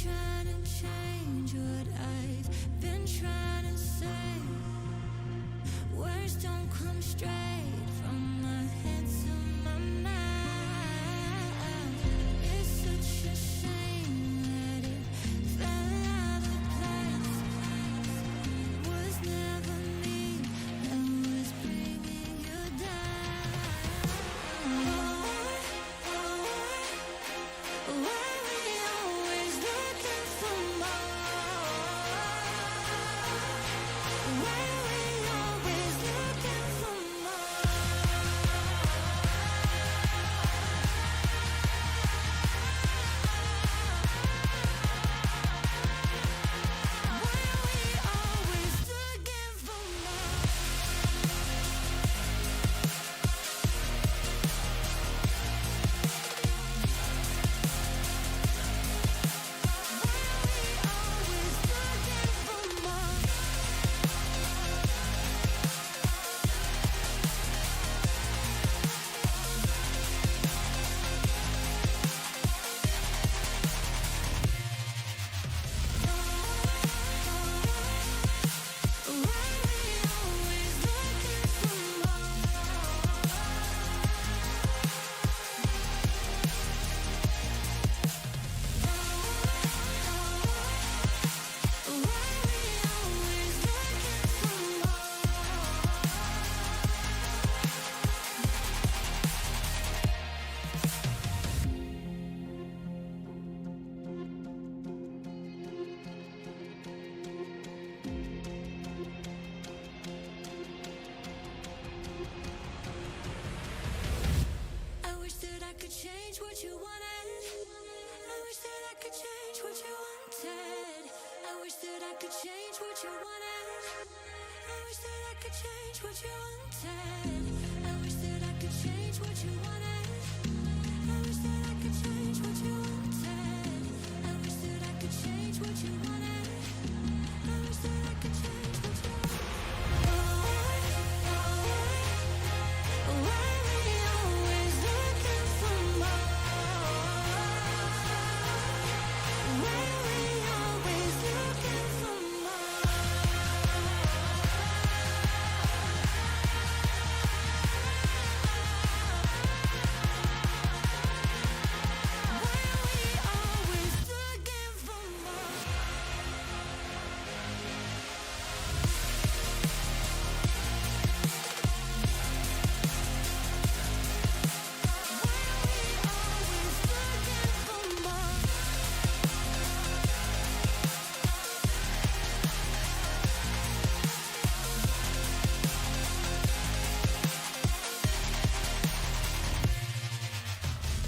trying to change what I've been trying to say. Words don't come straight from my head to my mouth. It's such a shame that it fell out of place. Was never me that was bringing you down. Why we always looking for more? Why we always looking for more? Why we always looking for more? Always looking for more. Why we always looking for more? Why we always looking for I wish that I could change what you wanted. I wish that I could change what you wanted. I wish that I could change what you wanted. I wish that I could change what you wanted. I wish that I could change what you wanted. I wish that I could change what you wanted. I wish that I could change what you wanted. I wish that I could change what you wanted. Why we always looking for more? Why we always looking for more? Why we always looking for more? Always looking for more.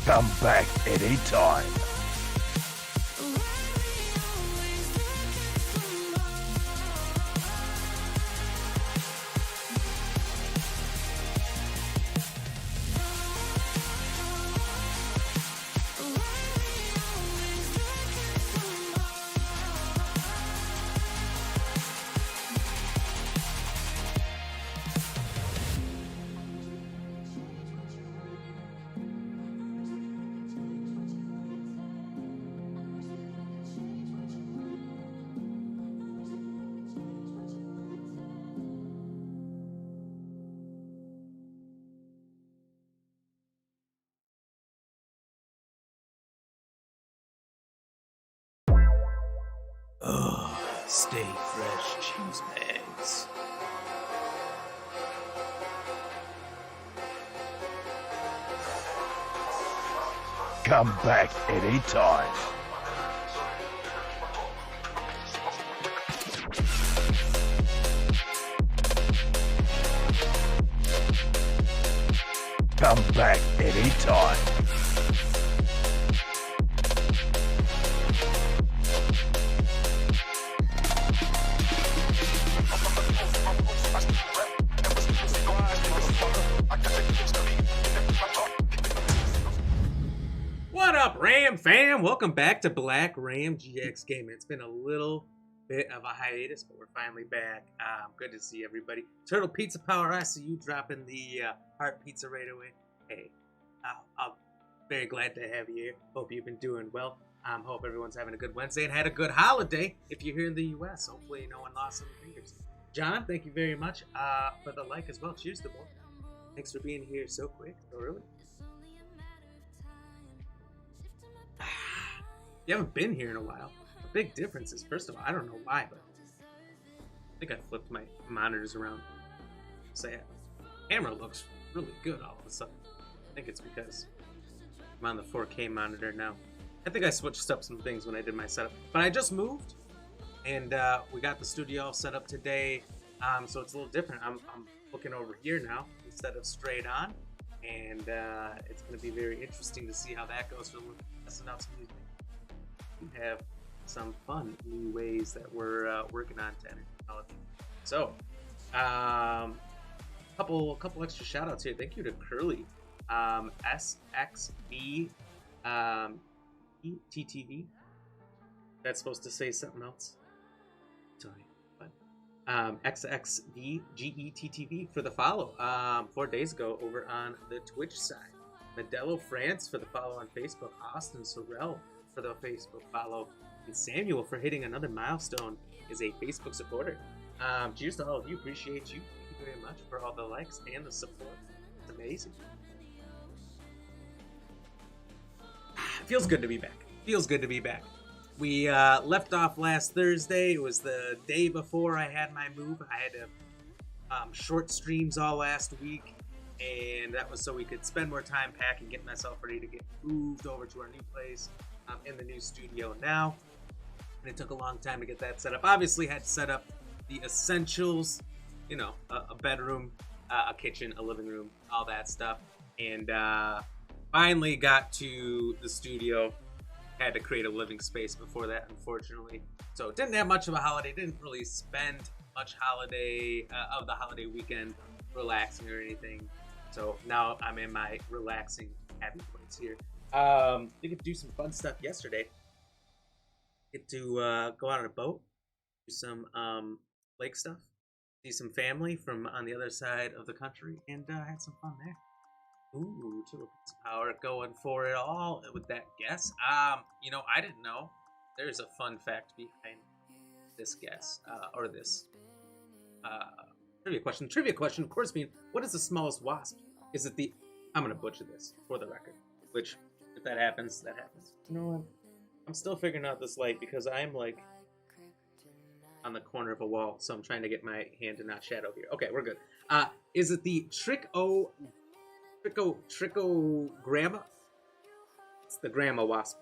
Come back anytime. Why we always looking for more? Why we always looking for Stay fresh, cheese bags. Come back anytime. Come back anytime. What up, Ram fam? Welcome back to BlackRamGX Gaming. It's been a little bit of a hiatus, but we're finally back. Good to see everybody. Turtle Pizza Power, I see you dropping the heart pizza right away. Hey, I'm very glad to have you here. Hope you've been doing well. Hope everyone's having a good Wednesday and had a good holiday. If you're here in the U.S., hopefully no one lost some fingers. John, thank you very much for the like as well. Cheers to both. Thanks for being here so quick, so early. You haven't been here in a while. The big difference is, first of all, I don't know why, but I think I flipped my monitors around. So yeah, the camera looks really good all of a sudden. I think it's because I'm on the 4K monitor now. I think I switched up some things when I did my setup, but I just moved, and we got the studio all set up today, so it's a little different. I'm looking over here now instead of straight on, and it's going to be very interesting to see how that goes. So we're testing out some new things. We have some fun new ways that we're working on to enter technology. So, couple extra shout outs here. Thank you to Curly, SXB, TTV. That's supposed to say something else. Sorry, but XXVGETTV for the follow 4 days ago over on the Twitch side. Modelo France for the follow on Facebook. Austin Sorrell for the Facebook follow. And Samuel for hitting another milestone is a Facebook supporter. Cheers to all of you. Appreciate you. Thank you very much for all the likes and the support. It's amazing. It feels good to be back. Feels good to be back. We left off last Thursday. It was the day before I had my move. I had to short streams all last week, and that was so we could spend more time packing, getting myself ready to get moved over to our new place in the new studio now. And it took a long time to get that set up. Obviously, had to set up the essentials, you know, a bedroom, a kitchen, a living room, all that stuff, and finally got to the studio. Had to create a living space before that, unfortunately. So didn't have much of a holiday. Didn't really spend much holiday of the holiday weekend relaxing or anything. So now I'm in my relaxing happy place here. We could do some fun stuff yesterday. Get to go out on a boat, do some lake stuff, see some family from on the other side of the country, and had some fun there. Ooh, Turtle Pizza Power going for it all with that guess. You know, I didn't know. There's a fun fact behind this guess, or this trivia question. Trivia question, of course, being, what is the smallest wasp? Is it the... I'm going to butcher this, for the record. Which, if that happens, that happens. You know what? I'm still figuring out this light because I'm, like, on the corner of a wall, so I'm trying to get my hand to not shadow here. Okay, we're good. Is it the Trichogramma? It's the Gramma wasp.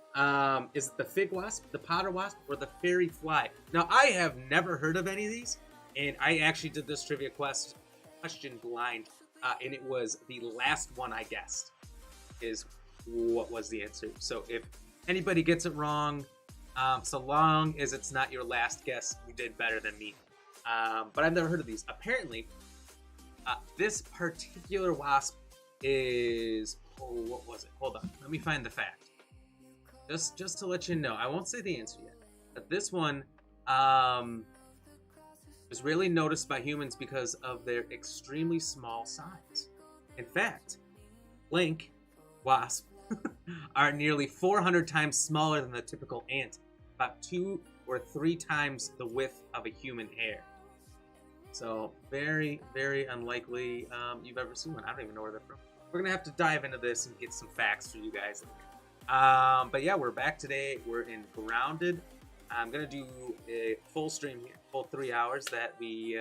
Is it the fig wasp, the potter wasp, or the fairy fly? Now, I have never heard of any of these, and I actually did this trivia question blind, and it was the last one I guessed is what was the answer. So if anybody gets it wrong, so long as it's not your last guess, you did better than me. But I've never heard of these. Apparently, this particular wasp is, oh, what was it? Hold on, let me find the fact. Just to let you know, I won't say the answer yet, but this one was really noticed by humans because of their extremely small size. In fact, blank wasp are nearly 400 times smaller than the typical ant, about 2 or 3 times the width of a human hair. So very, very unlikely you've ever seen one. I don't even know where they're from. We're gonna have to dive into this and get some facts for you guys later. But yeah, we're back today. We're in Grounded. I'm gonna do a full stream here, full 3 hours that we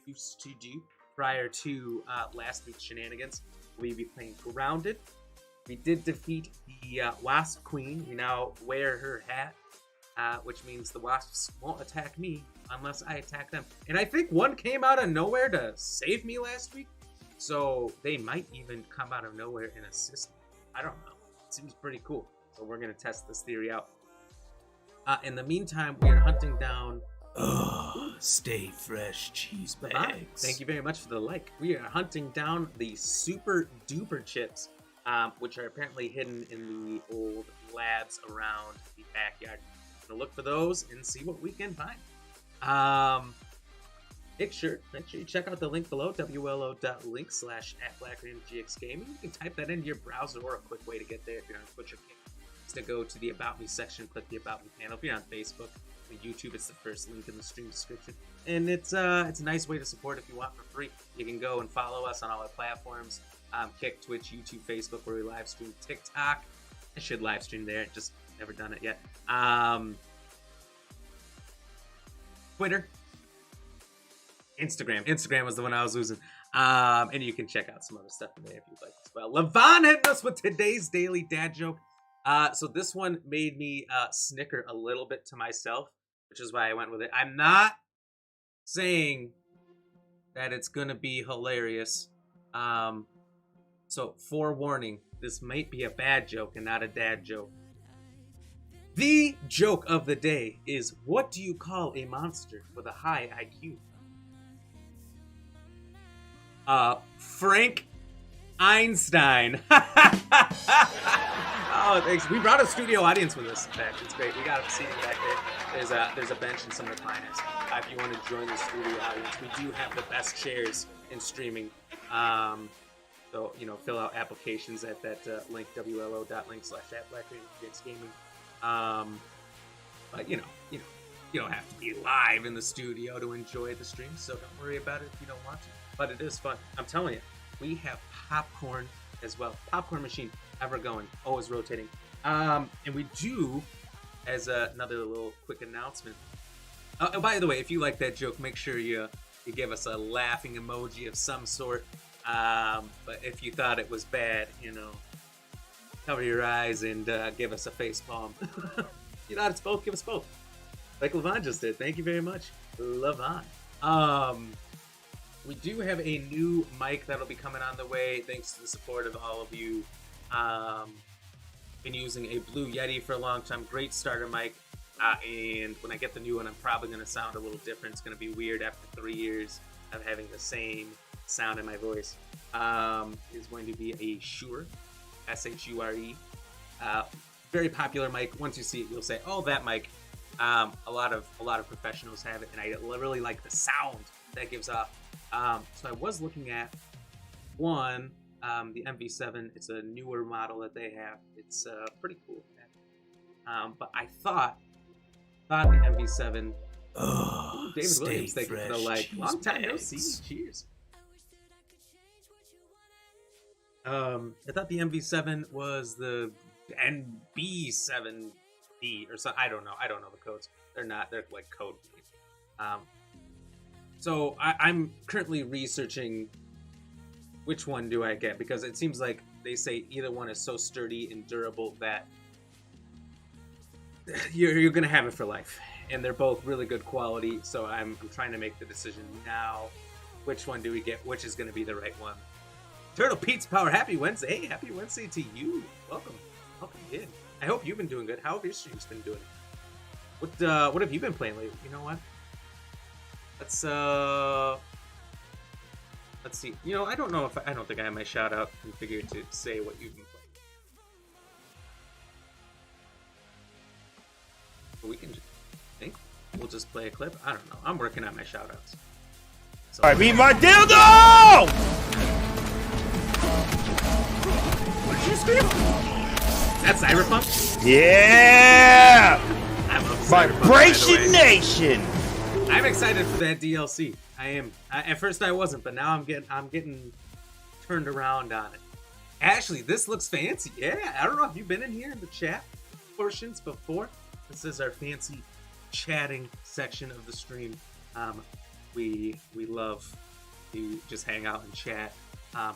used to do prior to last week's shenanigans. We'll be playing Grounded. We did defeat the Wasp Queen. We now wear her hat, which means the wasps won't attack me unless I attack them. And I think one came out of nowhere to save me last week, so they might even come out of nowhere and assist me. I don't know. It seems pretty cool. So we're going to test this theory out. In the meantime, we are hunting down... Stay fresh, cheese bags. Thank you very much for the like. We are hunting down the Super Duper chips, which are apparently hidden in the old labs around the backyard. I'm going to look for those and see what we can find. Make sure you check out the link below, wlo.link/@BlackRamGX Gaming. You can type that into your browser or a quick way to get there if you're on Twitch or Game. is to go to the About Me section, click the About Me panel. If you're on Facebook or YouTube, it's the first link in the stream description. And it's a nice way to support if you want for free. You can go and follow us on all our platforms. Kick, Twitch, YouTube, Facebook, where we live stream. TikTok, I should live stream there, just never done it yet. Twitter, Instagram was the one I was losing. And you can check out some other stuff in there if you'd like as well. Levon hitting us with today's daily dad joke. So this one made me snicker a little bit to myself, which is why I went with it. I'm not saying that it's gonna be hilarious. So forewarning, this might be a bad joke and not a dad joke. The joke of the day is, what do you call a monster with a high IQ? Frank Einstein. Oh, thanks. We brought a studio audience with us. In fact, it's great. We got a seating back there. There's a bench and some recliners. If you want to join the studio audience, we do have the best chairs in streaming. So, fill out applications at that link, wlo.link/@BlackRamGX Gaming. But you don't have to be live in the studio to enjoy the stream, so don't worry about it if you don't want to. But it is fun. I'm telling you, we have popcorn as well. Popcorn machine, ever going, always rotating. And we do, as another little quick announcement. Oh, by the way, if you like that joke, make sure you give us a laughing emoji of some sort. But if you thought it was bad, cover your eyes and give us a face palm. You thought it's both, give us both. Like Levon just did. Thank you very much, Levon. We do have a new mic that'll be coming on the way, thanks to the support of all of you. Been using a Blue Yeti for a long time. Great starter mic. And when I get the new one, I'm probably going to sound a little different. It's going to be weird after 3 years of having the same sound in my voice. It's going to be a Shure, S-H-U-R-E. Very popular mic. Once you see it, you'll say, "Oh, that mic." A lot of professionals have it, and I really like the sound that gives off. So I was looking at one, the MV7. It's a newer model that they have. It's pretty cool. But I thought the MV7. Oh, David Williams, thank you for the like. Long time no bags. see. Cheers. I thought the MV7 was the NB7D or something. I don't know the codes. They're like code. So I'm currently researching which one do I get, because it seems like they say either one is so sturdy and durable that you're gonna have it for life, and they're both really good quality. So I'm trying to make the decision now. Which one do we get? Which is gonna be the right one? Turtle Pizza Power, happy Wednesday! Hey, happy Wednesday to you. Welcome in. I hope you've been doing good. How have your streams been doing? What have you been playing lately? You know what? Let's see. I don't know if I don't think I have my shout out configured to say what you've been playing. But we can we'll just play a clip. I don't know. I'm working on my shout outs. So, I mean my dildo! What did you scream? Is that Cyberpunk? Yeah! I love Cyberpunk, Vibration Nation! I'm excited for that DLC. I am. At first I wasn't, but now I'm getting turned around on it. Actually, this looks fancy. Yeah, I don't know if you've been in here in the chat portions before. This is our fancy chatting section of the stream. We love to just hang out and chat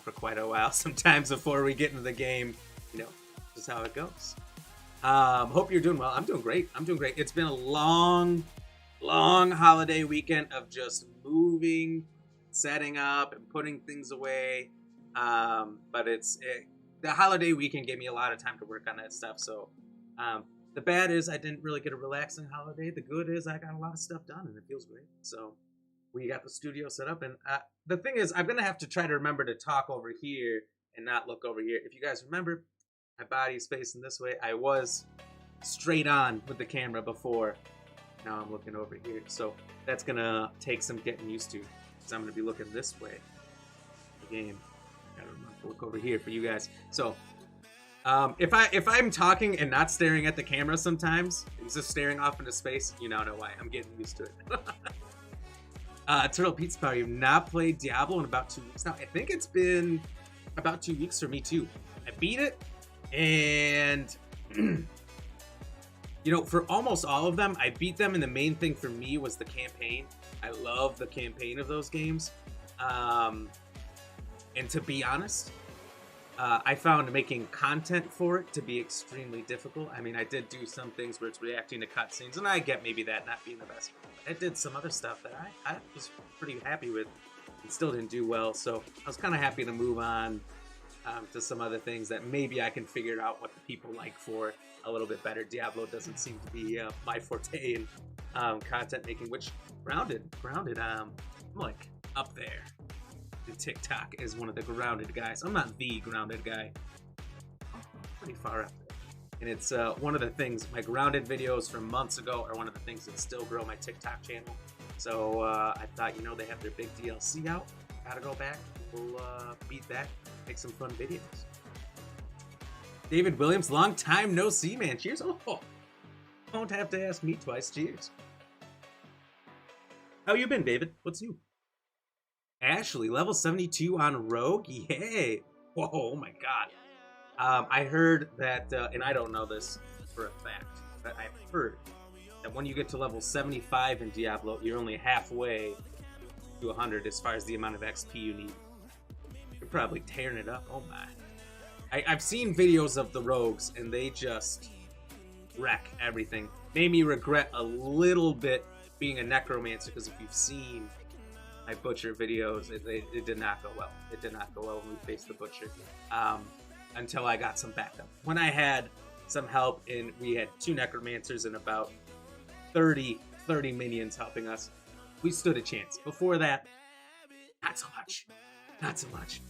for quite a while sometimes before we get into the game. Just how it goes. Hope you're doing well. I'm doing great. It's been a long holiday weekend of just moving, setting up, and putting things away. But the holiday weekend gave me a lot of time to work on that stuff. So the bad is I didn't really get a relaxing holiday. The good is I got a lot of stuff done, and it feels great. So we got the studio set up, and the thing is, I'm gonna have to try to remember to talk over here and not look over here. If you guys remember, my body's facing this way. I was straight on with the camera before. Now I'm looking over here. So that's gonna take some getting used to, because I'm gonna be looking this way. The game. Gotta remember to look over here for you guys. So If I'm talking and not staring at the camera sometimes, just staring off into space, you now know why. I'm getting used to it. Turtle Pizza Power, you've not played Diablo in about 2 weeks now. I think it's been about 2 weeks for me too. I beat it, and you know, for almost all of them, I beat them, and the main thing for me was the campaign. I love the campaign of those games. And to be honest, I found making content for it to be extremely difficult. I mean, I did do some things where it's reacting to cutscenes, and I get maybe that not being the best. But I did some other stuff that I was pretty happy with and still didn't do well. So I was kind of happy to move on to some other things that maybe I can figure out what the people like for a little bit better. Diablo doesn't seem to be my forte in content making, which grounded. I'm like up there. The TikTok is one of the grounded guys. I'm not the grounded guy. I'm pretty far up there. And it's one of the things, my grounded videos from months ago are one of the things that still grow my TikTok channel. So I thought, you know, they have their big DLC out. Gotta go back. We'll beat that. Make some fun videos. David Williams, long time no see, man. Cheers. Oh, don't have to ask me twice. Cheers. How you been, David? What's new? Ashley, level 72 on Rogue. Yay. Whoa, oh my god. I heard that, and I don't know this for a fact, but I've heard that when you get to level 75 in Diablo, you're only halfway to 100 as far as the amount of XP you need. You're probably tearing it up. Oh my. I've seen videos of the rogues, and they just wreck everything. Made me regret a little bit being a necromancer, because if you've seen my butcher videos, it did not go well. It did not go well when we faced the butcher, until I got some backup. When I had some help, and we had 2 necromancers and about 30 minions helping us, we stood a chance. Before that, not so much. Not so much.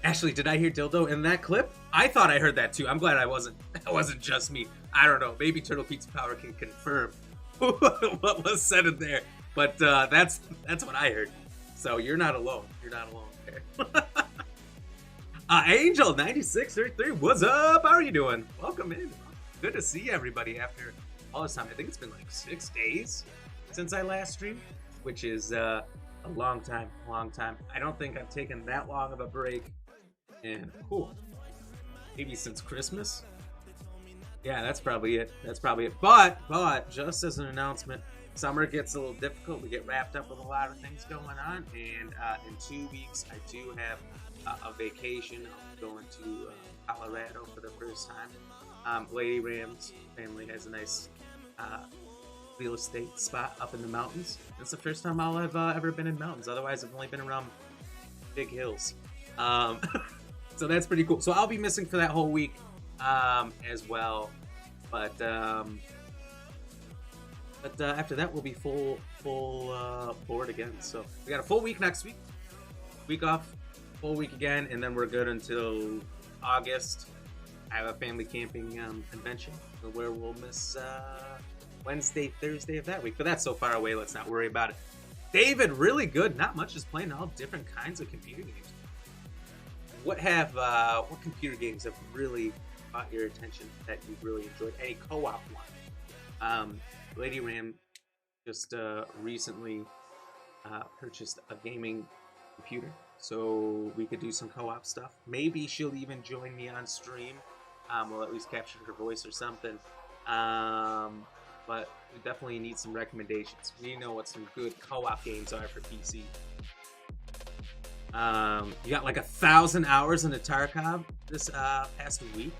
Ashley, did I hear dildo in that clip? I thought I heard that too. I'm glad it wasn't just me. I don't know. Maybe Turtle Pizza Power can confirm what was said in there. But that's what I heard. So you're not alone. You're not alone there. Angel 9633, what's up? How are you doing? Welcome in. Good to see everybody after all this time. I think it's been like 6 days since I last streamed, which is a long time. I don't think I've taken that long of a break. And cool, maybe since Christmas. Yeah, that's probably it. But just as an announcement, summer gets a little difficult. We get wrapped up with a lot of things going on, and in 2 weeks I do have a vacation. I'm going to Colorado for the first time. Lady Ram's family has a nice real estate spot up in the mountains. It's the first time I'll have ever been in mountains. Otherwise, I've only been around big hills. So that's pretty cool. So I'll be missing for that whole week as well. But after that, we'll be full board again. So we got a full week next week. Week off, full week again, and then we're good until August. I have a family camping convention where we'll miss Wednesday, Thursday of that week. But that's so far away, let's not worry about it. David, really good. Not much is playing all different kinds of computer games. What computer games have really caught your attention that you've really enjoyed? Any co-op one? Lady Ram just recently purchased a gaming computer, so we could do some co-op stuff. Maybe she'll even join me on stream. We'll at least capture her voice or something. But we definitely need some recommendations. We know what some good co-op games are for PC. You got like 1,000 hours in the Tarkov this past week.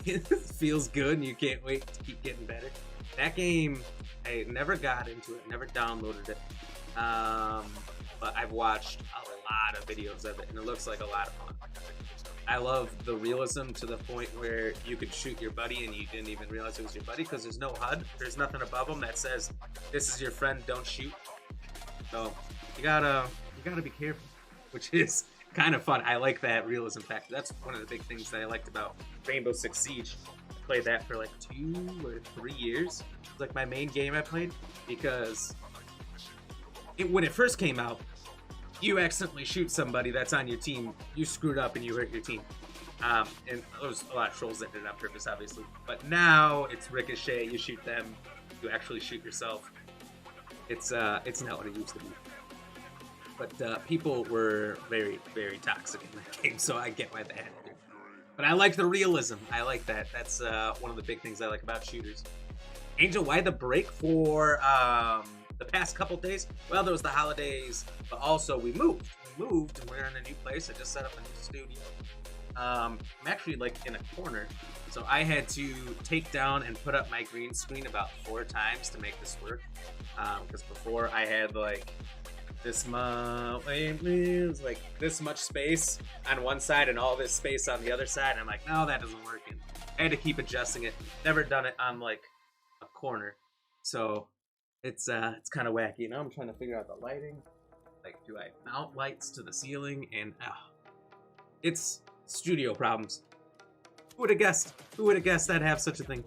It feels good, and you can't wait to keep getting better. That game, I never got into it, never downloaded it, but I've watched a lot of videos of it, and it looks like a lot of fun. I love the realism to the point where you could shoot your buddy and you didn't even realize it was your buddy because there's no HUD. There's nothing above them that says, "This is your friend, don't shoot." So you gotta be careful, which is kind of fun. I like that realism factor. That's one of the big things that I liked about Rainbow Six Siege. I played that for like 2 or 3 years. It's like my main game I played because when it first came out, you accidentally shoot somebody that's on your team, you screwed up and you hurt your team. And there was a lot of trolls that did it on purpose, obviously. But now it's Ricochet. You shoot them, you actually shoot yourself. It's not what it used to be. But people were very, very toxic in that game, so I get why they had to do it. But I like the realism. I like that. That's one of the big things I like about shooters. Angel, why the break for the past couple days? Well, there was the holidays, but also we moved. We moved, and we're in a new place. I just set up a new studio. I'm actually like in a corner, so I had to take down and put up my green screen about 4 times to make this work. Because before I had like this much, like this much space on one side and all this space on the other side. And I'm like, no, that doesn't work. And I had to keep adjusting it. Never done it on like a corner, so it's kind of wacky. Now I'm trying to figure out the lighting. Like, do I mount lights to the ceiling? And it's studio problems. Who would have guessed? Who would have guessed I'd have such a thing?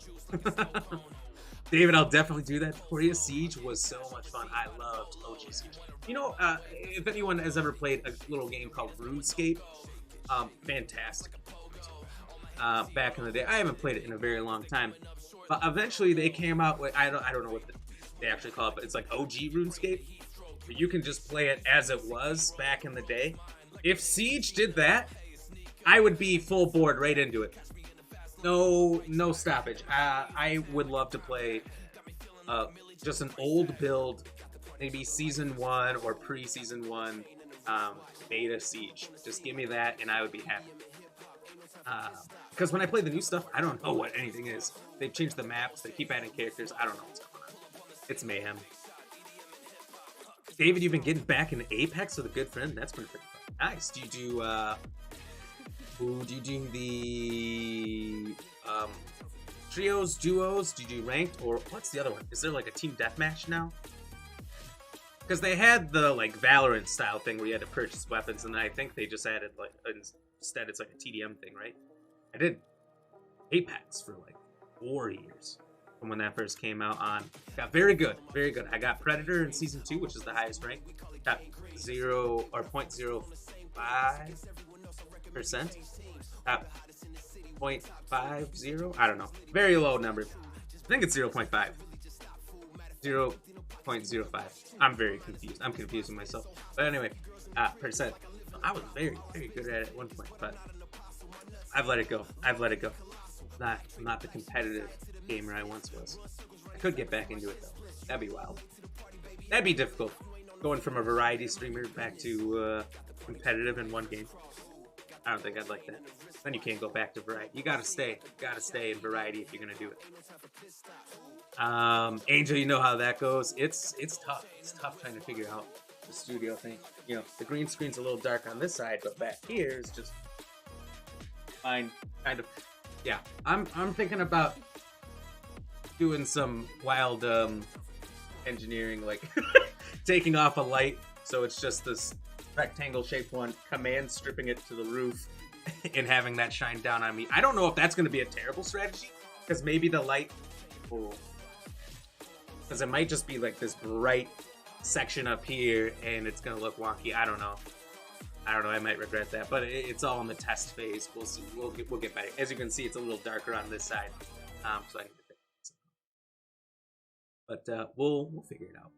David, I'll definitely do that for you. Siege was so much fun. I loved OG Siege. You know, if anyone has ever played a little game called RuneScape, fantastic. Back in the day, I haven't played it in a very long time, but eventually they came out with I don't know what they actually call it, but it's like OG RuneScape. But you can just play it as it was back in the day. If Siege did that, I would be full board right into it. No stoppage. I would love to play just an old build, maybe season 1 or pre-season 1 beta Siege. Just give me that and I would be happy. Because when I play the new stuff, I don't know what anything is. They've changed the maps, they keep adding characters, I don't know what's going on. It's mayhem. David, you've been getting back into Apex with a good friend? That's been pretty fun. Nice. Do you do the trios, duos? Do you do ranked, or what's the other one? Is there like a team deathmatch now? Because they had the like Valorant style thing where you had to purchase weapons, and then I think they just added like instead it's like a TDM thing, right? I did Apex for like 4 years from when that first came out on. Got very good, very good. I got Predator in season 2, which is the highest rank. Got 0 or 0.05%. 0.50. I don't know. Very low number. I think it's 0.5. 0.05. I'm very confused. I'm confusing myself. But anyway, percent. I was very, very good at it at one point, but I've let it go. I've let it go. Not the competitive gamer I once was. I could get back into it though. That'd be wild. That'd be difficult. Going from a variety streamer back to competitive in one game. I don't think I'd like that. Then you can't go back to variety. You gotta stay in variety if you're gonna do it. Angel, you know how that goes. It's tough. It's tough trying to figure out the studio thing. You know, the green screen's a little dark on this side, but back here is just fine, kind of. Yeah, I'm thinking about doing some wild engineering, like taking off a light so it's just this rectangle shaped one, command stripping it to the roof and having that shine down on me. I don't know if that's going to be a terrible strategy, because maybe the light, because it might just be like this bright section up here and it's going to look wonky. I don't know. I might regret that, but it's all in the test phase. We'll see. We'll get better. As you can see, it's a little darker on this side, so I need to fix it. But we'll figure it out.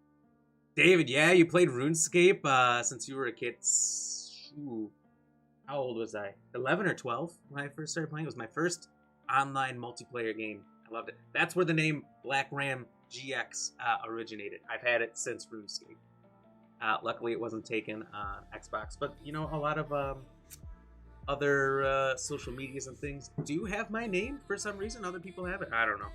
David, yeah, you played RuneScape since you were a kid. Ooh, how old was I? 11 or 12 when I first started playing. It was my first online multiplayer game. I loved it. That's where the name BlackRamGX originated. I've had it since RuneScape. Luckily, it wasn't taken on Xbox, but you know, a lot of other social medias and things do have my name for some reason. Other people have it. I don't know.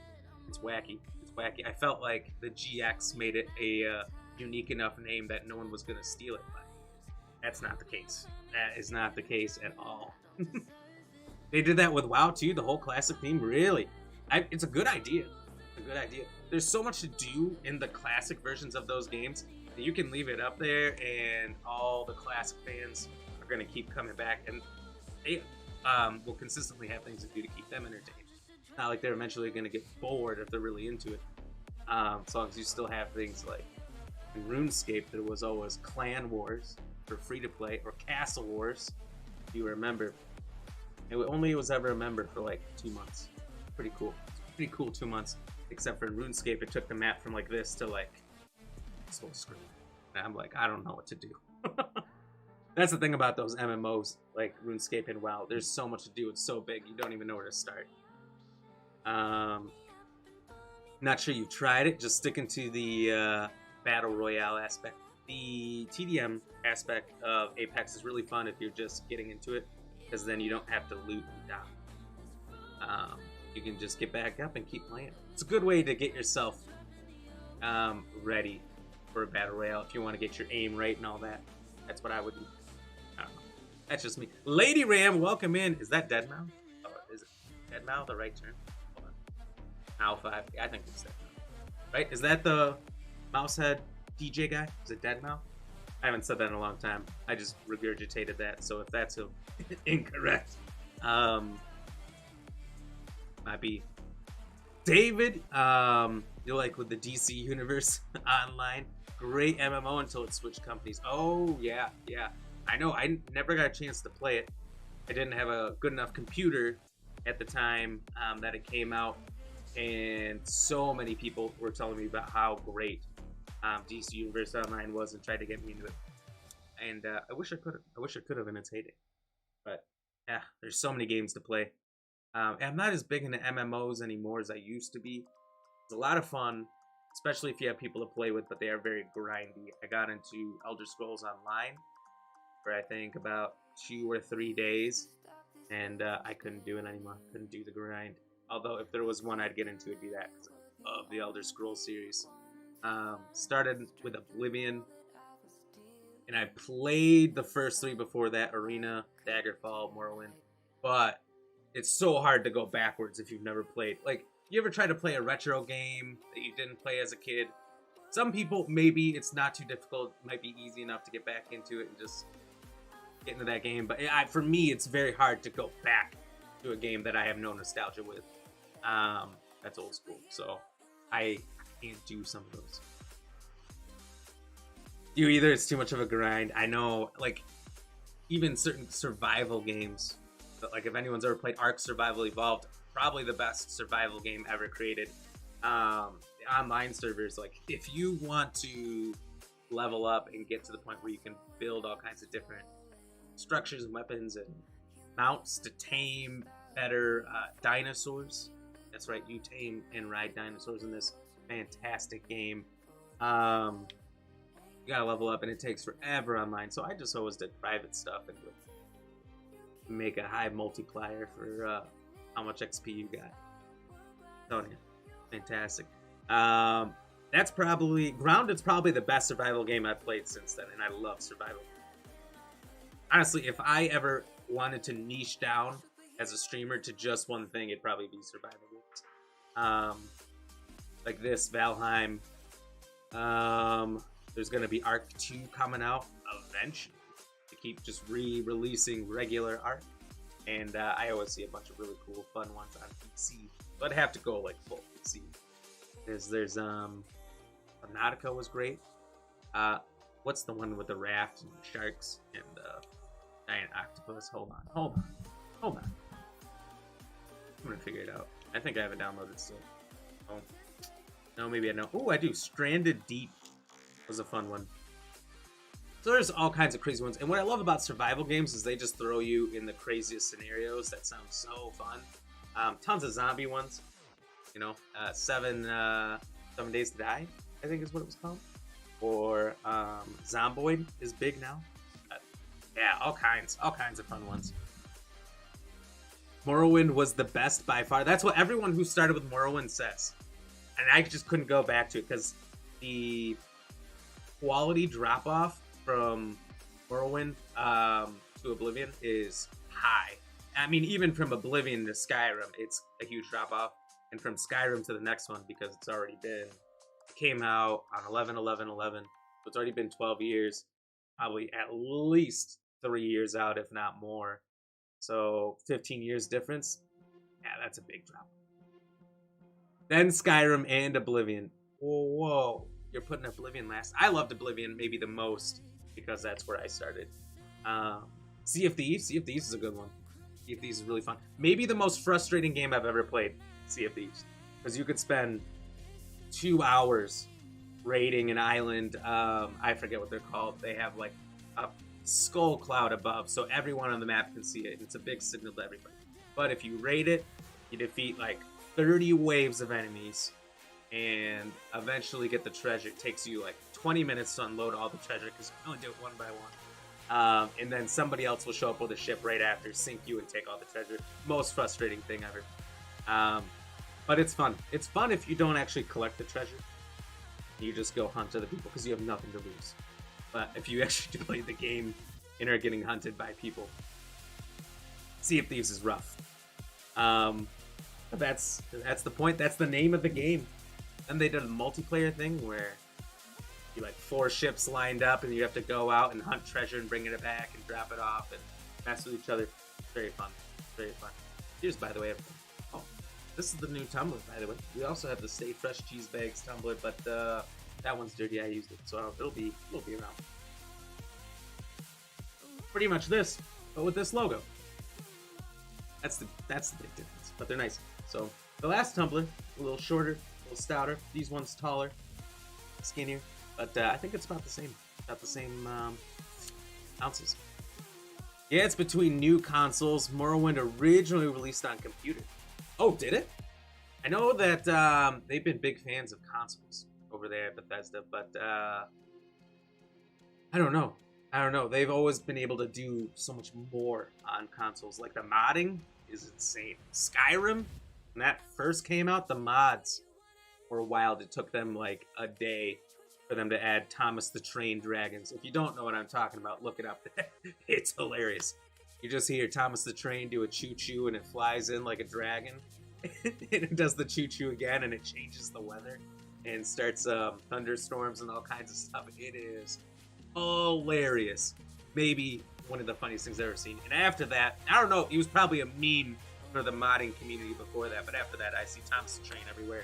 It's wacky. It's wacky. I felt like the GX made it a unique enough name that no one was going to steal it, but that's not the case. That is not the case at all. They did that with WoW too. The whole classic theme, really. It's a good idea. It's a good idea. There's so much to do in the classic versions of those games. You can leave it up there and all the classic fans are going to keep coming back, and they will consistently have things to do to keep them entertained. Not like they're eventually going to get bored if they're really into it. As long as you still have things like in RuneScape, there was always Clan Wars for free to play, or Castle Wars, if you remember. It only was ever a member for like 2 months. Pretty cool. Pretty cool 2 months. Except for in RuneScape, it took the map from like this to like this whole screen. And I'm like, I don't know what to do. That's the thing about those MMOs, like RuneScape and WoW. There's so much to do. It's so big, you don't even know where to start. Not sure you've tried it. Just sticking to the Battle Royale aspect. The TDM aspect of Apex is really fun if you're just getting into it, because then you don't have to loot and die. You can just get back up and keep playing. It's a good way to get yourself ready for a Battle Royale if you want to get your aim right and all that. That's what I would do. I don't know. That's just me. Lady Ram, welcome in. Is that Deadmau5? Oh, is it Deadmau5 the right term? Hold on. Owl 5. Yeah, I think it's Deadmau5. Right? Is that the mouse head DJ guy? Is it Deadmau5? I haven't said that in a long time. I just regurgitated that. So if that's incorrect, might be David. You like with the DC Universe Online? Great MMO until it switched companies. Oh yeah. I know. I never got a chance to play it. I didn't have a good enough computer at the time that it came out, and so many people were telling me about how great DC Universe Online was and tried to get me into it. And I wish I could have. I wish I could have in its heyday. But yeah, there's so many games to play. And I'm not as big into MMOs anymore as I used to be. It's a lot of fun, especially if you have people to play with, but they are very grindy. I got into Elder Scrolls Online for I think about 2 or 3 days, and I couldn't do it anymore. Couldn't do the grind. Although if there was one I'd get into, it'd be that, because I love the Elder Scrolls series. Started with Oblivion, and I played the first 3 before that: Arena, Daggerfall, Morrowind. But it's so hard to go backwards if you've never played. Like, you ever try to play a retro game that you didn't play as a kid? Some people, maybe it's not too difficult. It might be easy enough to get back into it and just get into that game. But for me, it's very hard to go back to a game that I have no nostalgia with. That's old school. So I can't do some of those. You either, it's too much of a grind. I know, like, even certain survival games. But like, if anyone's ever played Ark Survival Evolved, probably the best survival game ever created. The online servers, like, if you want to level up and get to the point where you can build all kinds of different structures and weapons and mounts to tame better dinosaurs. That's right, you tame and ride dinosaurs in this fantastic game. You gotta level up, and it takes forever online. So I just always did private stuff and would make a high multiplier for how much XP you got. Telling you, fantastic. That's probably Grounded's probably the best survival game I've played since then, and I love survival. Honestly, if I ever wanted to niche down as a streamer to just one thing, it'd probably be survival games. Like this, Valheim. There's gonna be Ark 2 coming out eventually. To keep just re-releasing regular Ark, and I always see a bunch of really cool, fun ones on PC. But I'd have to go like full PC. There's Nautica was great. What's the one with the raft and sharks and giant octopus? Hold on. I'm gonna figure it out. I think I have it downloaded still. Oh, no, maybe I know. Oh, I do. Stranded Deep was a fun one. So there's all kinds of crazy ones. And what I love about survival games is they just throw you in the craziest scenarios. That sounds so fun. Tons of zombie ones. You know, 7 Days to Die, I think is what it was called. Or Zomboid is big now. Yeah, all kinds of fun ones. Morrowind was the best by far. That's what everyone who started with Morrowind says. And I just couldn't go back to it because the quality drop-off from Morrowind to Oblivion is high. I mean, even from Oblivion to Skyrim, it's a huge drop-off. And from Skyrim to the next one, because it's already been, it came out on 11/11/11. So it's already been 12 years. Probably at least 3 years out, if not more. So 15 years difference. Yeah, that's a big drop. Then Skyrim and Oblivion. Whoa. You're putting Oblivion last. I loved Oblivion maybe the most because that's where I started. Sea of Thieves. Sea of Thieves is a good one. Sea of Thieves is really fun. Maybe the most frustrating game I've ever played, Sea of Thieves. Because you could spend 2 hours raiding an island. I forget what they're called. They have like a skull cloud above, so everyone on the map can see it. It's a big signal to everybody. But if you raid it, you defeat like 30 waves of enemies and eventually get the treasure. It takes you like 20 minutes to unload all the treasure because you can only do it one by one. And then somebody else will show up with a ship right after, sink you, and take all the treasure. Most frustrating thing ever. But it's fun. It's fun if you don't actually collect the treasure. You just go hunt other people because you have nothing to lose. But if you actually play the game and are getting hunted by people, Sea of Thieves is rough. But that's the point. That's the name of the game. And they did a multiplayer thing where you like 4 ships lined up and you have to go out and hunt treasure and bring it back and drop it off and mess with each other. Very fun. Very fun. Here's, by the way, oh, this is the new tumbler, by the way. We also have the Stay Fresh Cheese Bags tumbler, but that one's dirty. I used it, so it'll be around. Pretty much this, but with this logo. That's the big difference, but they're nice. So the last tumbler, a little shorter, a little stouter. These ones taller, skinnier, but I think it's about the same ounces. Yeah, it's between new consoles. Morrowind originally released on computer. Oh, did it? I know that they've been big fans of consoles over there at Bethesda, but I don't know. They've always been able to do so much more on consoles. Like the modding is insane. Skyrim, when that first came out, the mods were wild. It took them like a day for them to add Thomas the Train Dragons. If you don't know what I'm talking about, look it up. It's hilarious. You just hear Thomas the Train do a choo-choo and it flies in like a dragon. And it does the choo-choo again and it changes the weather and starts thunderstorms and all kinds of stuff. It is hilarious. Maybe one of the funniest things I've ever seen. And after that, I don't know, he was probably a meme for the modding community before that, but after that I see Thomas the Train everywhere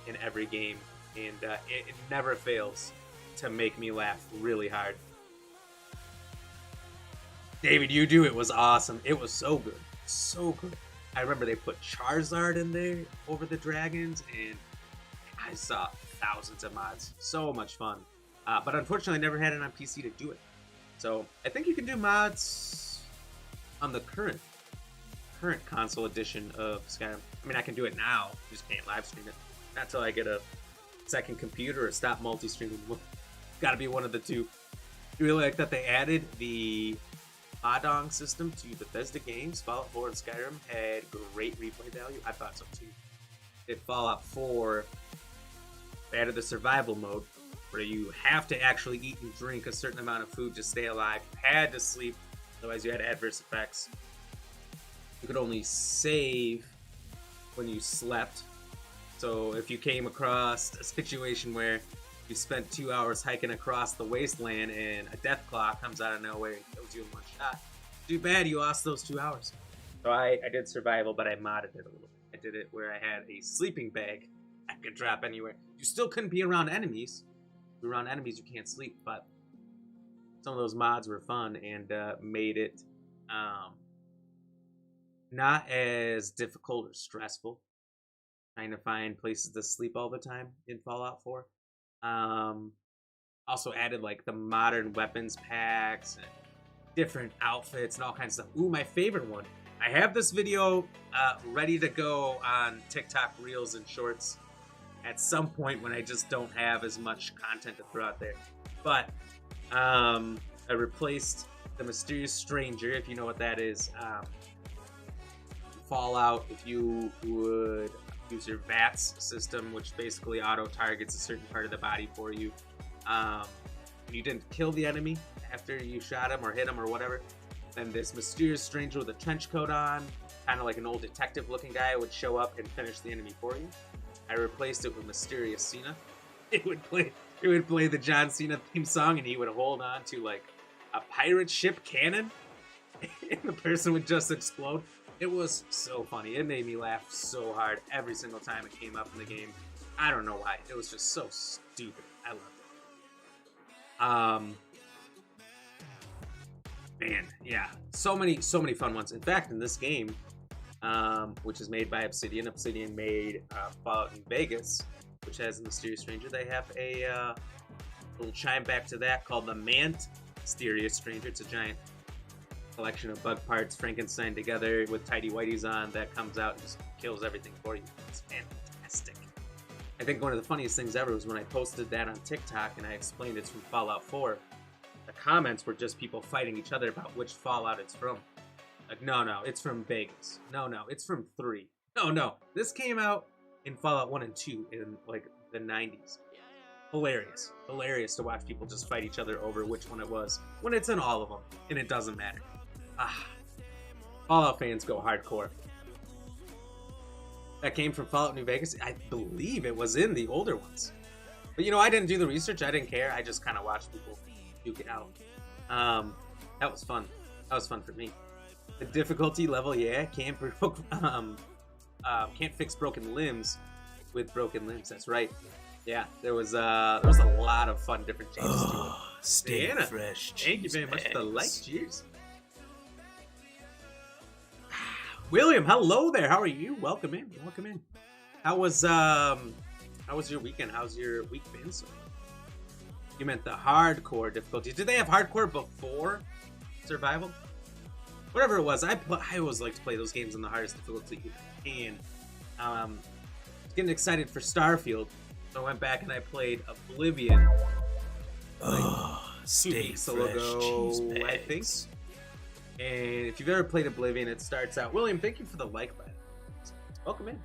in every game, and it never fails to make me laugh really hard. David, you do it was awesome. It was so good. So good. I remember they put Charizard in there over the dragons, and I saw thousands of mods. So much fun. But unfortunately, I never had it on PC to do it. So I think you can do mods on the current console edition of Skyrim. I mean, I can do it now. Just can't live stream it. Not until I get a second computer or stop multi-streaming. Got to be one of the two. I really like that they added the Mahjong system to Bethesda games. Fallout 4 and Skyrim had great replay value. I thought so too. Did Fallout 4 added the survival mode, where you have to actually eat and drink a certain amount of food to stay alive. You had to sleep, otherwise you had adverse effects. You could only save when you slept. So if you came across a situation where you spent 2 hours hiking across the wasteland and a death clock comes out of nowhere and kills you in one shot, too bad you lost those 2 hours. So I did survival, but I modded it a little. I did it where I had a sleeping bag I could drop anywhere. You still couldn't be around enemies. If you're around enemies, you can't sleep, but some of those mods were fun and made it not as difficult or stressful trying to find places to sleep all the time in Fallout 4. Also added like the modern weapons packs and different outfits and all kinds of stuff. Ooh, my favorite one. I have this video ready to go on TikTok Reels and Shorts at some point when I just don't have as much content to throw out there. But I replaced the Mysterious Stranger, if you know what that is. Fallout, if you would use your VATS system, which basically auto-targets a certain part of the body for you. You didn't kill the enemy after you shot him or hit him or whatever, then this Mysterious Stranger with a trench coat on, kind of like an old detective-looking guy, would show up and finish the enemy for you. I replaced it with Mysterious Cena. It would play the John Cena theme song, and he would hold on to like a pirate ship cannon, and the person would just explode. It was so funny. It made me laugh so hard every single time it came up in the game. I don't know why. It was just so stupid. I loved it. Man, yeah, so many fun ones. In fact, in this game, which is made by Obsidian made Fallout New Vegas, which has a mysterious stranger. They have a little chime back to that called the Mysterious Stranger. It's a giant collection of bug parts Frankenstein together with tidy whities on that comes out and just kills everything for you. It's fantastic. I think one of the funniest things ever was when I posted that on TikTok and I explained it's from Fallout 4. The comments were just people fighting each other about which Fallout it's from. Like, no, it's from Vegas. No, it's from 3. No, this came out in Fallout 1 and 2 in, like, the 90s. Hilarious to watch people just fight each other over which one it was, when it's in all of them, and it doesn't matter. Fallout fans go hardcore. That came from Fallout New Vegas. I believe it was in the older ones. But, you know, I didn't do the research. I didn't care. I just kind of watched people duke it out. That was fun. That was fun for me. The difficulty level, yeah, can't fix broken limbs with broken limbs. That's right. Yeah, there was a lot of fun different changes to it. Stay Diana, fresh. Thank you very much for the like. Cheers. William, hello there. How are you? Welcome in. Welcome in. How was your weekend? How's your week been? So you meant the hardcore difficulty. Did they have hardcore before survival? Whatever it was, I always like to play those games on the hardest difficulty you can. I was getting excited for Starfield, so I went back and I played Oblivion. Stay fresh, cheese bags. I think. And if you've ever played Oblivion, it starts out. William, thank you for the like button. Welcome in.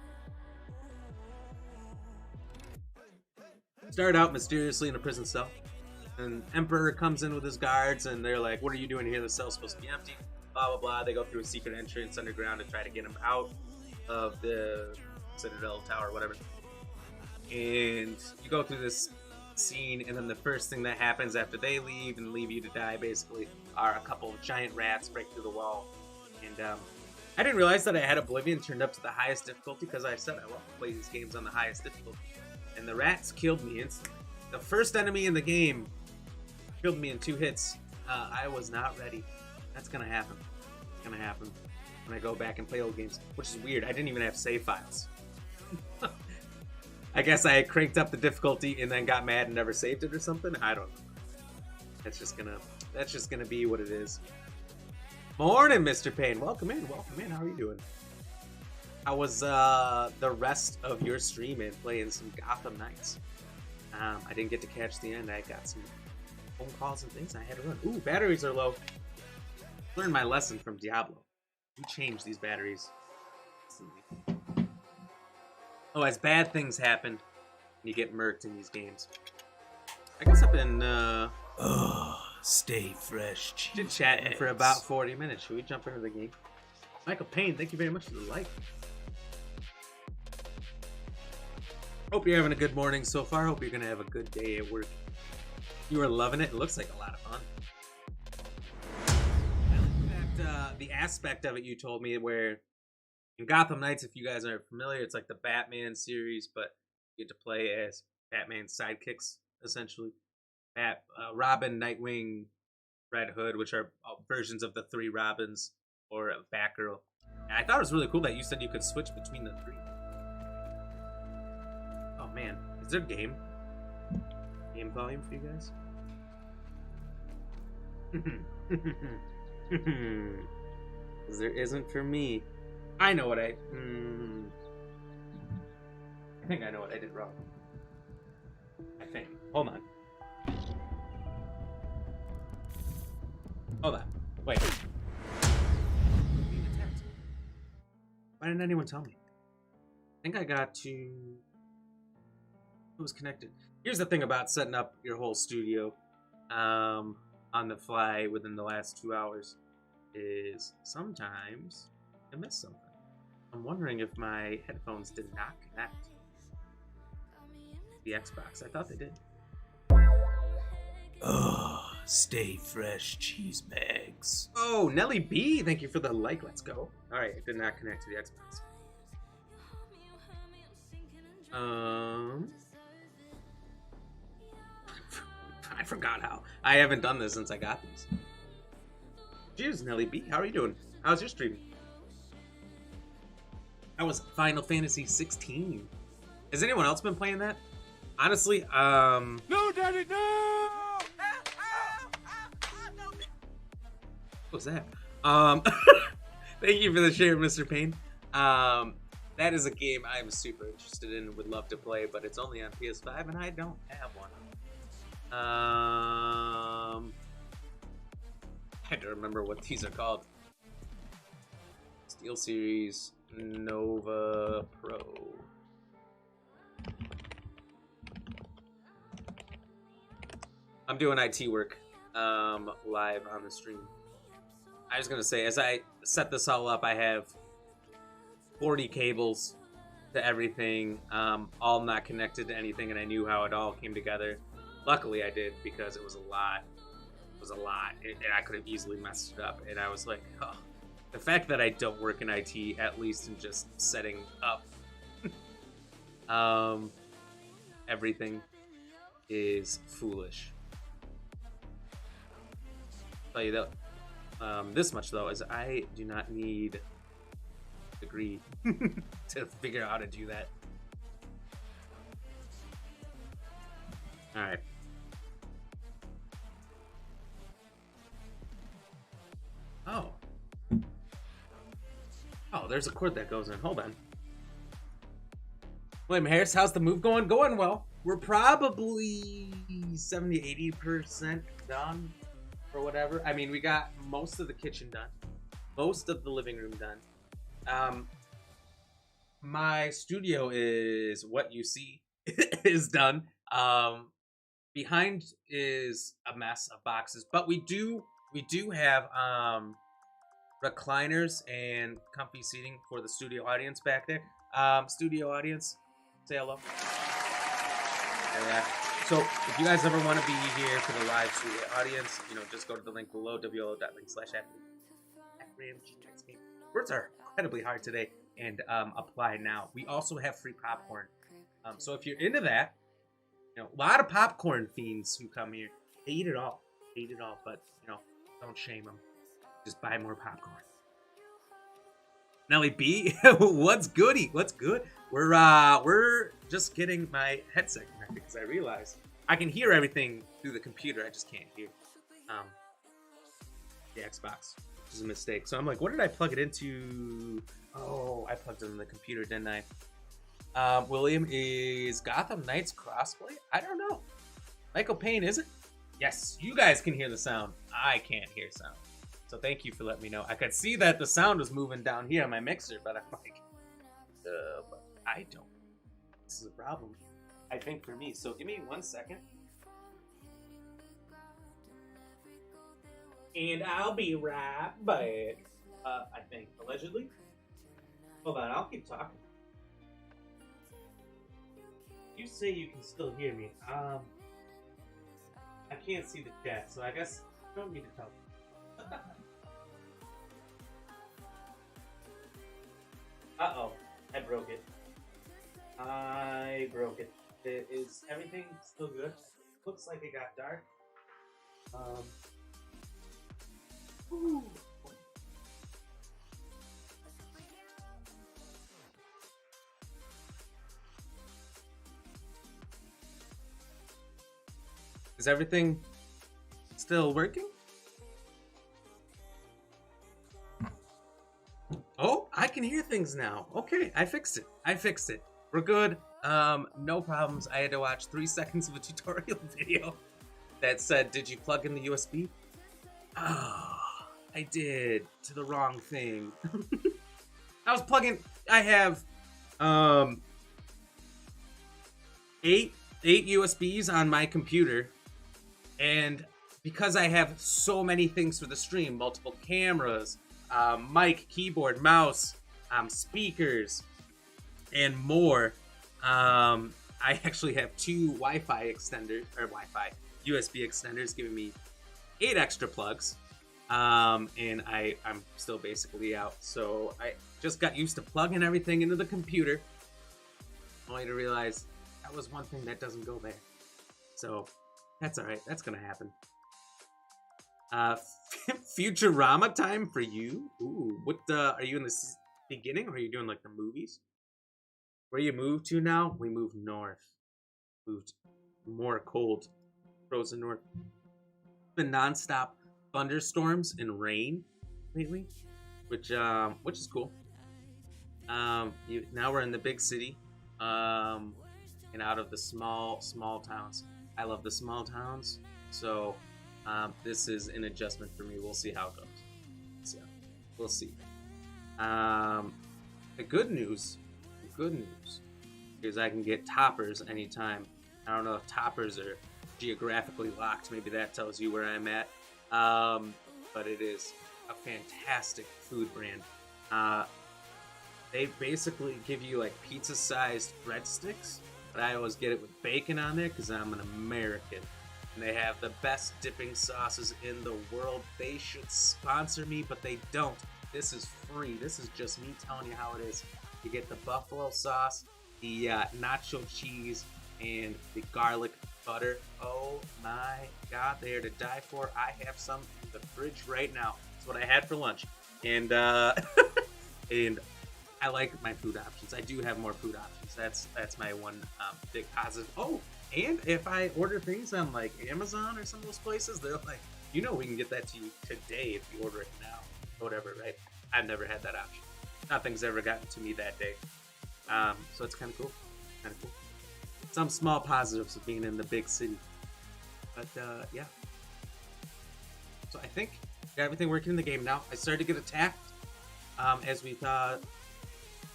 Start out mysteriously in a prison cell, and Emperor comes in with his guards, and they're like, "What are you doing here? The cell's supposed to be empty." Blah blah blah. They go through a secret entrance underground to try to get him out of the Citadel Tower, or whatever. And you go through this scene, and then the first thing that happens after they leave and leave you to die, basically, are a couple of giant rats break through the wall. And I didn't realize that I had Oblivion turned up to the highest difficulty because I said I love to play these games on the highest difficulty. And the rats killed me instantly. The first enemy in the game killed me in 2 hits. I was not ready. That's gonna happen. It's gonna happen when I go back and play old games, which is weird. I didn't even have save files. I guess I cranked up the difficulty and then got mad and never saved it or something. I don't know. That's just gonna be what it is. Morning, Mr. Payne. Welcome in. Welcome in. How are you doing? How was the rest of your stream and playing some Gotham Knights? I didn't get to catch the end. I got some phone calls and things I had to run. Ooh, batteries are low. Learned my lesson from Diablo. You change these batteries. Oh, as bad things happen, you get murked in these games. I guess I've been stay fresh. Chit-chatting for about 40 minutes. Should we jump into the game? Michael Payne, thank you very much for the like. Hope you're having a good morning so far. Hope you're going to have a good day at work. You are loving it. It looks like a lot of fun. The aspect of it you told me where in Gotham Knights, if you guys aren't familiar, it's like the Batman series, but you get to play as Batman's sidekicks, essentially. Robin, Nightwing, Red Hood, which are versions of the 3 Robins, or Batgirl. And I thought it was really cool that you said you could switch between the 3. Oh man, is there game volume for you guys? Because there isn't for me. I know what I think I know what I did wrong. I think. Hold on. Hold on. Wait. Why didn't anyone tell me? I think I got to... It was connected. Here's the thing about setting up your whole studio on the fly within the last 2 hours is sometimes I miss something. I'm wondering if my headphones did not connect to the Xbox. I thought they did. Stay fresh, cheese bags. Oh, Nelly B, thank you for the like. Let's go. All right, it did not connect to the Xbox. I forgot how. I haven't done this since I got these. Cheers, Nelly B. How are you doing? How's your stream? That was Final Fantasy 16. Has anyone else been playing that? Honestly, No, Daddy, no! what was that? Thank you for the share, Mr. Payne. That is a game I'm super interested in and would love to play, but it's only on PS5 and I don't have one. I had to remember what these are called. Steel Series Nova Pro. I'm doing IT work live on the stream. I was gonna say, as I set this all up, I have 40 cables to everything, all not connected to anything, and I knew how it all came together. Luckily, I did, because it was a lot. It was a lot, and I could have easily messed it up. And I was like, oh, the fact that I don't work in IT, at least in just setting up everything, is foolish. I'll tell you that. This much though is I do not need a degree to figure out how to do that. All right. Oh, there's a cord that goes in. Hold on. William Harris, how's the move going? Going well. We're probably 70-80% done. Or whatever. I mean, we got most of the kitchen done, most of the living room done. My studio is what you see is done. Behind is a mess of boxes, but we do have recliners and comfy seating for the studio audience back there. Studio audience, say hello. Yeah. So, if you guys ever want to be here for the live studio audience, just go to the link below, www.link/BlackRamGX. Words are incredibly hard today, and apply now. We also have free popcorn. So if you're into that, a lot of popcorn fiends who come here, they eat it all. They eat it all, but, don't shame them. Just buy more popcorn. Nelly B, what's goody? What's good? We're just getting my headset connected because I realized I can hear everything through the computer. I just can't hear the Xbox, which is a mistake. So I'm like, what did I plug it into? Oh, I plugged it in the computer, didn't I? William, is Gotham Knights crossplay? I don't know. Michael Payne, is it? Yes, you guys can hear the sound. I can't hear sound. So thank you for letting me know. I could see that the sound was moving down here on my mixer, but I'm like, but I don't. This is a problem, I think, for me. So give me 1 second. And I'll be right back. I think, allegedly. Hold on, I'll keep talking. You say you can still hear me. I can't see the chat, so I guess you don't need to tell me. Uh-oh, I broke it. Is everything still good? Looks like it got dark. Ooh. Is everything still working? Oh, I can hear things now. Okay, I fixed it. We're good. No problems. I had to watch 3 seconds of a tutorial video that said, did you plug in the USB? Oh, I did to the wrong thing. I was plugging, I have 8 USBs on my computer, and because I have so many things for the stream, multiple cameras, mic, keyboard, mouse, speakers, and more, I actually have 2 Wi-Fi USB extenders giving me 8 extra plugs, and I'm still basically out. So I just got used to plugging everything into the computer, only to realize that was one thing that doesn't go there. So that's all right. That's gonna happen. Uh, Futurama time for you. Ooh, what are you in the beginning, or are you doing like the movies? Where you move to now? We move north. Moved more cold, frozen north. Been nonstop thunderstorms and rain lately, which is cool. Now we're in the big city, and out of the small towns. I love the small towns, so this is an adjustment for me. We'll see how it goes. So we'll see. The good news is I can get toppers anytime. I don't know if toppers are geographically locked. Maybe that tells you where I'm at. But it is a fantastic food brand. They basically give you like pizza-sized breadsticks, but I always get it with bacon on there because I'm an American. And they have the best dipping sauces in the world. They should sponsor me, but they don't. This is free. This is just me telling you how it is. You get the buffalo sauce, the nacho cheese, and the garlic butter. Oh my God, they are to die for. I have some in the fridge right now. That's what I had for lunch. And and I like my food options. I do have more food options. That's my one big positive. Oh, and if I order things on like Amazon or some of those places, they're like, we can get that to you today if you order it now. Whatever, right? I've never had that option. Nothing's ever gotten to me that day. So it's kind of cool. Some small positives of being in the big city. But yeah. So I think got everything working in the game now. I started to get attacked as we thought,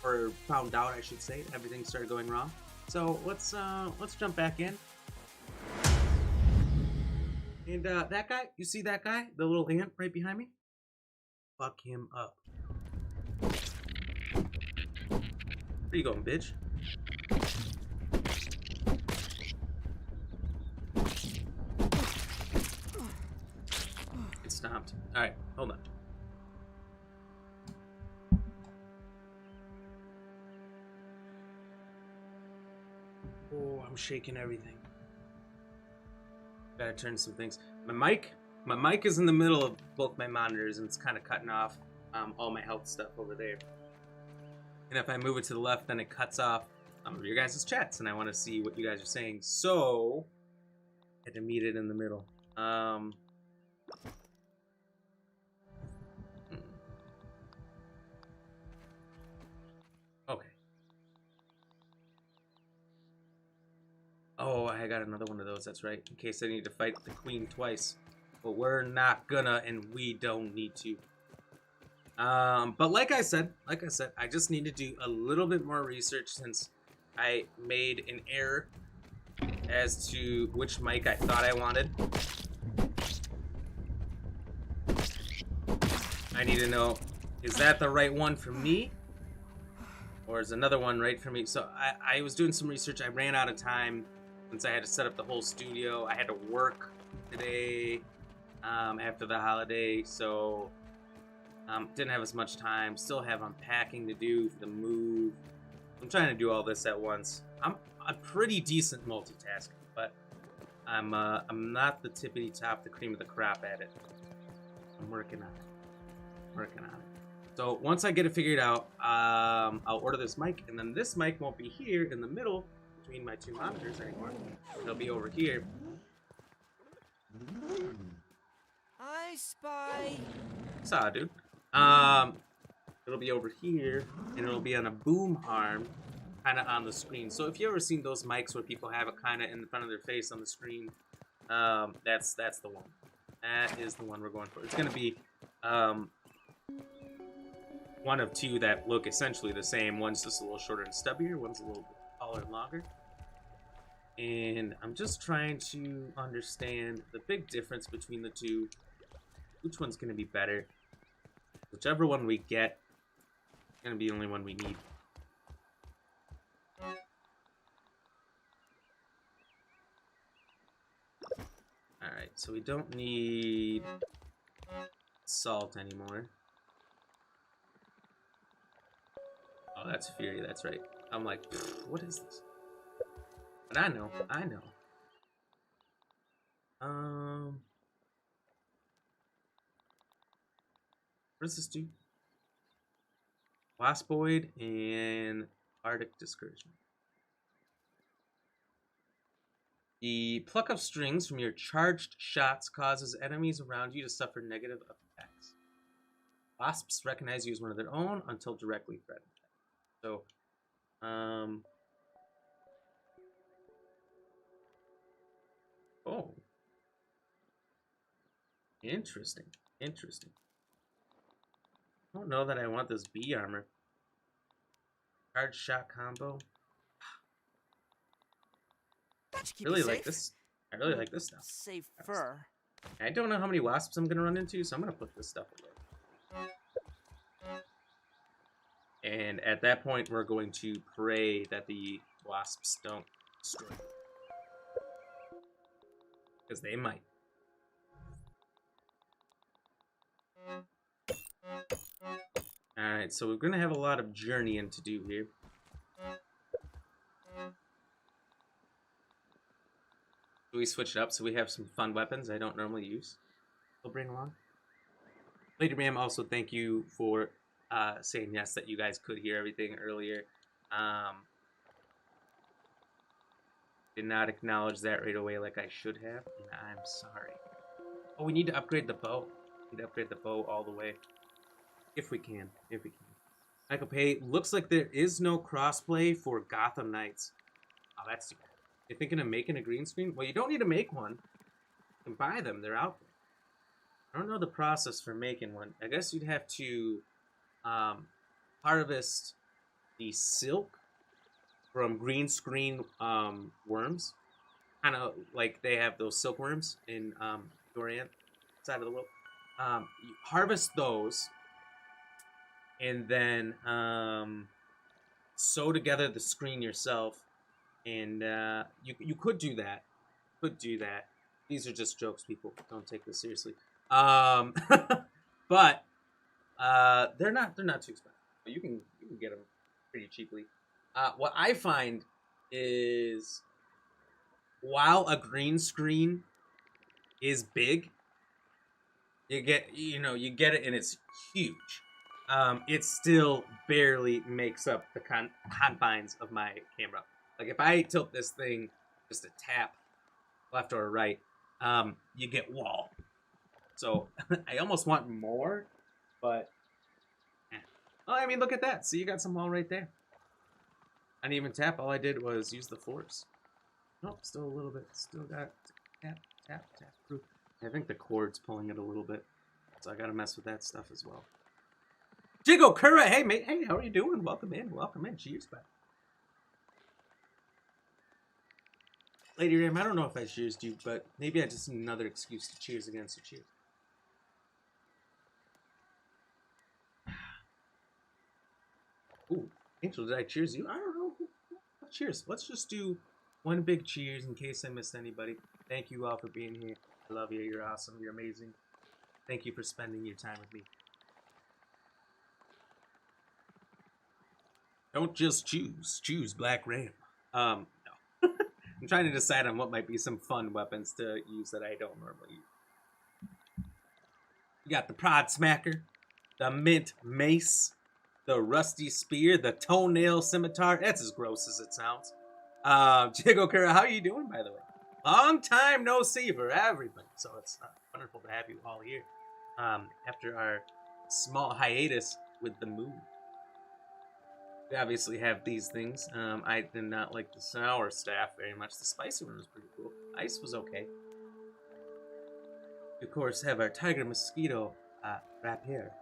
or found out, I should say. Everything started going wrong. So let's jump back in. And that guy, you see that guy, the little ant right behind me? Fuck him up. Where you going, bitch? Get stomped. Alright, hold on. Oh, I'm shaking everything. Gotta turn some things. My mic is in the middle of both my monitors, and it's kind of cutting off all my health stuff over there. And if I move it to the left, then it cuts off some of your guys' chats, and I want to see what you guys are saying. So I had to meet it in the middle. Okay. Oh, I got another one of those. That's right. In case I need to fight the queen twice. But we're not gonna, and we don't need to. But like I said, I just need to do a little bit more research since I made an error as to which mic I thought I wanted. I need to know, is that the right one for me? Or is another one right for me? So I was doing some research. I ran out of time since I had to set up the whole studio. I had to work today after the holiday, so didn't have as much time. Still have unpacking to do for the move. I'm trying to do all this at once. I'm a pretty decent multitasker, but I'm not the tippity top, the cream of the crop at it. I'm working on it. So once I get it figured out, I'll order this mic, and then this mic won't be here in the middle between my two monitors anymore. It'll be over here. I spy. Saw, dude. It'll be over here, and it'll be on a boom arm, kind of on the screen. So if you ever seen those mics where people have it kind of in front of their face on the screen, that's the one. That is the one we're going for. It's gonna be one of two that look essentially the same. One's just a little shorter and stubbier. One's a little bit taller and longer. And I'm just trying to understand the big difference between the two. Which one's going to be better? Whichever one we get is going to be the only one we need. Alright, so we don't need salt anymore. Oh, that's Fury, that's right. I'm like, what is this? But I know. What does this do? Waspoid and Arctic Discouragement. The pluck of strings from your charged shots causes enemies around you to suffer negative effects. Wasps recognize you as one of their own until directly threatened. So, oh. Interesting. Interesting. I don't know that I want this bee armor. Charge shot combo. That should keep Really you like safe. this. I really like this stuff. Safer. I don't know how many wasps I'm gonna run into, so I'm gonna put this stuff away. And at that point, we're going to pray that the wasps don't destroy it. Because they might. Alright, so we're going to have a lot of journeying to do here. We switch it up so we have some fun weapons I don't normally use. We'll bring along. Lady Ram, also thank you for saying yes that you guys could hear everything earlier. Did not acknowledge that right away like I should have, and I'm sorry. Oh, we need to upgrade the bow. We need to upgrade the bow all the way. If we can. If we can. Michael Pay, looks like there is no crossplay for Gotham Knights. Oh, that's too bad. You're thinking of making a green screen? Well, you don't need to make one. You can buy them. They're out there. I don't know the process for making one. I guess you'd have to harvest the silk from green screen worms. Kind of like they have those silkworms in Dorian side of the world. You harvest those and then sew together the screen yourself. And you could do that. These are just jokes, people. Don't take this seriously. But they're not too expensive. You can get them pretty cheaply. What I find is while a green screen is big, you get it and it's huge. It still barely makes up the confines of my camera. Like if I tilt this thing just a tap left or right, you get wall. So I almost want more, but well, I mean, look at that. See, you got some wall right there. I didn't even tap. All I did was use the force. Nope, still a little bit. Still got tap, tap, tap through. I think the cord's pulling it a little bit, so I gotta mess with that stuff as well. Jigo Kura, hey mate, hey, how are you doing? Welcome in. Cheers, bud. Lady Ram, I don't know if I cheersed you, but maybe I just need another excuse to cheers again, so cheers. Ooh, Angel, did I cheers you? I don't know. Cheers. Let's just do one big cheers in case I missed anybody. Thank you all for being here. I love you. You're awesome. You're amazing. Thank you for spending your time with me. Don't just choose Black Ram. No. I'm trying to decide on what might be some fun weapons to use that I don't normally use. You got the Prod Smacker, the Mint Mace, the Rusty Spear, the Toenail Scimitar. That's as gross as it sounds. Jigo Kura, how are you doing, by the way? Long time no see for everybody. So it's wonderful to have you all here after our small hiatus with the move. We obviously have these things. I did not like the sour staff very much. The spicy one was pretty cool. Ice was okay. We, of course, have our Tiger Mosquito Rapier.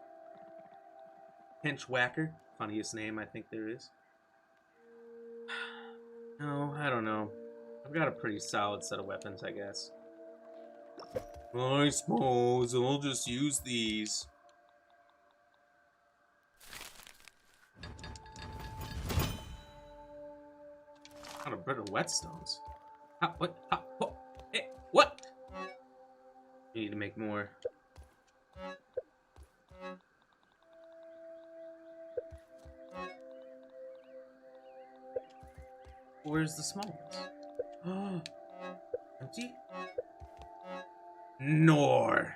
Pinch Whacker. Funniest name I think there is. No, I don't know. I've got a pretty solid set of weapons, I guess. I suppose I'll just use these. Got a bit of whetstones. What? Hey, what? You need to make more. Where's the small ones? Empty? Nor.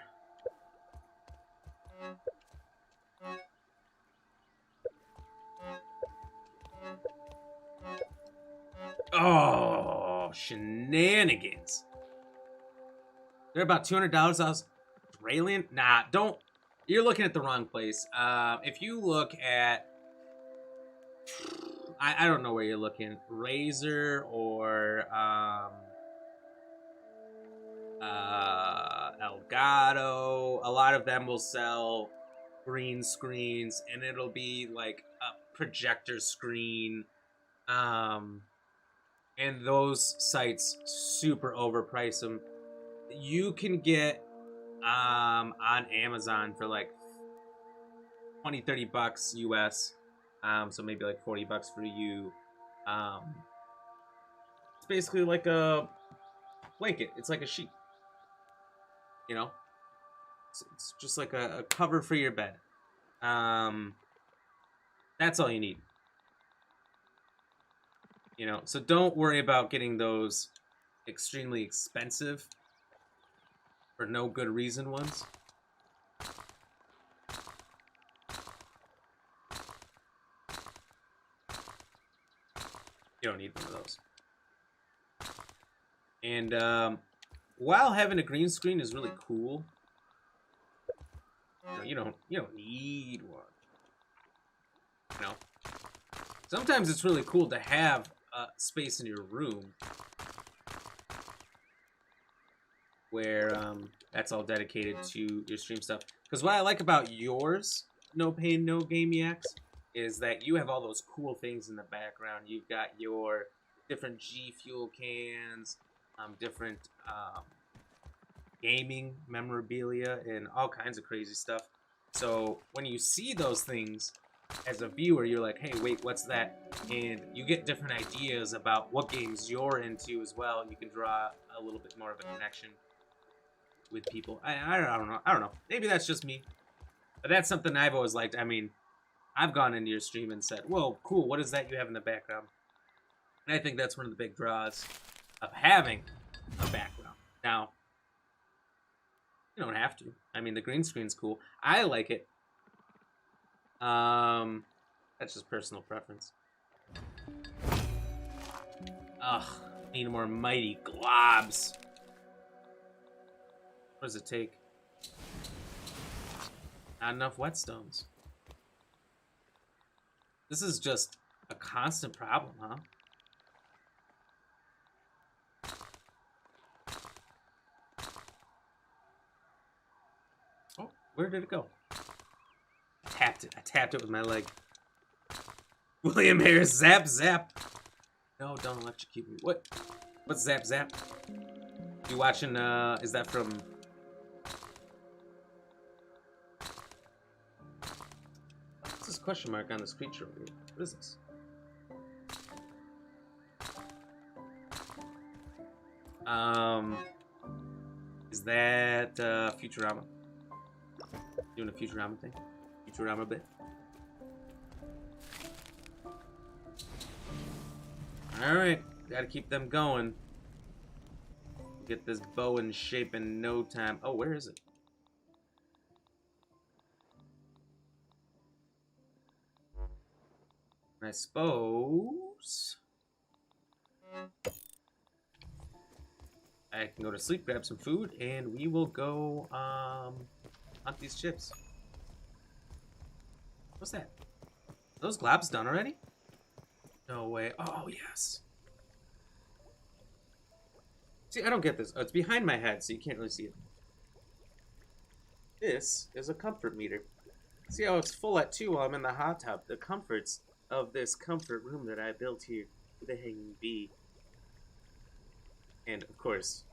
Oh, shenanigans. They're about $200 Australian. Nah, don't. You're looking at the wrong place. If you look at, I don't know where you're looking. Razer or Elgato. A lot of them will sell green screens, and it'll be like a projector screen. And those sites super overprice them. You can get on Amazon for like 20-30 bucks US, so maybe like 40 bucks for you. It's basically like a blanket. It's like a sheet, you know. It's just like a cover for your bed. That's all you need, you know. So don't worry about getting those extremely expensive for no good reason ones. You don't need one of those. And while having a green screen is really cool, you don't need one. You know, sometimes it's really cool to have space in your room where that's all dedicated to your stream stuff. Because what I like about yours, No Pain No Game EX, is that you have all those cool things in the background. You've got your different G Fuel cans, different gaming memorabilia, and all kinds of crazy stuff. So when you see those things as a viewer, you're like, hey, wait, what's that? And you get different ideas about what games you're into as well. You can draw a little bit more of a connection with people. I don't know. Maybe that's just me. But that's something I've always liked. I mean, I've gone into your stream and said, whoa, cool, what is that you have in the background? And I think that's one of the big draws of having a background. Now, you don't have to. I mean, the green screen's cool. I like it. That's just personal preference. Ugh, need more mighty globs. What does it take? Not enough whetstones. This is just a constant problem, huh? Oh, where did it go? I tapped it with my leg. William Harris, zap, zap. No, don't electrocute me. What? What's zap, zap? You watching, is that from... What's this question mark on this creature over here? What is this? Is that, Futurama? Doing a Futurama thing? Futurama bit? Alright, gotta keep them going. Get this bow in shape in no time. Oh, where is it? I suppose I can go to sleep, grab some food, and we will go hunt these chips. What's that? Are those globs done already? No way. Oh, yes. See, I don't get this. Oh, it's behind my head, so you can't really see it. This is a comfort meter. See how it's full at 2 while I'm in the hot tub. The comforts of this comfort room that I built here with a hanging bee. And, of course,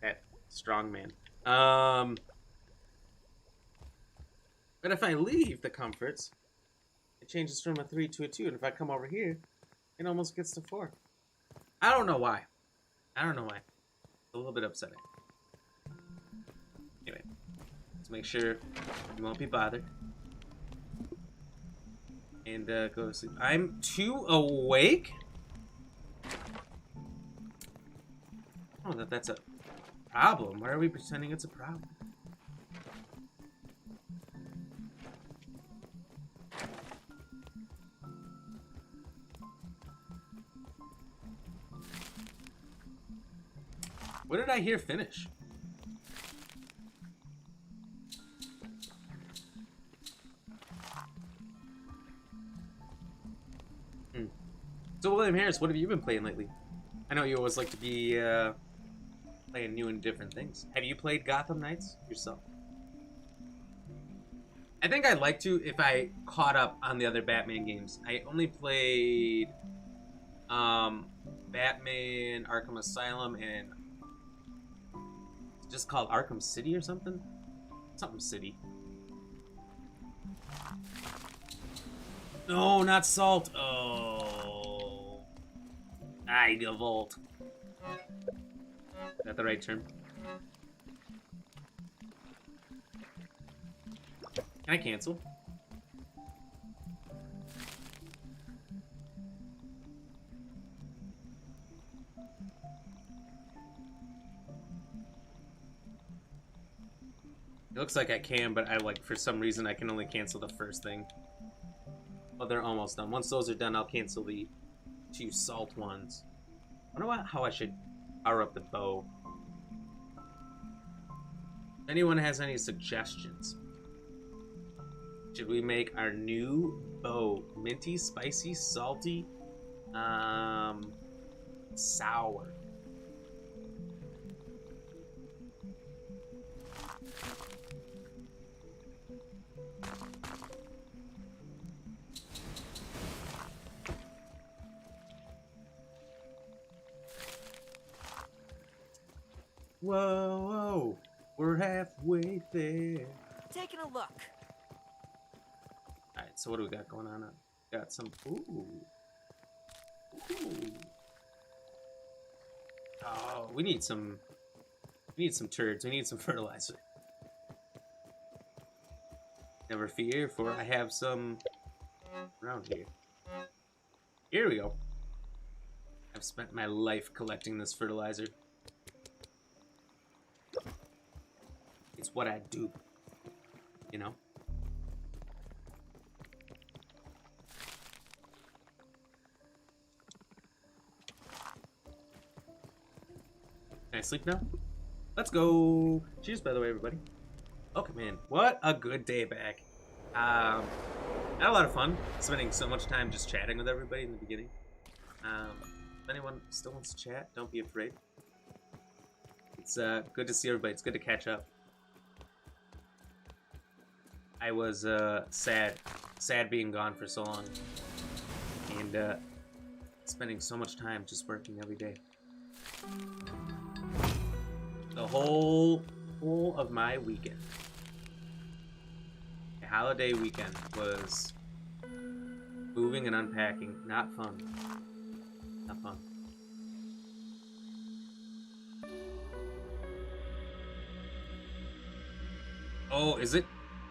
that strong man. But if I leave the comforts, it changes from a 3 to a 2. And if I come over here, it almost gets to 4. I don't know why. I don't know why. It's a little bit upsetting. Anyway, let's make sure you won't be bothered. And go to sleep. I'm too awake? I don't know that that's a problem. Why are we pretending it's a problem? What did I hear finish? So William Harris, what have you been playing lately? I know you always like to be playing new and different things. Have you played Gotham Knights yourself? I think I'd like to if I caught up on the other Batman games. I only played Batman, Arkham Asylum, and it's just called Arkham City or something? Something City. No, not Salt. Oh. I default. Is that the right term? Can I cancel? It looks like I can, but for some reason I can only cancel the first thing. Oh, they're almost done. Once those are done, I'll cancel the 2 salt ones. I wonder how I should power up the bow. If anyone has any suggestions, should we make our new bow minty, spicy, salty, sour? Whoa, whoa, we're halfway there. Taking a look. Alright, so what do we got going on? Got some, ooh. Oh, we need some turds. We need some fertilizer. Never fear, for I have some around here. Here we go. I've spent my life collecting this fertilizer. It's what I do, you know? Can I sleep now? Let's go. Cheers, by the way, everybody. Okay, man, what a good day back. Had a lot of fun spending so much time just chatting with everybody in the beginning. If anyone still wants to chat, don't be afraid. It's good to see everybody. It's good to catch up. I was sad being gone for so long, and spending so much time just working every day. The whole of my weekend, the holiday weekend, was moving and unpacking. Not fun. Not fun. Oh, is it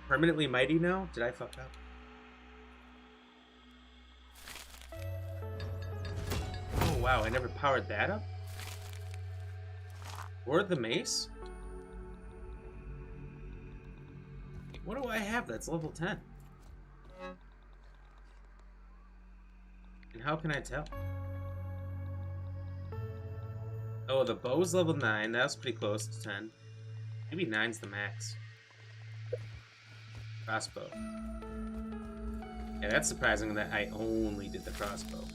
permanently mighty now? Did I fuck up? Oh wow, I never powered that up? Or the mace? What do I have that's level 10? And how can I tell? Oh, the bow's level 9. That was pretty close to 10. Maybe 9's the max. Crossbow. Yeah, that's surprising that I only did the crossbow.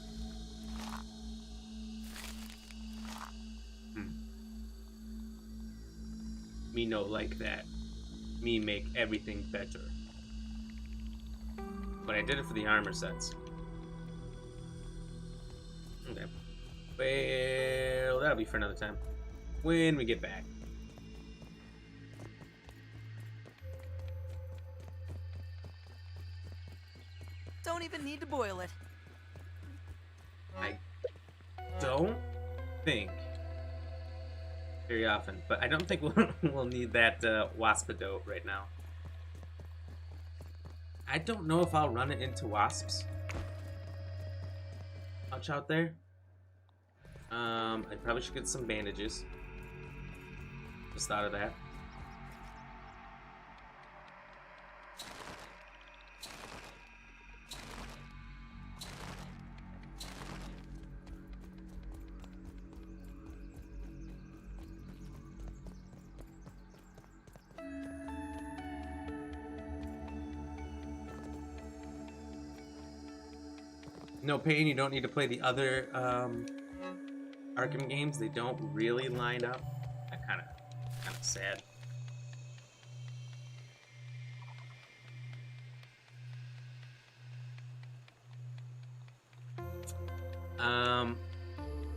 Me no like that. Me make everything better. But I did it for the armor sets. Okay. Well, that'll be for another time. When we get back. Don't even need to boil it. I don't think very often, but I don't think we'll need that waspidote right now. I don't know if I'll run it into wasps much out there. I probably should get some bandages. Just thought of that. No pain, you don't need to play the other Arkham games. They don't really line up. That kind of sad.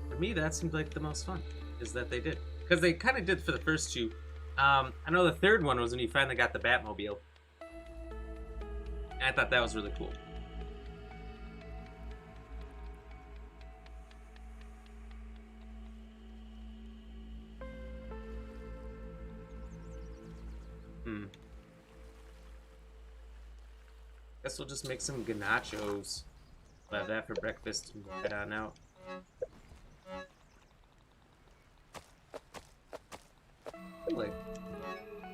For me, that seemed like the most fun, is that they did. Because they kind of did for the first two. I know the third one was when you finally got the Batmobile. And I thought that was really cool. Guess we'll just make some ganachos. We'll have that for breakfast and we'll head on out. Like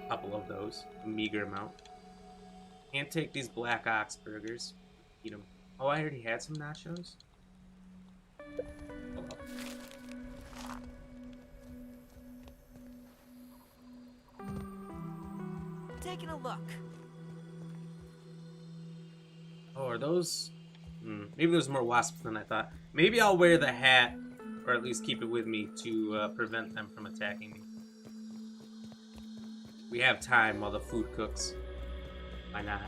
a couple of those, a meager amount. Can't take these Black Ox burgers. Eat them. Oh, I already had some nachos. Oh, well. Taking a look. Oh, are those? Maybe there's more wasps than I thought. Maybe I'll wear the hat, or at least keep it with me to prevent them from attacking me. We have time while the food cooks. Why not?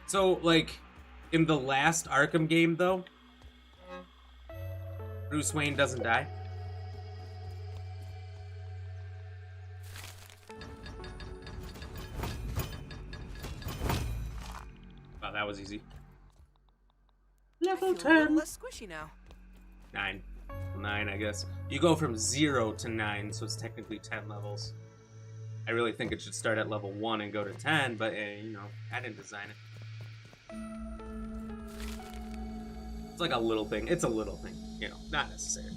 So, like, in the last Arkham game, though, Bruce Wayne doesn't die. Wow, that was easy. Level I feel a little 10. less squishy now. 9. 9, I guess. You go from 0 to 9, so it's technically 10 levels. I really think it should start at level 1 and go to 10, but, you know, I didn't design it. It's like a little thing. It's a little thing, you know, not necessary.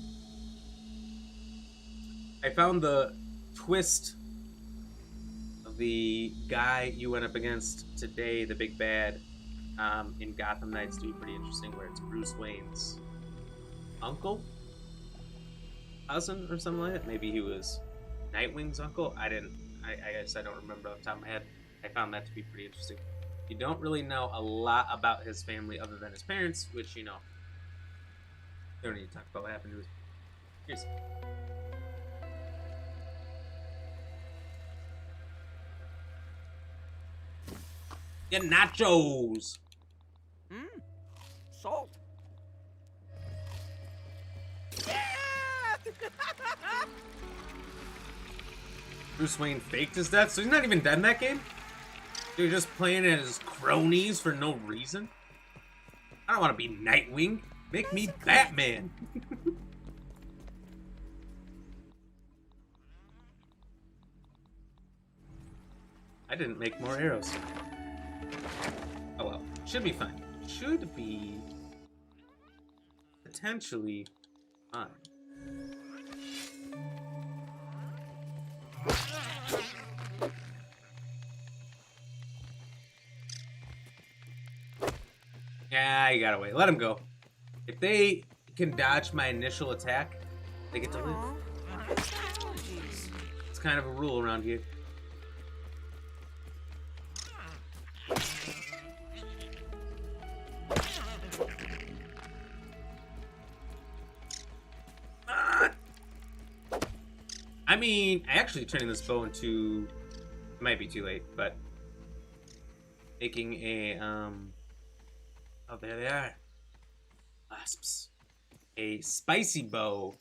I found the twist of the guy you went up against today, the big bad, in Gotham Knights, to be pretty interesting, where it's Bruce Wayne's uncle? Cousin or something like that. Maybe he was Nightwing's uncle. I guess I don't remember off the top of my head. I found that to be pretty interesting. You don't really know a lot about his family other than his parents, which, you know, you don't need to talk about what happened to his. Here's. Get nachos. Salt. Bruce Wayne faked his death, so he's not even dead in that game? They're just playing as cronies for no reason? I don't want to be Nightwing. Make me Batman. I didn't make more arrows. Oh well. Should be fine. Should be potentially fine. Yeah, you gotta wait. Let him go. If they can dodge my initial attack, they get to live. Jeez. It's kind of a rule around here. I mean, actually turning this bow into... It might be too late, but... Making a, Oh, there they are. Wasps. A spicy bow.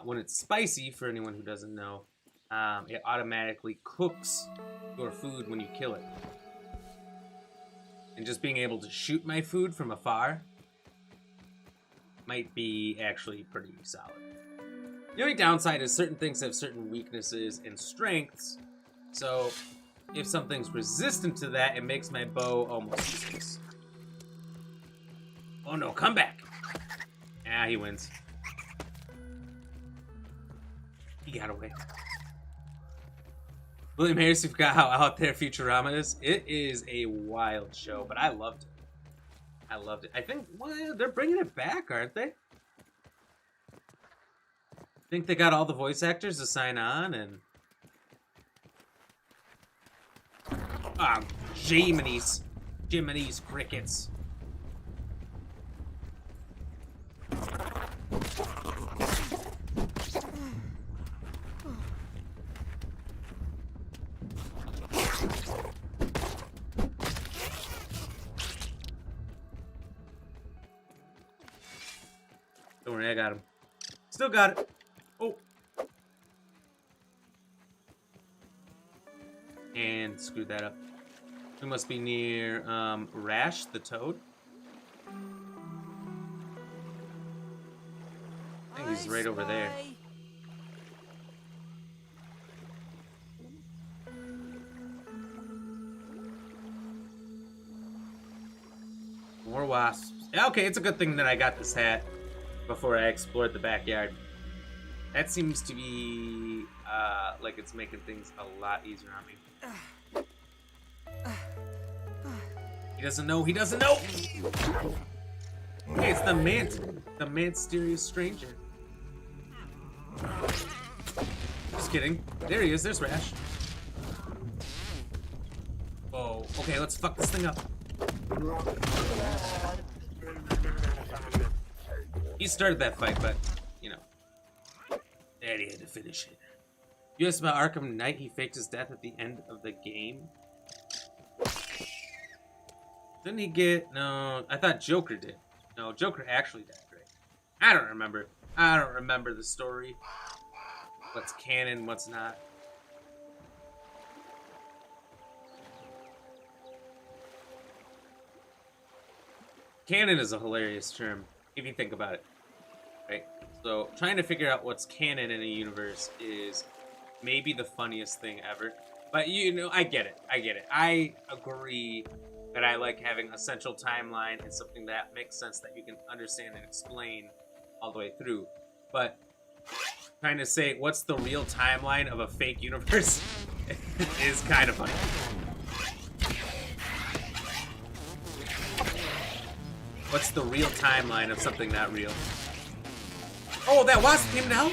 When it's spicy, for anyone who doesn't know, it automatically cooks your food when you kill it. And just being able to shoot my food from afar might be actually pretty solid. The only downside is certain things have certain weaknesses and strengths, so if something's resistant to that, it makes my bow almost useless. Oh no, come back! Ah, he wins. He got away. William Harris, you forgot how out there Futurama is? It is a wild show, but I loved it. I loved it. I think, well, they're bringing it back, aren't they? I think they got all the voice actors to sign on, and... Ah, Jiminy's crickets. Don't worry, I got him. Still got it. Oh. And screwed that up. We must be near Rash the Toad. I think he's right over there. More wasps. Okay, it's a good thing that I got this hat before I explored the backyard. That seems to be like it's making things a lot easier on me. He doesn't know. He doesn't know. Hey, it's the mysterious stranger. Just kidding. There he is. There's Rash. Oh, okay. Let's fuck this thing up. He started that fight, but you know, Daddy had to finish it. You asked about Arkham Knight. He faked his death at the end of the game. Didn't he get... No, I thought Joker did. No, Joker actually died, right? I don't remember. I don't remember the story. What's canon, what's not. Canon is a hilarious term, if you think about it. Right? So, trying to figure out what's canon in a universe is maybe the funniest thing ever. But, you know, I get it. I get it. I agree that I like having a central timeline and something that makes sense that you can understand and explain all the way through. But trying to say what's the real timeline of a fake universe is kind of funny. What's the real timeline of something not real? Oh, that wasp came now?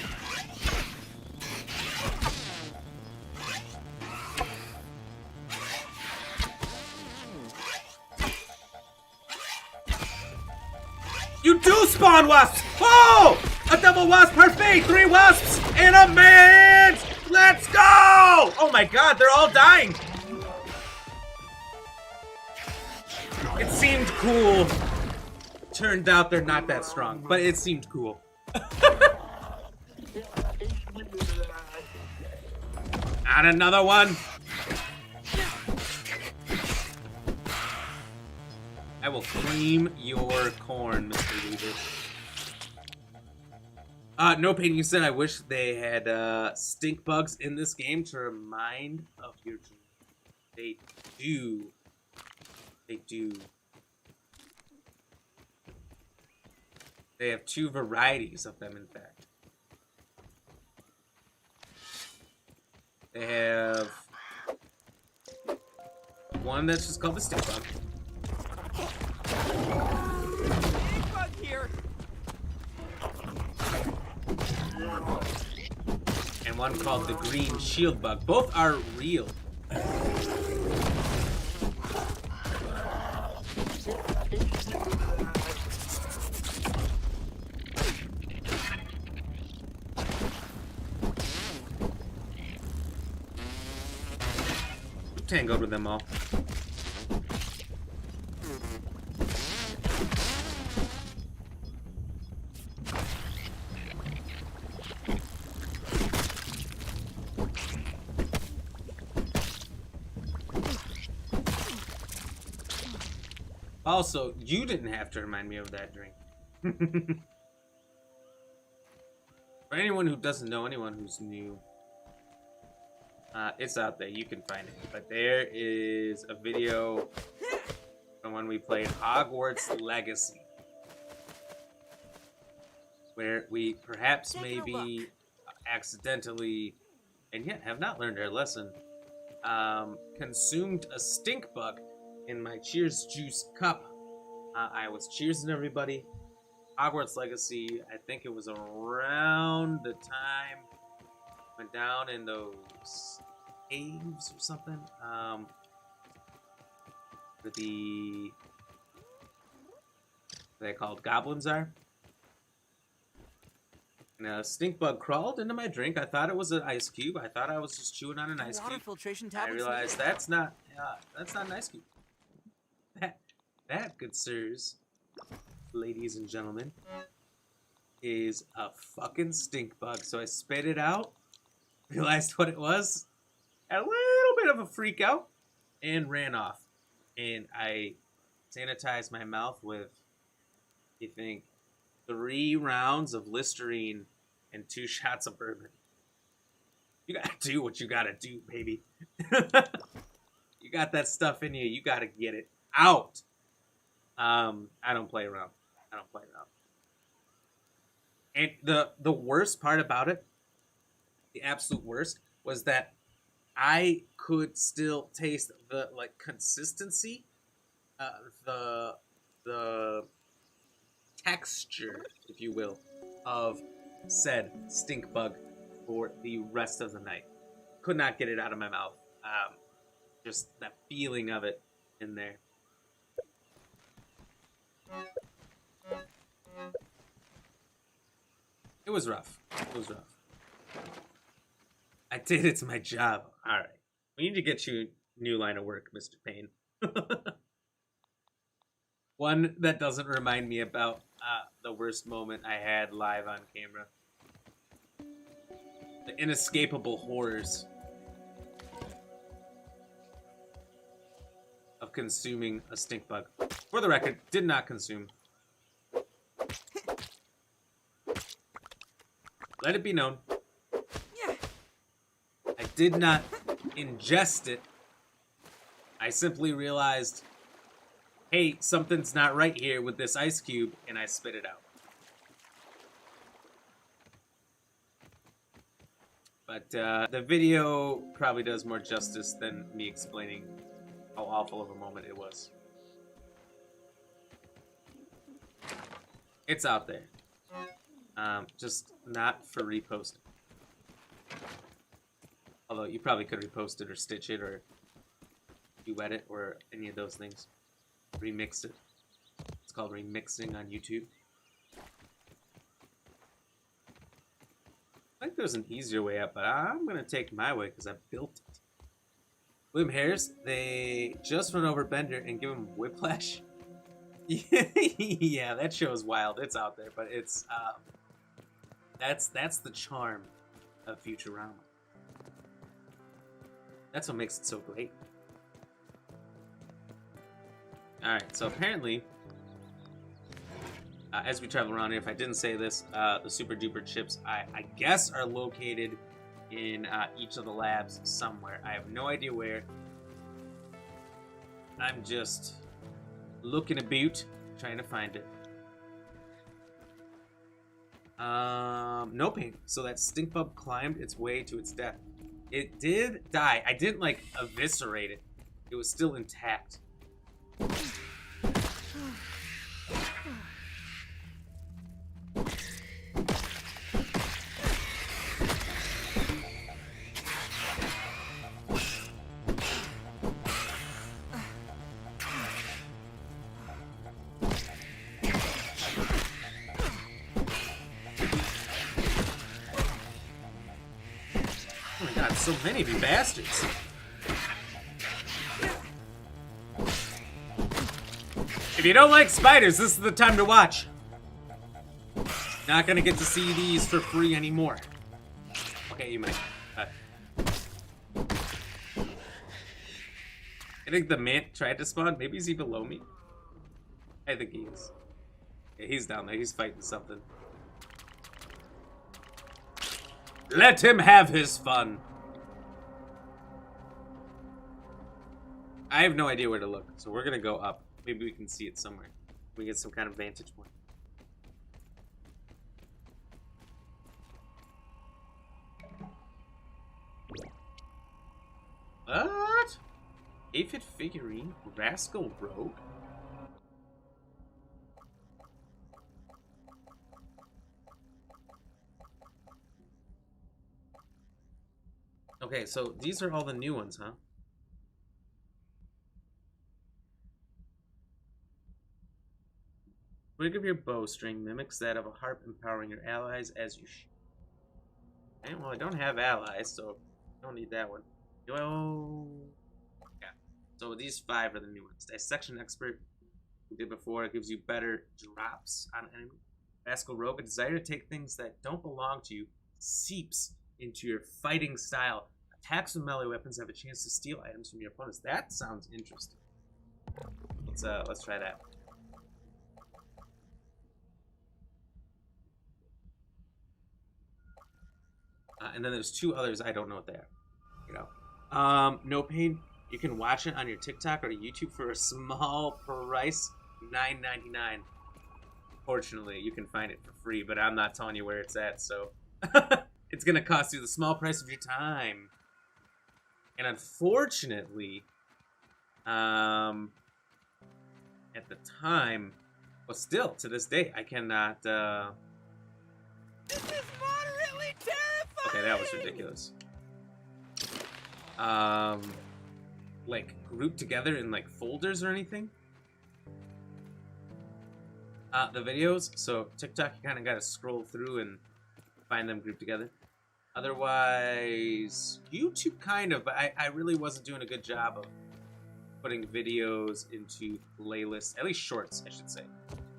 You do spawn wasps! Oh! A double wasp parfait! 3 wasps and a man! Let's go! Oh my god, they're all dying! It seemed cool. Turned out they're not that strong, but it seemed cool. And another one! I will cream your corn, Mr. Weaver. No Pain, you said I wish they had stink bugs in this game to remind of your dream. They do. They do. They have 2 varieties of them, in fact. They have one that's just called the stink bug. Bug here. And one called the green shield bug. Both are real. Tangled with them all. Also, you didn't have to remind me of that drink. For anyone who doesn't know, anyone who's new, it's out there. You can find it. But there is a video from when we played Hogwarts Legacy, where we perhaps maybe accidentally, and yet have not learned our lesson, consumed a stink bug in my Cheers juice cup. I was cheersing everybody. Hogwarts Legacy, I think it was around the time went down in those caves or something. Where they're called goblins are. And a stink bug crawled into my drink. I thought it was an ice cube. I thought I was just chewing on an ice Water cube. filtration I tablets. realized that's not an ice cube. That, good sirs, ladies and gentlemen, is a fucking stink bug. So I spit it out, realized what it was, had a little bit of a freak out, and ran off. And I sanitized my mouth with, I think, 3 rounds of Listerine and 2 shots of bourbon. You gotta do what you gotta do, baby. You got that stuff in you. You gotta get it out. I don't play around. And the worst part about it, the absolute worst, was that I could still taste the consistency, the texture, if you will, of said stink bug for the rest of the night. Could not get it out of my mouth. Just that feeling of it in there. It was rough. I did. It's my job. All right. We need to get you a new line of work, Mr. Payne. One that doesn't remind me about the worst moment I had live on camera. The inescapable horrors of consuming a stink bug. For the record, did not consume. Let it be known. I did not ingest it. I simply realized, hey, something's not right here with this ice cube, and I spit it out. But the video probably does more justice than me explaining how awful of a moment it was. It's out there. Just not for reposting. Although you probably could repost it or stitch it or duet it or any of those things. Remix it. It's called remixing on YouTube. I think there's an easier way up, but I'm going to take my way because I built it. William Harris, they just run over Bender and give him whiplash. Yeah, that show is wild. It's out there, but it's that's the charm of Futurama. That's what makes it so great. Alright, so apparently, as we travel around here, if I didn't say this, the Super Duper chips, I guess, are located in each of the labs somewhere. I have no idea where. I'm just looking about, trying to find it. No pain. So that stink bug climbed its way to its death. It did die. I didn't, like, eviscerate it. It was still intact. Oh my god, so many of you bastards. If you don't like spiders, this is the time to watch. Not gonna get to see these for free anymore. Okay, you might. I think the man tried to spawn. Maybe is he below me? I think he is. Yeah, he's down there. He's fighting something. Let him have his fun. I have no idea where to look, so we're gonna go up. Maybe we can see it somewhere. We get some kind of vantage point. What? Aphid figurine? Rascal Rogue? Okay, so these are all the new ones, huh? Twig of your bowstring mimics that of a harp, empowering your allies as you Okay, well, I don't have allies, so I don't need that one. Oh, yeah. So these 5 are the new ones. Dissection Expert, we did before. It gives you better drops on enemy. Rascal Rogue, a desire to take things that don't belong to you, seeps into your fighting style. Attacks with melee weapons have a chance to steal items from your opponents. That sounds interesting. Let's try that. And then there's 2 others. I don't know what they are. You know, No Pain. You can watch it on your TikTok or YouTube for a small price, $9.99. Fortunately, you can find it for free, but I'm not telling you where it's at, so it's gonna cost you the small price of your time. And unfortunately, at the time, well, still to this day, I cannot. This is moderately terrifying! Okay, that was ridiculous. Like grouped together in like folders or anything. The videos, so TikTok, you kind of got to scroll through and find them grouped together. Otherwise, YouTube kind of, but I really wasn't doing a good job of putting videos into playlists, at least shorts, I should say.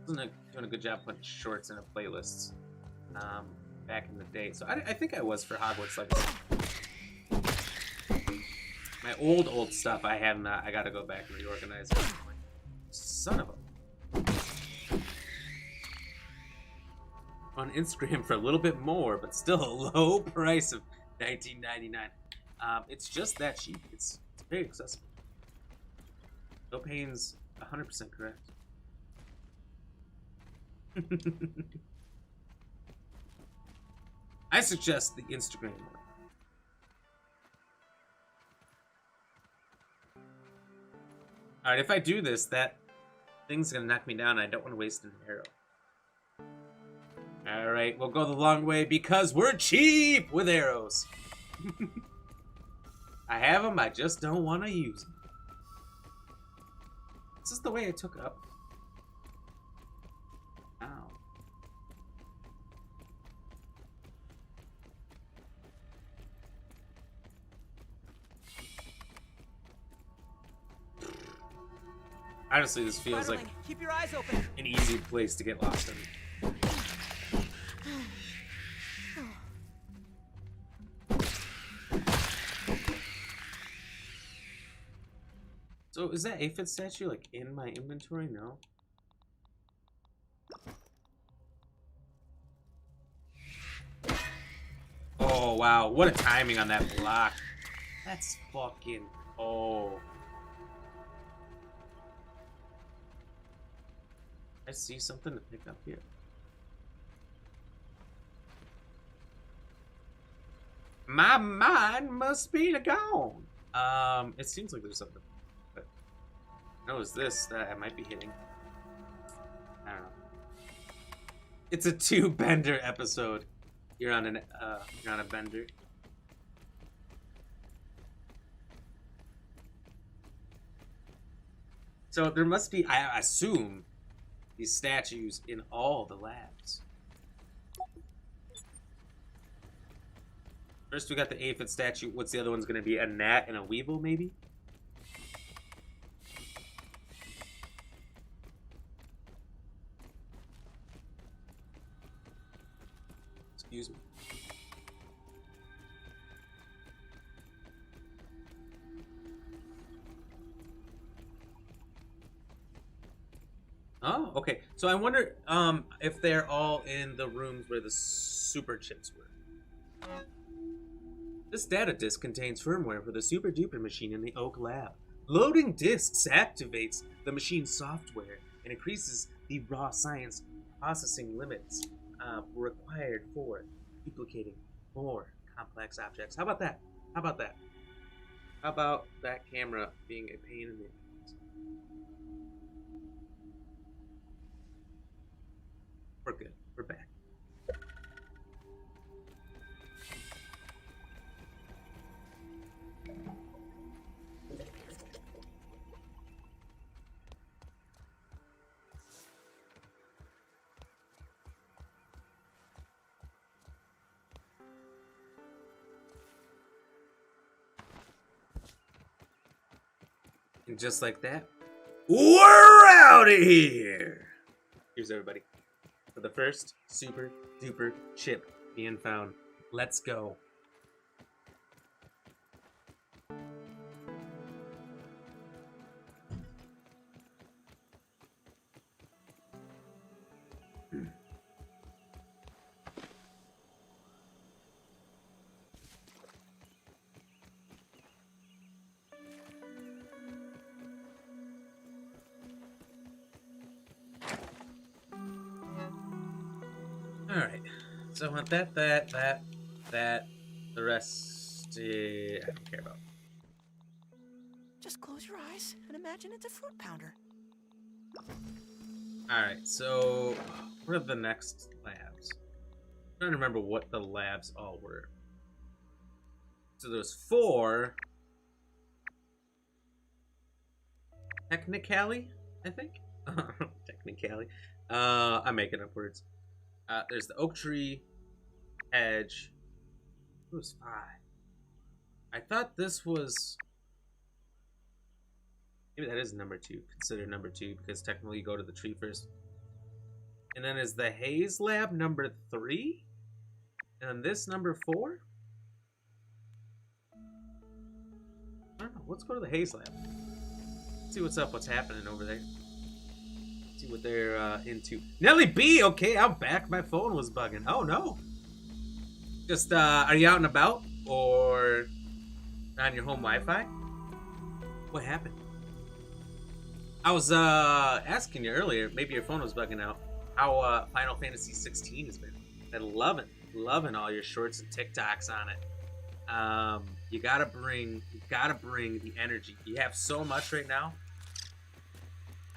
Wasn't doing a good job putting shorts into playlists back in the day. So I think I was for Hogwarts Legacy. My old stuff, I have not. I got to go back and reorganize it. Son of a... On Instagram for a little bit more, but still a low price of $19.99. It's just that cheap. It's very accessible. No Pain's 100% correct. I suggest the Instagram one. Alright, if I do this, that thing's gonna knock me down. I don't want to waste an arrow. Alright, we'll go the long way because we're cheap with arrows. I have them, I just don't want to use them. This is the way I took up. Ow. Honestly, this feels like Keep your eyes open. an easy place to get lost in. So is that aphid statue like in my inventory? No. Oh wow, what a timing on that block. That's fucking... Oh. I see something to pick up here. My mind must be gone. It seems like there's something. But no, is this that I might be hitting? I don't know. It's a 2-bender episode. You're on a bender. So there must be, I assume, these statues in all the labs. First we got the aphid statue. What's the other one's gonna be? A gnat and a weevil, maybe? Excuse me. Oh, okay. So I wonder if they're all in the rooms where the super chips were. This data disk contains firmware for the Super Duper machine in the Oak Lab. Loading disks activates the machine's software and increases the raw science processing limits required for duplicating more complex objects. How about that? How about that? How about that camera being a pain in the ass? We're good. We're back. And just like that, we're out of here. Here's everybody. For the first super duper chip being found. Let's go. Alright, so I want that, the rest, I don't care about. Just close your eyes and imagine it's a fruit pounder. Alright, so, what are the next labs? I'm trying to remember what the labs all were. So there's 4. Technically, I think? Technically. I'm making up words. There's the oak tree, hedge. It was 5. I thought this was... Maybe that is number 2. Consider number 2 because technically you go to the tree first. And then is the haze lab number 3? And then this number 4? I don't know. Let's go to the haze lab. See what's up, what's happening over there. See what they're into. Nelly B, okay, I'm back. My phone was bugging. Oh no. Just are you out and about or on your home Wi-Fi? What happened? I was asking you earlier, maybe your phone was bugging out, how Final Fantasy 16 has been. I'm loving all your shorts and TikToks on it. You gotta bring the energy. You have so much right now.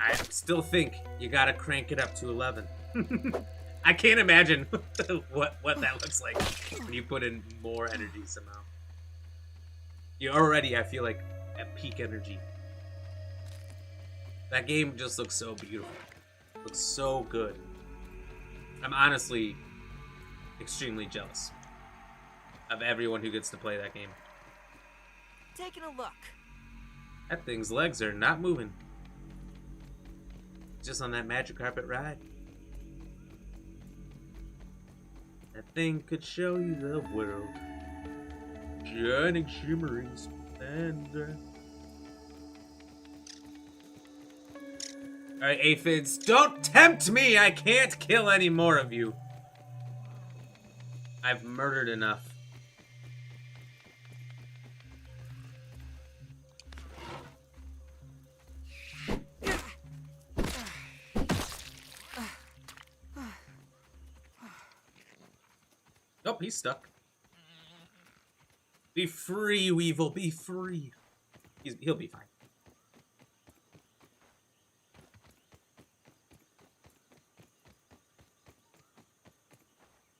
I still think you gotta crank it up to 11. I can't imagine what that looks like when you put in more energy somehow. You're already, I feel like, at peak energy. That game just looks so beautiful. Looks so good. I'm honestly extremely jealous of everyone who gets to play that game. Taking a look. That thing's legs are not moving. Just on that magic carpet ride. That thing could show you the world. Shining, shimmering splendor. Alright, aphids, don't tempt me! I can't kill any more of you. I've murdered enough. Oh, he's stuck. Be free, Weevil, be free. He'll be fine.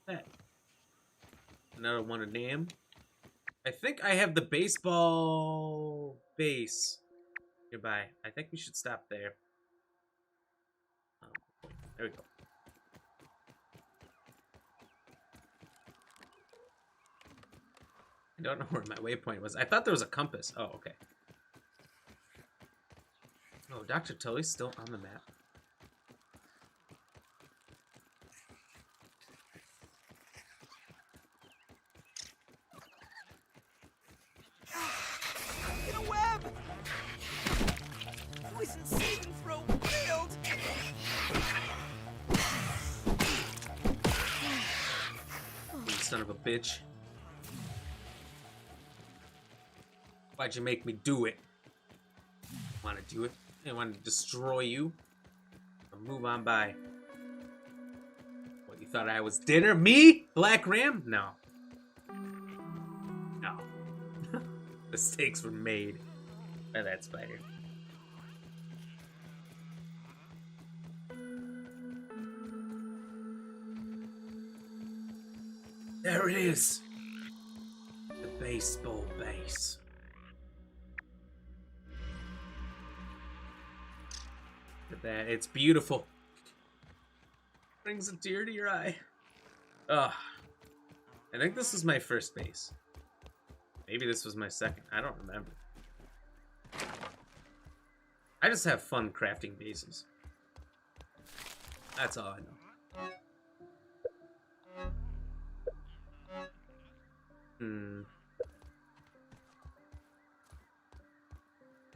That. Another one of damn. I think I have the baseball base nearby. I think we should stop there. Oh, there we go. I don't know where my waypoint was. I thought there was a compass. Oh, okay. Oh, Dr. Tully's still on the map. Get a web! Poison saving throw failed! You son of a bitch. Why'd you make me do it? Want to do it? I want to destroy you? Or move on by? What, you thought I was dinner? Me? Black Ram? No. No. Mistakes were made by that spider. There it is. The baseball base. Look at that. It's beautiful. Brings a tear to your eye. Ugh. I think this is my first base. Maybe this was my second. I don't remember. I just have fun crafting bases. That's all I know.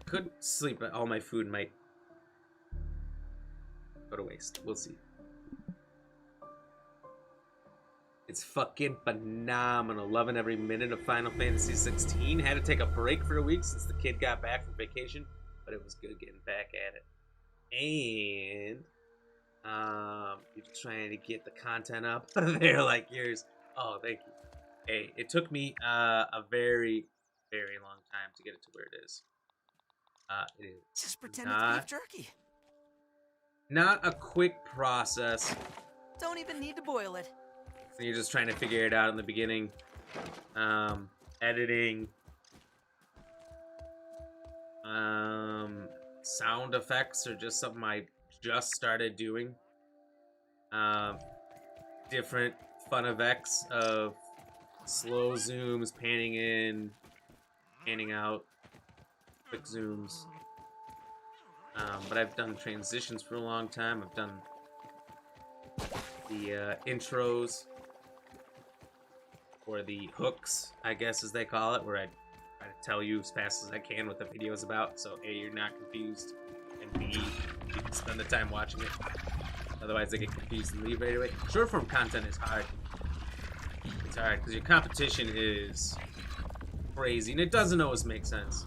Could sleep, but all my food might go to waste. We'll see. It's fucking phenomenal. Loving every minute of Final Fantasy 16. Had to take a break for a week since the kid got back from vacation, but it was good getting back at it. And you're trying to get the content up there like yours. Oh, thank you. Hey, it took me a very, very long time to get it to where it is. It is Just pretend it's beef jerky. not a quick process. Don't even need to boil it. So you're just trying to figure it out in the beginning. Editing. Sound effects are just something I just started doing. Different fun effects of slow zooms, panning in, panning out, quick zooms. But I've done transitions for a long time. I've done the intros, or the hooks, I guess as they call it, where I try to tell you as fast as I can what the video's about, so A, you're not confused, and B, you can spend the time watching it. Otherwise they get confused and leave right away. Short form content is hard. It's hard because your competition is crazy and it doesn't always make sense.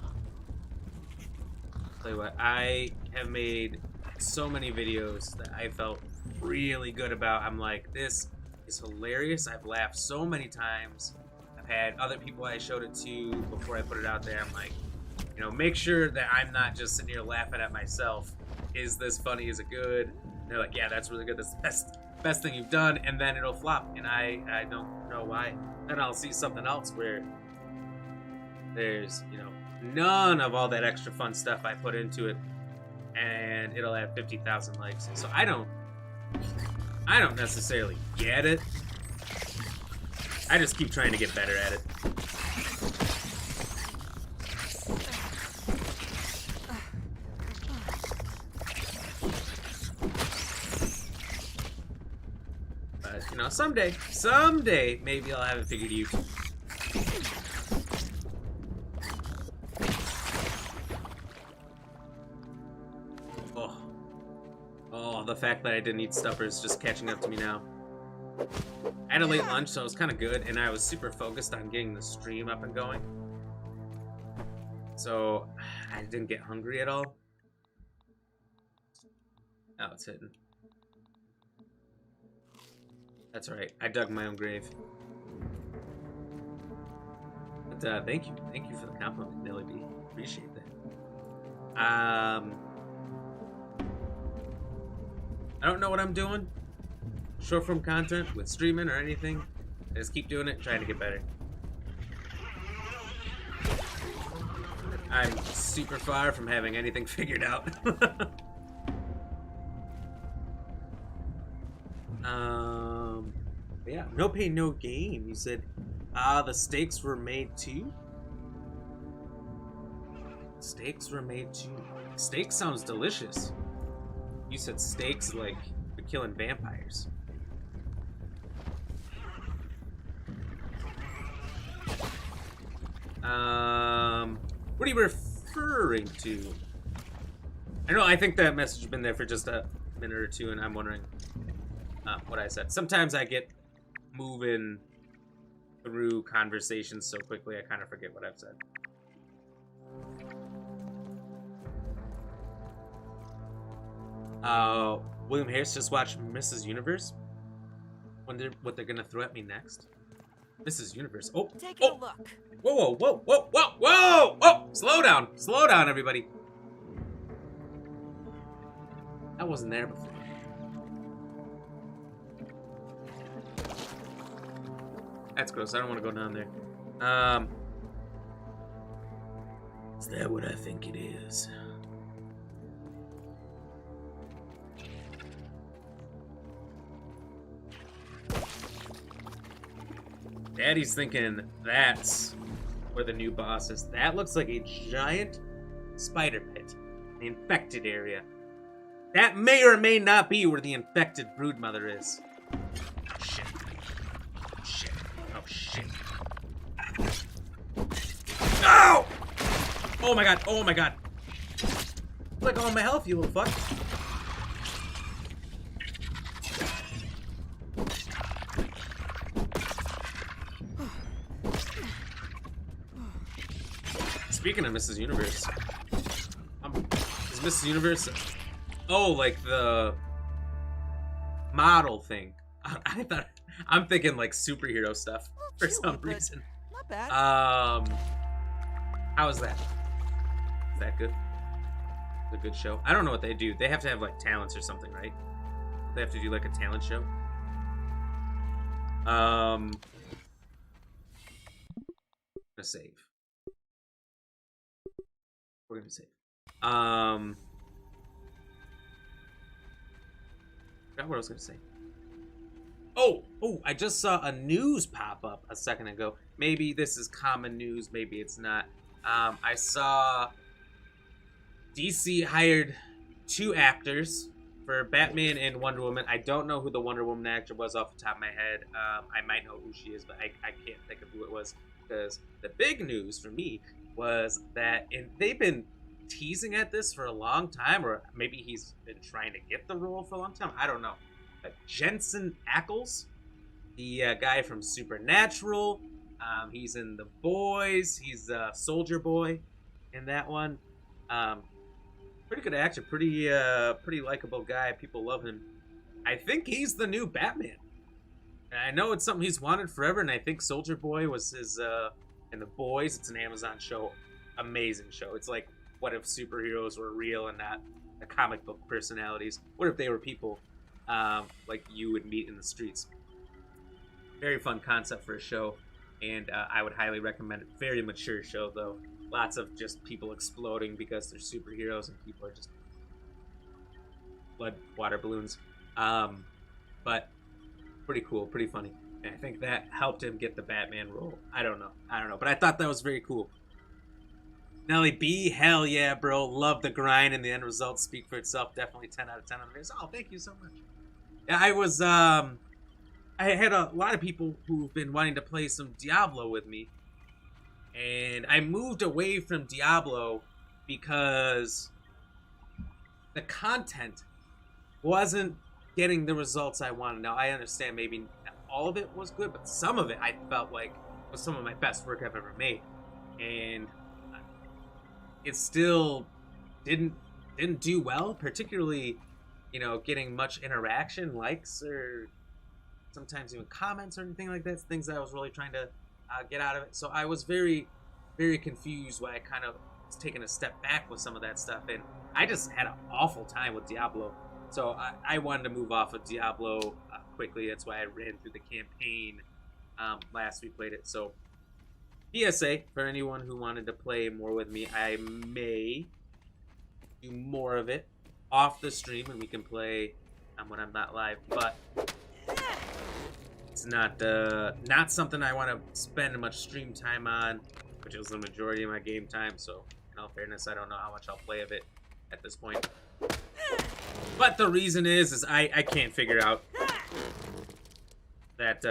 I'll tell you what, I have made so many videos that I felt really good about. I'm like, this is hilarious. I've laughed so many times. I've had other people I showed it to before I put it out there. I'm like, you know, make sure that I'm not just sitting here laughing at myself. Is this funny? Is it good? And they're like, yeah, that's really good. That's the best thing you've done. And then it'll flop, and I don't know why. Then I'll see something else where there's, you know, none of all that extra fun stuff I put into it, and it'll have 50,000 likes. So I don't necessarily get it. I just keep trying to get better at it. But, you know, someday, maybe I'll have it figured out. The fact that I didn't eat supper is just catching up to me now. I had a late lunch, so it was kind of good, and I was super focused on getting the stream up and going. So I didn't get hungry at all. Now it's hitting. That's alright. I dug my own grave. But thank you for the compliment, Nelly B. Appreciate that. I don't know what I'm doing. Short form content with streaming or anything. I just keep doing it, trying to get better. I'm super far from having anything figured out. Yeah, no pain, no gain. You said, the steaks were made too? Steaks were made too. Steak sounds delicious. You said steaks like we're killing vampires. What are you referring to? I know, I think that message has been there for just a minute or two, and I'm wondering what I said. Sometimes I get moving through conversations so quickly I kind of forget what I've said. William Harris just watched Mrs. Universe. Wonder what they're gonna throw at me next. Mrs. Universe. Oh, Take a look. Whoa! Slow down, everybody. I wasn't there before. That's gross. I don't want to go down there. Is that what I think it is? Daddy's thinking that's where the new boss is. That looks like a giant spider pit. The infected area. That may or may not be where the infected Broodmother is. Oh, shit. Oh, shit. Oh, shit. No! Oh, my God. Oh, my God. Like all my health, you little fuck. Speaking of Mrs. Universe, is Mrs. Universe? Oh, like the model thing. I'm thinking like superhero stuff for some reason. Not bad. How is that? Is that good? It's a good show. I don't know what they do. They have to have like talents or something, right? They have to do like a talent show. Gonna save. We're gonna save. Forgot what I was gonna say. Oh, I just saw a news pop up a second ago. Maybe this is common news, maybe it's not. I saw DC hired 2 actors for Batman and Wonder Woman. I don't know who the Wonder Woman actor was off the top of my head. I might know who she is, but I can't think of who it was. Because the big news for me was that, and they've been teasing at this for a long time, or maybe he's been trying to get the role for a long time. I don't know. But Jensen Ackles, the guy from Supernatural, he's in The Boys. He's Soldier Boy in that one. Pretty good actor, pretty likable guy. People love him. I think he's the new Batman. And I know it's something he's wanted forever, and I think Soldier Boy was his in The Boys. It's an Amazon show. Amazing show. It's like, what if superheroes were real and not the comic book personalities? What if they were people like you would meet in the streets? Very fun concept for a show, and I would highly recommend it. Very mature show, though. Lots of just people exploding because they're superheroes, and people are just blood water balloons. But pretty cool, pretty funny. And I think that helped him get the Batman role. I don't know. But I thought that was very cool. Nelly B, hell yeah, bro. Love the grind, and the end results speak for itself. Definitely 10 out of 10 on the videos. Oh, thank you so much. Yeah, I had a lot of people who've been wanting to play some Diablo with me. And I moved away from Diablo because the content wasn't getting the results I wanted. Now, I understand maybe all of it was good, but some of it I felt like was some of my best work I've ever made. And it still didn't do well, particularly, getting much interaction, likes, or sometimes even comments or anything like that. Things that I was really trying to get out of it. So I was very, very confused why I kind of was taking a step back with some of that stuff. And I just had an awful time with Diablo. So I wanted to move off of Diablo quickly. That's why I ran through the campaign last we played it. So PSA, for anyone who wanted to play more with me, I may do more of it off the stream, and we can play when I'm not live. But it's not something I want to spend much stream time on, which is the majority of my game time. So in all fairness, I don't know how much I'll play of it at this point. But the reason is I can't figure out that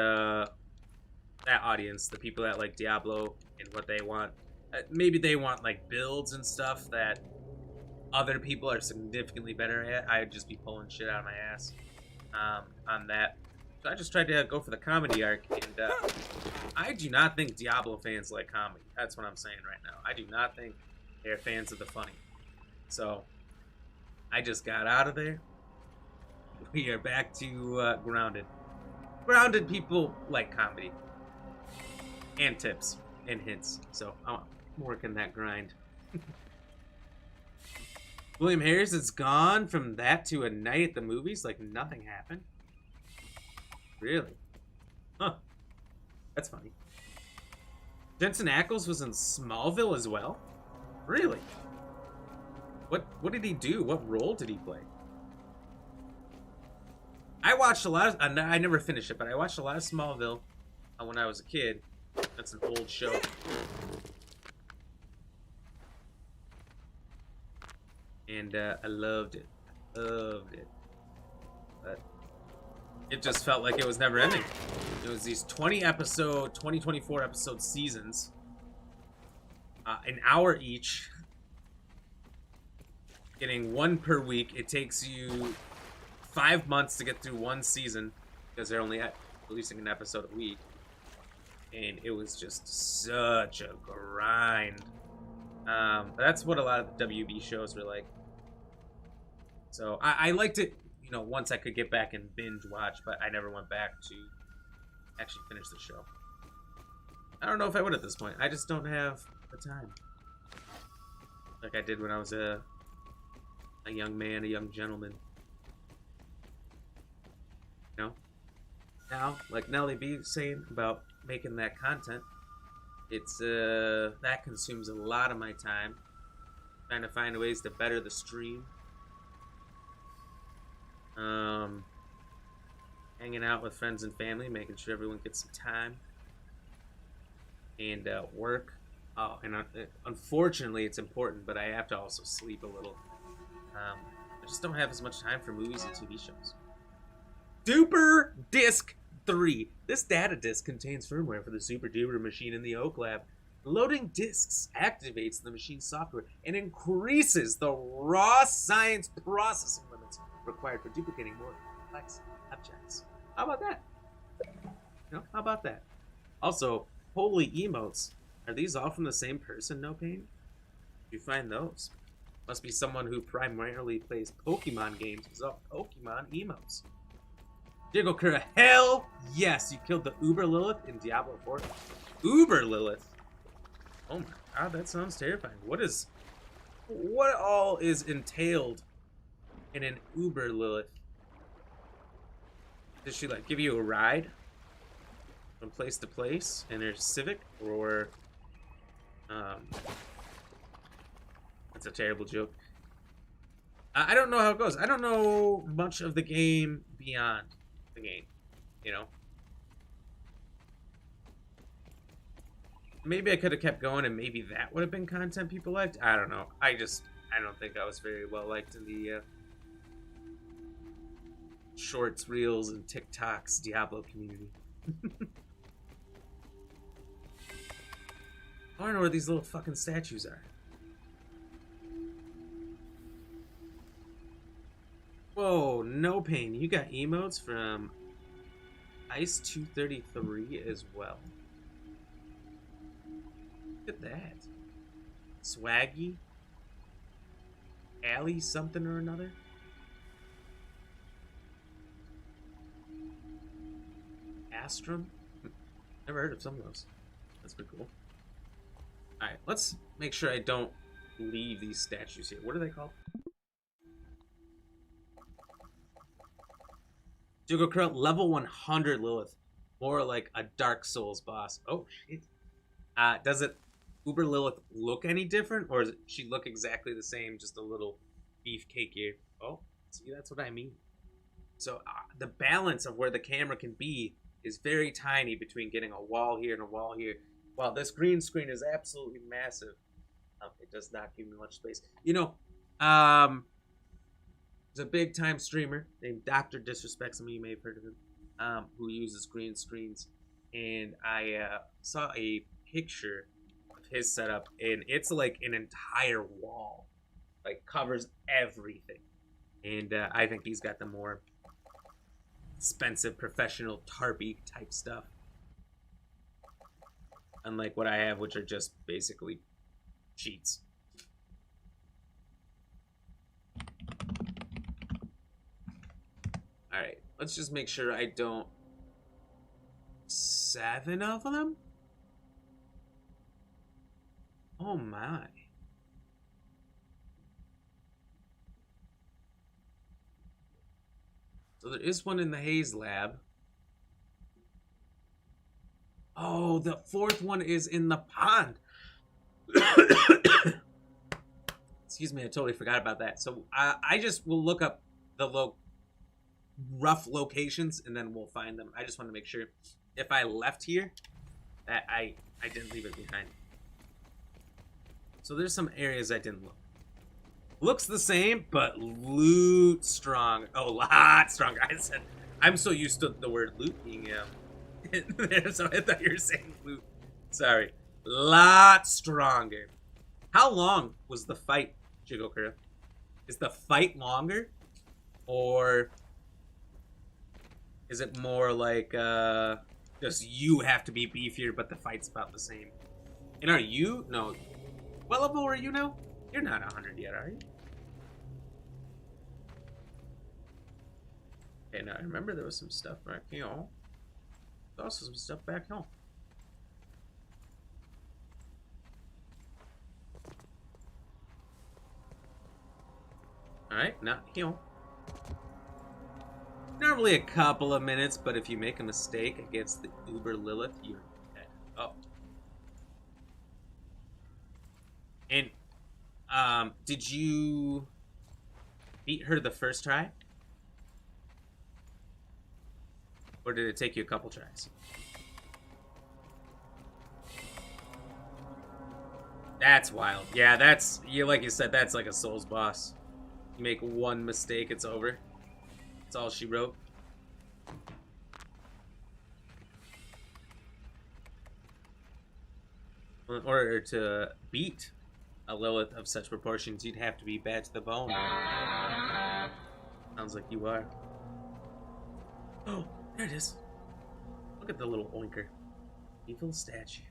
that audience, the people that like Diablo and what they want. Maybe they want like builds and stuff that other people are significantly better at. I'd just be pulling shit out of my ass on that. So I just tried to go for the comedy arc, and I do not think Diablo fans like comedy. That's what I'm saying right now. I do not think they're fans of the funny. So I just got out of there. We are back to grounded. Grounded people like comedy. And tips. And hints. So I'm working that grind. William Harris is gone from that to A Night at the Movies like nothing happened. Really? Huh. That's funny. Jensen Ackles was in Smallville as well? Really? What did he do? What role did he play? I watched a lot of... I never finished it, but I watched a lot of Smallville when I was a kid. That's an old show. and I loved it. Loved it. But it just felt like it was never ending. It was these 24 episode seasons, an hour each, getting one per week. It takes you 5 months to get through one season because they're only releasing an episode a week, and it was just such a grind. But that's what a lot of the WB shows were like. So I liked it, you know, once I could get back and binge watch, but I never went back to actually finish the show. I don't know if I would at this point. I just don't have the time. Like I did when I was a young man, a young gentleman. You know? Now, like Nelly B saying about making that content, it's that consumes a lot of my time. Trying to find ways to better the stream. Hanging out with friends and family, making sure everyone gets some time. And work. Oh, and unfortunately it's important, but I have to also sleep a little. I just don't have as much time for movies and TV shows. Duper Disc 3. This data disc contains firmware for the Super Duper machine in the Oak Lab. Loading discs activates the machine's software and increases the raw science processing limits required for duplicating more complex objects. How about that? You know, how about that? Also, holy emotes. Are these all from the same person, No Pain? You find those? Must be someone who primarily plays Pokemon games without Pokemon emotes. Jigglecur, hell yes! You killed the Uber Lilith in Diablo 4. Uber Lilith? Oh my god, that sounds terrifying. What all is entailed in an Uber Lilith? Does she like give you a ride from place to place in her Civic, or that's a terrible joke. I don't know how it goes. I don't know much of the game beyond the game, you know. Maybe I could have kept going and maybe that would have been content people liked. I don't know. I don't think I was very well liked in the shorts, reels, and TikToks Diablo community. I don't know where these little fucking statues are. Whoa, No Pain. You got emotes from Ice233 as well. Look at that. Swaggy. Alley something or another. Astrum. Never heard of some of those. That's pretty cool. Alright, let's make sure I don't leave these statues here. What are they called? Jigglecur, level 100 Lilith. More like a Dark Souls boss. Oh, shit. Does it Uber Lilith look any different? Or does she look exactly the same, just a little beefcakeier? Oh, see, that's what I mean. So the balance of where the camera can be is very tiny between getting a wall here and a wall here. Wow, this green screen is absolutely massive. It does not give me much space. You know, there's a big time streamer named Dr. Disrespect. Some of you may have heard of him, who uses green screens. And I saw a picture of his setup, and it's like an entire wall, like covers everything. And I think he's got the more expensive professional tarpy type stuff, unlike what I have, which are just basically cheats. Alright, let's just make sure I don't... 7 of them? Oh my. So there is one in the Haze Lab. Oh, the 4th one is in the pond. Excuse me, I totally forgot about that. So I just will look up the rough locations and then we'll find them. I just want to make sure if I left here that I didn't leave it behind. So there's some areas I didn't look. Looks the same, but loot strong. Oh, lot stronger. I'm so used to the word loot being there, so I thought you were saying loot. Sorry. Lot stronger. How long was the fight, Jigokura? Is the fight longer? Or is it more like just you have to be beefier, but the fight's about the same? And are you? No. What level are you now? You're not 100 yet, are you? Okay, now I remember there was some stuff back here. There's also some stuff back home. Alright, not here. Normally a couple of minutes, but if you make a mistake against the Uber Lilith, you're dead. Oh. And, did you beat her the first try? Or did it take you a couple tries? That's wild. Yeah, that's, like you said, that's like a Souls boss. You make one mistake, it's over. That's all she wrote. In order to beat a Lilith of such proportions, you'd have to be bad to the bone. Sounds like you are. Oh, there it is. Look at the little oinker. Evil statue.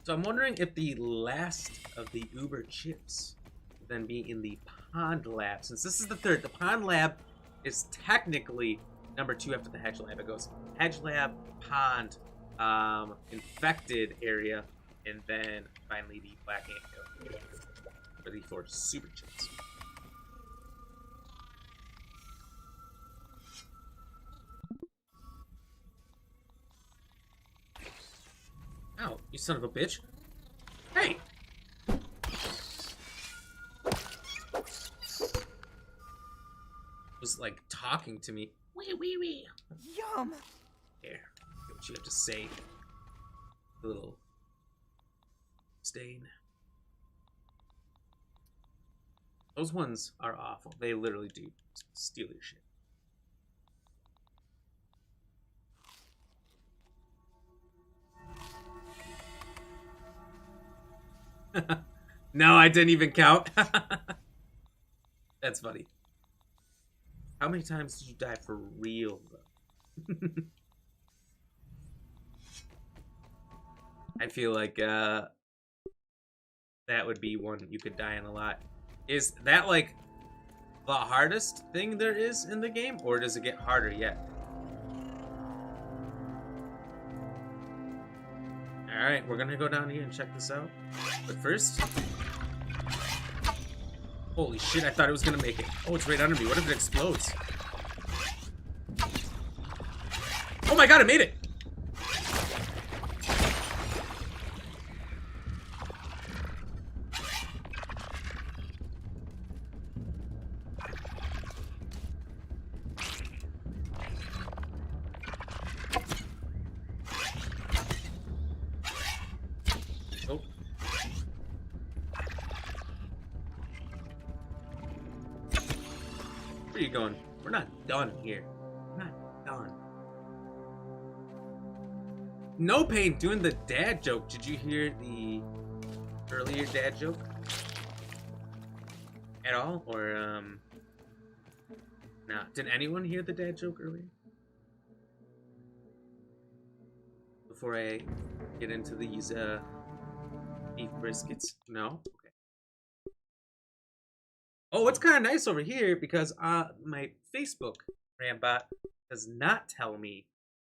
So I'm wondering if the last of the Uber chips will then be in the Pond Lab. Since this is the third, the Pond Lab is technically number 2 after the Hedge Lab. It goes Hedge Lab, Pond, Infected area, and then finally the Black Ant area for the 4 super chips. Ow, you son of a bitch. Hey! Was like talking to me. Wee wee wee. Yum. Here, get what you have to say. A little stain. Those ones are awful. They literally do steal your shit. No, I didn't even count. That's funny. How many times did you die for real, though? I feel like that would be one you could die in a lot. Is that like the hardest thing there is in the game, or does it get harder yet? Alright, we're gonna go down here and check this out. But first... Holy shit, I thought it was gonna make it. Oh, it's right under me. What if it explodes? Oh my god, it made it! Oh. Where are you going? We're not done here. We're not done. No Pain doing the dad joke. Did you hear the earlier dad joke? At all? Or, nah. Did anyone hear the dad joke earlier? Before I get into these, beef briskets? No? Okay. Oh, it's kind of nice over here because my Facebook Rambot does not tell me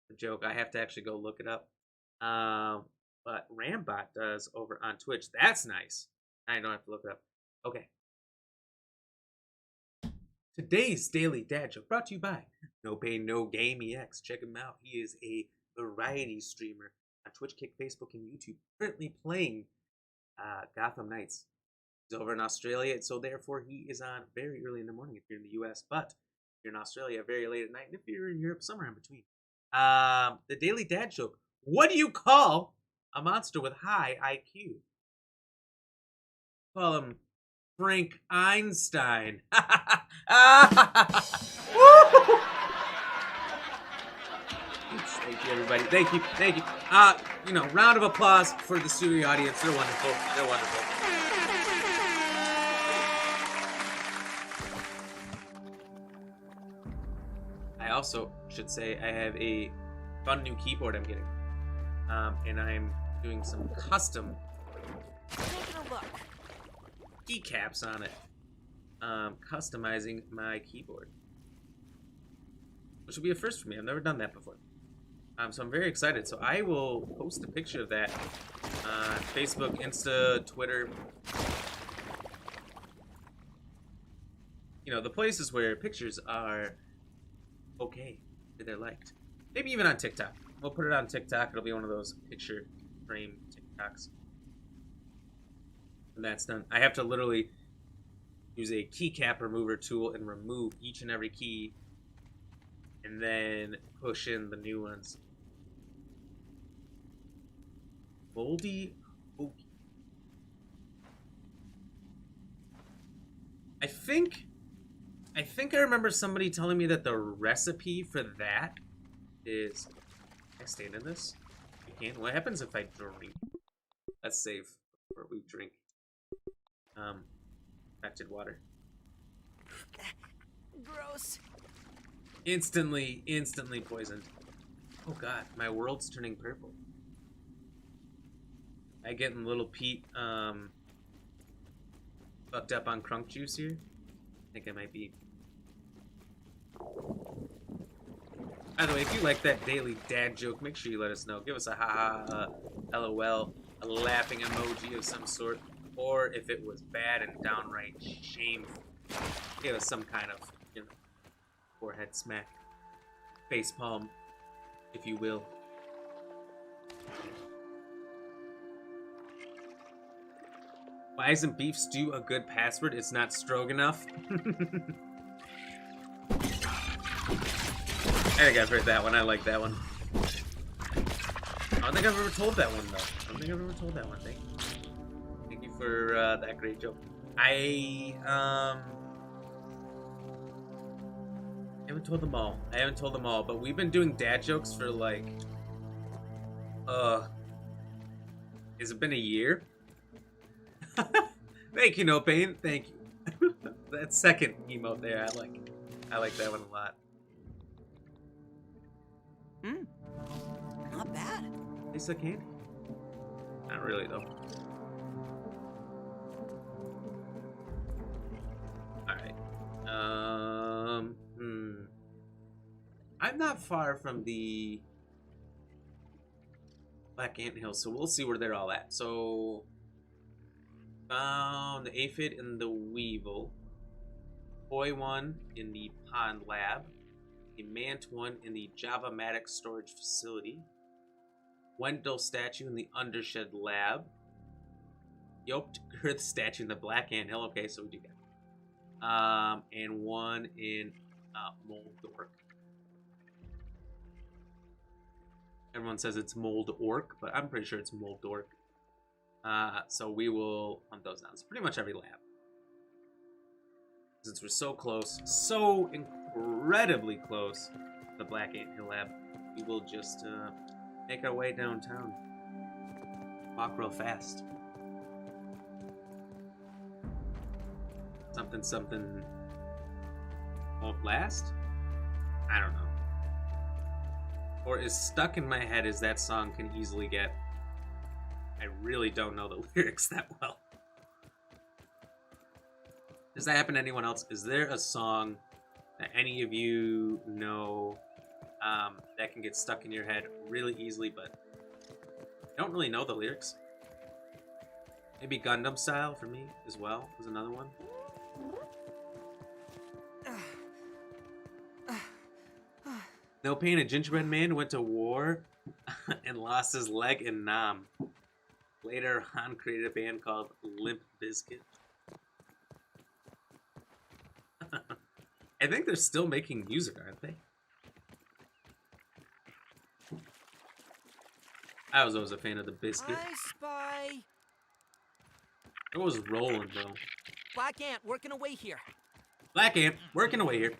the joke. I have to actually go look it up. But Rambot does over on Twitch. That's nice. I don't have to look it up. Okay. Today's daily dad joke brought to you by No Pain No Game EX. Check him out. He is a variety streamer on Twitch, Kick, Facebook, and YouTube. Currently playing Gotham Knights. He's over in Australia, so therefore he is on very early in the morning if you're in the US, but if you're in Australia, very late at night, and if you're in Europe, somewhere in between. The daily dad joke. What do you call a monster with high IQ. Call him Frank Einstein. Thank you, everybody. Thank you. Thank you. You know, round of applause for the studio audience. They're wonderful. They're wonderful. I also should say I have a fun new keyboard I'm getting. And I'm doing some custom Taking a look. keycaps on it. Customizing my keyboard. Which will be a first for me. I've never done that before. So I'm very excited. So I will post a picture of that on Facebook, Insta, Twitter. You know, the places where pictures are okay, they're liked. Maybe even on TikTok. We'll put it on TikTok. It'll be one of those picture frame TikToks. When that's done, I have to literally use a keycap remover tool and remove each and every key, and then push in the new ones. Moldy Okie. I think I remember somebody telling me that the recipe for that is... Can I stand in this? I can. What happens if I drink? Let's save before we drink. Affected water. Gross. Instantly poisoned. Oh god, my world's turning purple. I getting little Pete fucked up on crunk juice here? I think I might be. By the way, if you like that daily dad joke, make sure you let us know. Give us a haha, LOL, a laughing emoji of some sort, or if it was bad and downright shameful, give us some kind of, you know, forehead smack, face palm, if you will. Why isn't beef stew a good password? It's not stroganoff. I think I've heard that one. I like that one. I don't think I've ever told that one, though. I don't think I've ever told that one. Thank you for that great joke. I haven't told them all. But we've been doing dad jokes for like... Has it been a year? Thank you, No Pain. Thank you. That second emote there, I like that one a lot. Not bad. Tastes like candy. Not really, though. Alright. I'm not far from the Black Anthill, so we'll see where they're all at. So, found the aphid in the Weevil, Koi one in the Pond Lab, a Mant one in the Java-Matic storage facility, Wendell statue in the Undershed Lab, Yoked Girth statue in the Black Anthill. Okay, so we do that. And one in Mon-Thur. Everyone says it's Mold Orc, but I'm pretty sure it's Mold-Orc. So we will hunt those down. It's pretty much every lab. Since we're so close, so incredibly close to the Black Anthill Lab, we will just make our way downtown. Walk real fast. Something won't last? I don't know. Or as stuck in my head as that song can easily get. I really don't know the lyrics that well. Does that happen to anyone else? Is there a song that any of you know that can get stuck in your head really easily, but you don't really know the lyrics? Maybe Gundam Style for me as well is another one. No Pain, a gingerbread man went to war and lost his leg in Nam. Later, Han created a band called Limp Bizkit. I think they're still making music, aren't they? I was always a fan of the biscuit. I spy It was rolling though. Black Ant working away here. Black Ant working away here.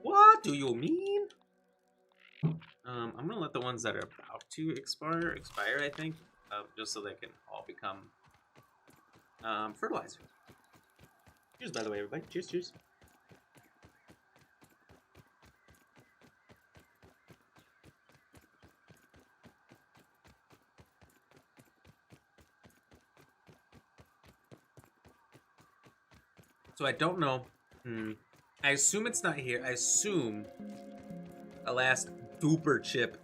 What do you mean? I'm gonna let the ones that are about to expire, I think, just so they can all become fertilizer. Cheers, by the way, everybody. Cheers, cheers. So I don't know. I assume it's not here. I assume the last Duper chip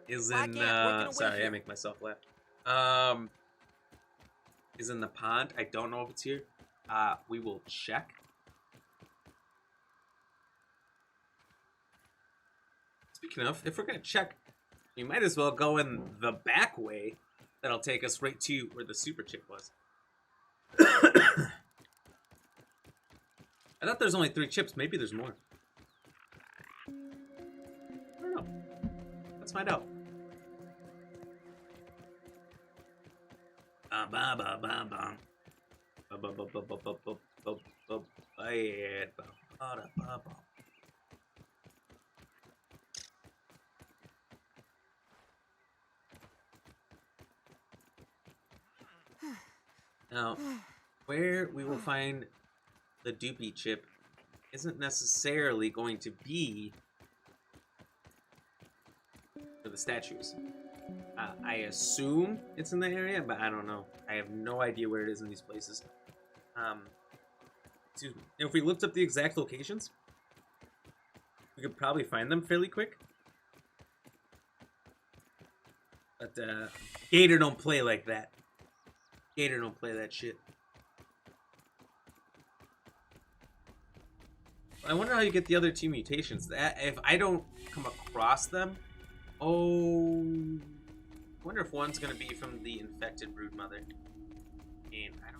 is in. Sorry, I make myself laugh. Is in the pond. I don't know if it's here. We will check. Speaking of, if we're gonna check, we might as well go in the back way. That'll take us right to where the super chip was. I thought there's only 3 chips. Maybe there's more. I don't know. Let's find out. Now, where we will find the Duper chip isn't necessarily going to be for the statues. I assume it's in the area, but I don't know. I have no idea where it is in these places. Excuse me. If we looked up the exact locations, we could probably find them fairly quick. But Gator don't play like that. Gator don't play that shit. I wonder how you get the other 2 mutations. That if I don't come across them, oh, I wonder if one's gonna be from the infected Broodmother, and I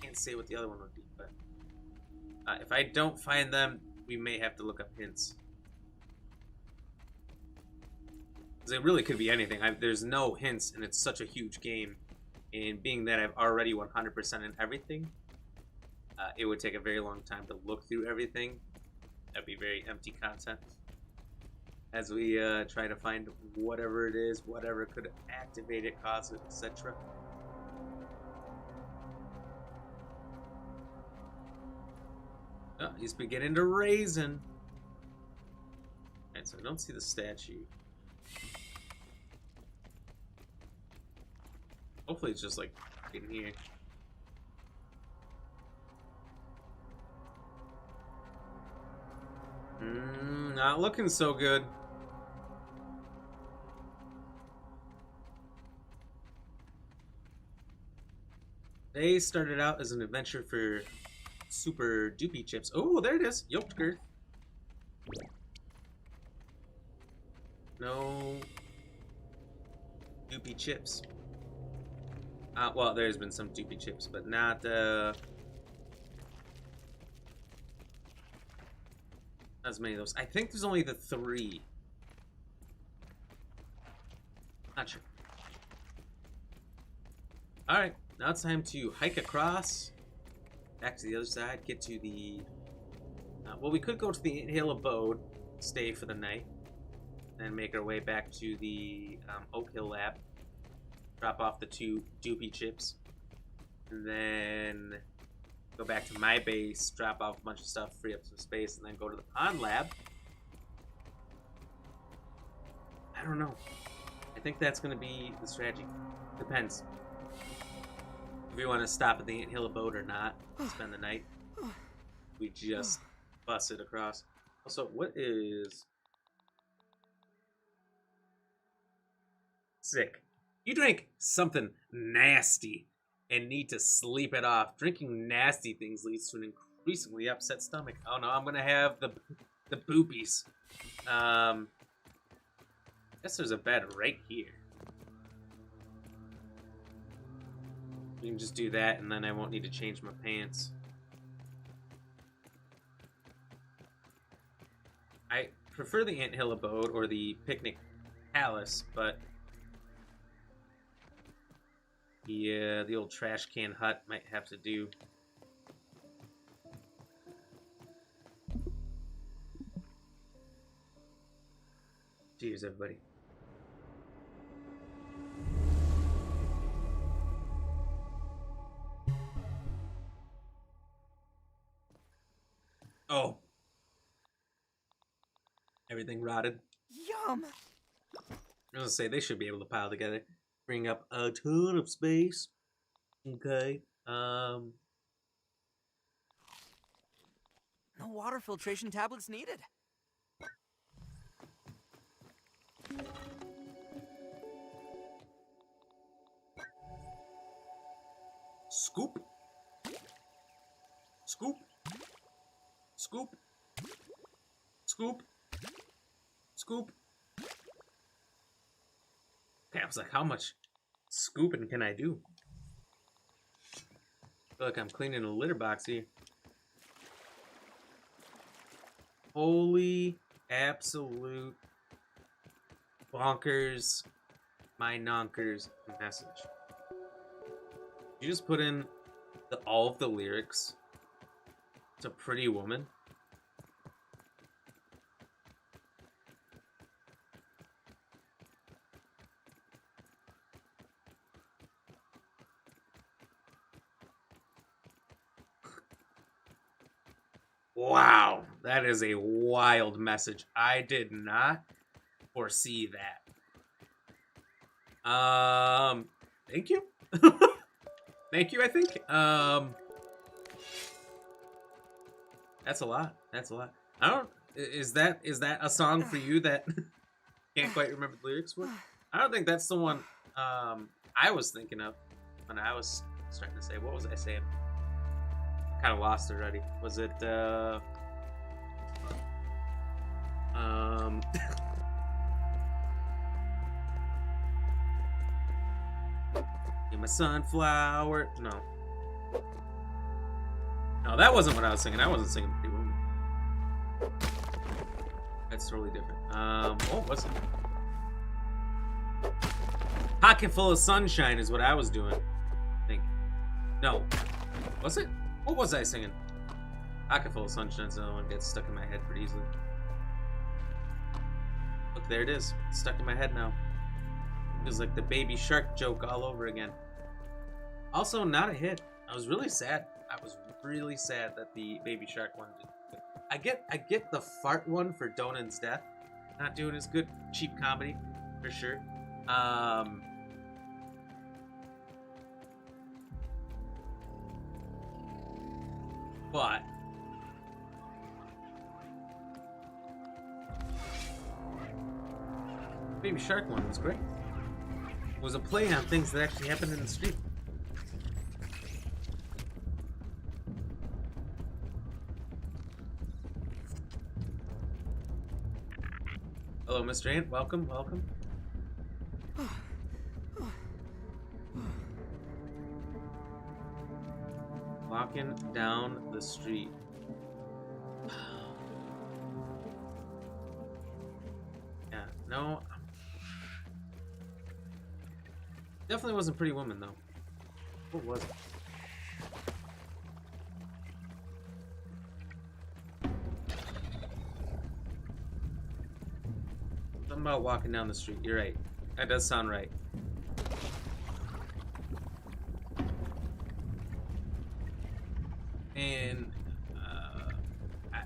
can't say what the other one would be. But if I don't find them, we may have to look up hints. Because it really could be anything. There's no hints, and it's such a huge game. And being that I've already 100% in everything, it would take a very long time to look through everything. That'd be very empty content. As we try to find whatever it is, whatever could activate it, cause it, etc. Oh, he's beginning to raisin. Alright, so I don't see the statue. Hopefully it's just like in here. Not looking so good. They started out as an adventure for super Duper chips. Oh, there it is. Yoked girth. No Duper chips. Well, there's been some Duper chips, but not as many of those. I think there's only the 3. Not sure. Alright, now it's time to hike across. Back to the other side, get to the... well, we could go to the Anthill abode, stay for the night, then make our way back to the Oak Hill lab. Drop off the 2 Duper chips. And then go back to my base, drop off a bunch of stuff, free up some space, and then go to the pond lab. I don't know. I think that's going to be the strategy. Depends. If we want to stop at the Anthill abode or not, spend the night. We just bust it across. Also, what is... Sick. You drink something nasty and need to sleep it off. Drinking nasty things leads to an increasingly upset stomach. Oh no, I'm gonna have the boobies. I guess there's a bed right here. You can just do that, and then I won't need to change my pants. prefer the Anthill Abode or the Picnic Palace, but the old trash can hut might have to do. Cheers, everybody. Oh. Everything rotted. Yum. I was gonna say, they should be able to pile together. Bring up a ton of space. Okay. No water filtration tablets needed. Scoop. Scoop. Scoop. Scoop. Scoop. Okay, I was like, how much scooping can I do? I feel like I'm cleaning a litter box here. Holy absolute bonkers my nonkers message. You just put in all of the lyrics to Pretty Woman. Wow, that is a wild message. I did not foresee that. Thank you. Thank you, I think. That's a lot. That's a lot. I don't. Is that a song for you that can't quite remember the lyrics for? I don't think that's the one I was thinking of when I was starting to say. What was I saying? Kind of lost already. Was it in my sunflower? No, that wasn't what I was singing. I wasn't singing Pretty Woman. That's totally different. What was it? Pocket full of sunshine is what I was doing, I think. No, was it? What was I singing? Pocket full of sunshine's another one that gets stuck in my head pretty easily. Look, there it is. It's stuck in my head now. Feels like the baby shark joke all over again. Also, not a hit. I was really sad. I was really sad that the baby shark one didn't. I get the fart one for Donan's death. Not doing as good. Cheap comedy, for sure. But Baby Shark one was great. It was a play on things that actually happened in the street. Hello, Mr. Ant. Welcome, welcome. Walking down the street. Yeah, no. Definitely wasn't Pretty Woman, though. What was it? Something about walking down the street. You're right. That does sound right. And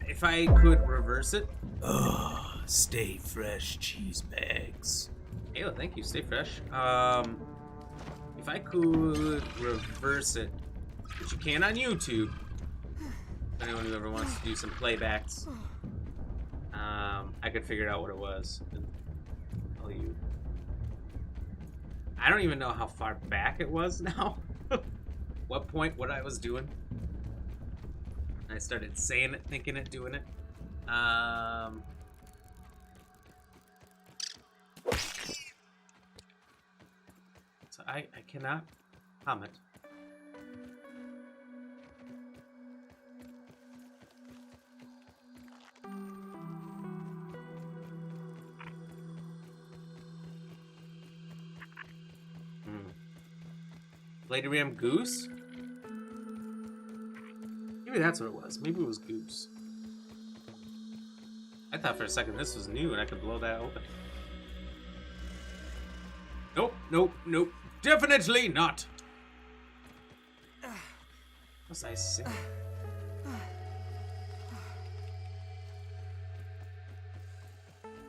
if I could reverse it. Oh, stay fresh, cheese bags. Ayla, thank you. Stay fresh. If I could reverse it, which you can on YouTube, anyone who ever wants to do some playbacks, I could figure out what it was and tell you. I don't even know how far back it was now. What point, what I was doing. I started saying it, thinking it, doing it. So I cannot comment. Lady Ram Goose? Maybe that's what it was. Maybe it was Goose. I thought for a second this was new and I could blow that open. Nope, nope, nope. Definitely not. What was I saying?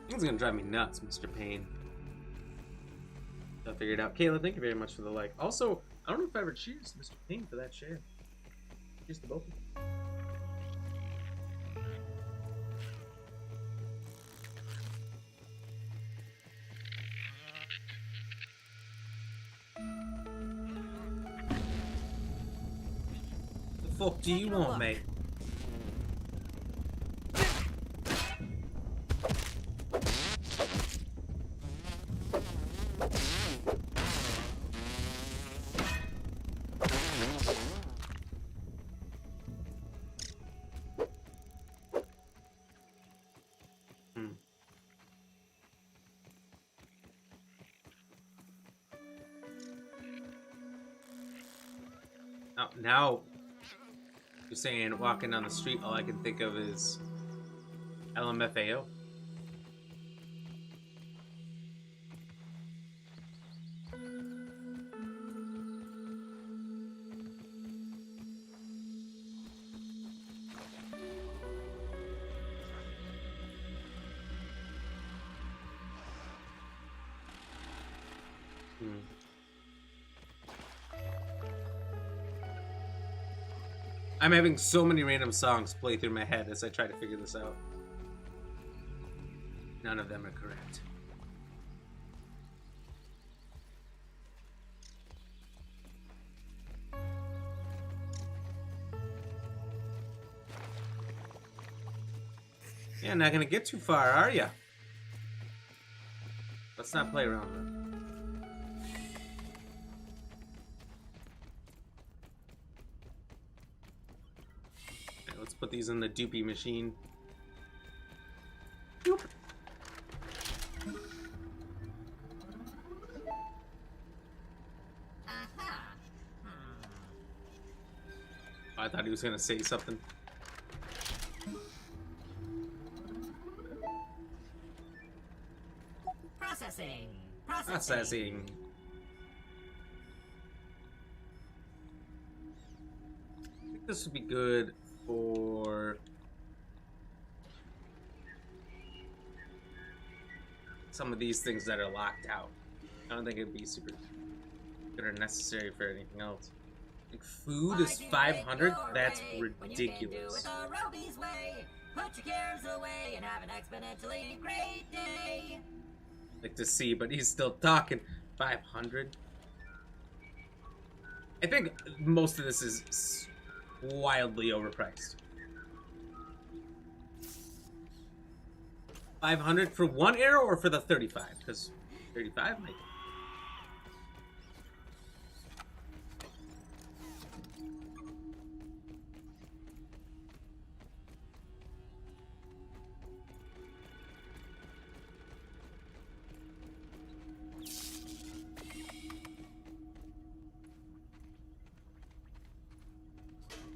It's gonna drive me nuts, Mr. Payne. I figured it out. Kayla, thank you very much for the like. Also, I don't know if I ever cheers Mr. Payne for that share. Cheers to both of you. The fuck do you want, mate? Now, you're saying walking down the street, all I can think of is LMFAO. I'm having so many random songs play through my head as I try to figure this out. None of them are correct. Yeah, not gonna get too far, are ya? Let's not play around then. Let's put these in the Duper machine. Doop. I thought he was gonna say something. Processing. I think this would be good for some of these things that are locked out. I don't think it'd be super good or necessary for anything else. Like food is 500? That's ridiculous. Put your cares away and have an exponentially great day. Like to see, but he's still talking. 500? I think most of this is wildly overpriced. 500 for one arrow or for the 35? Because 35 might.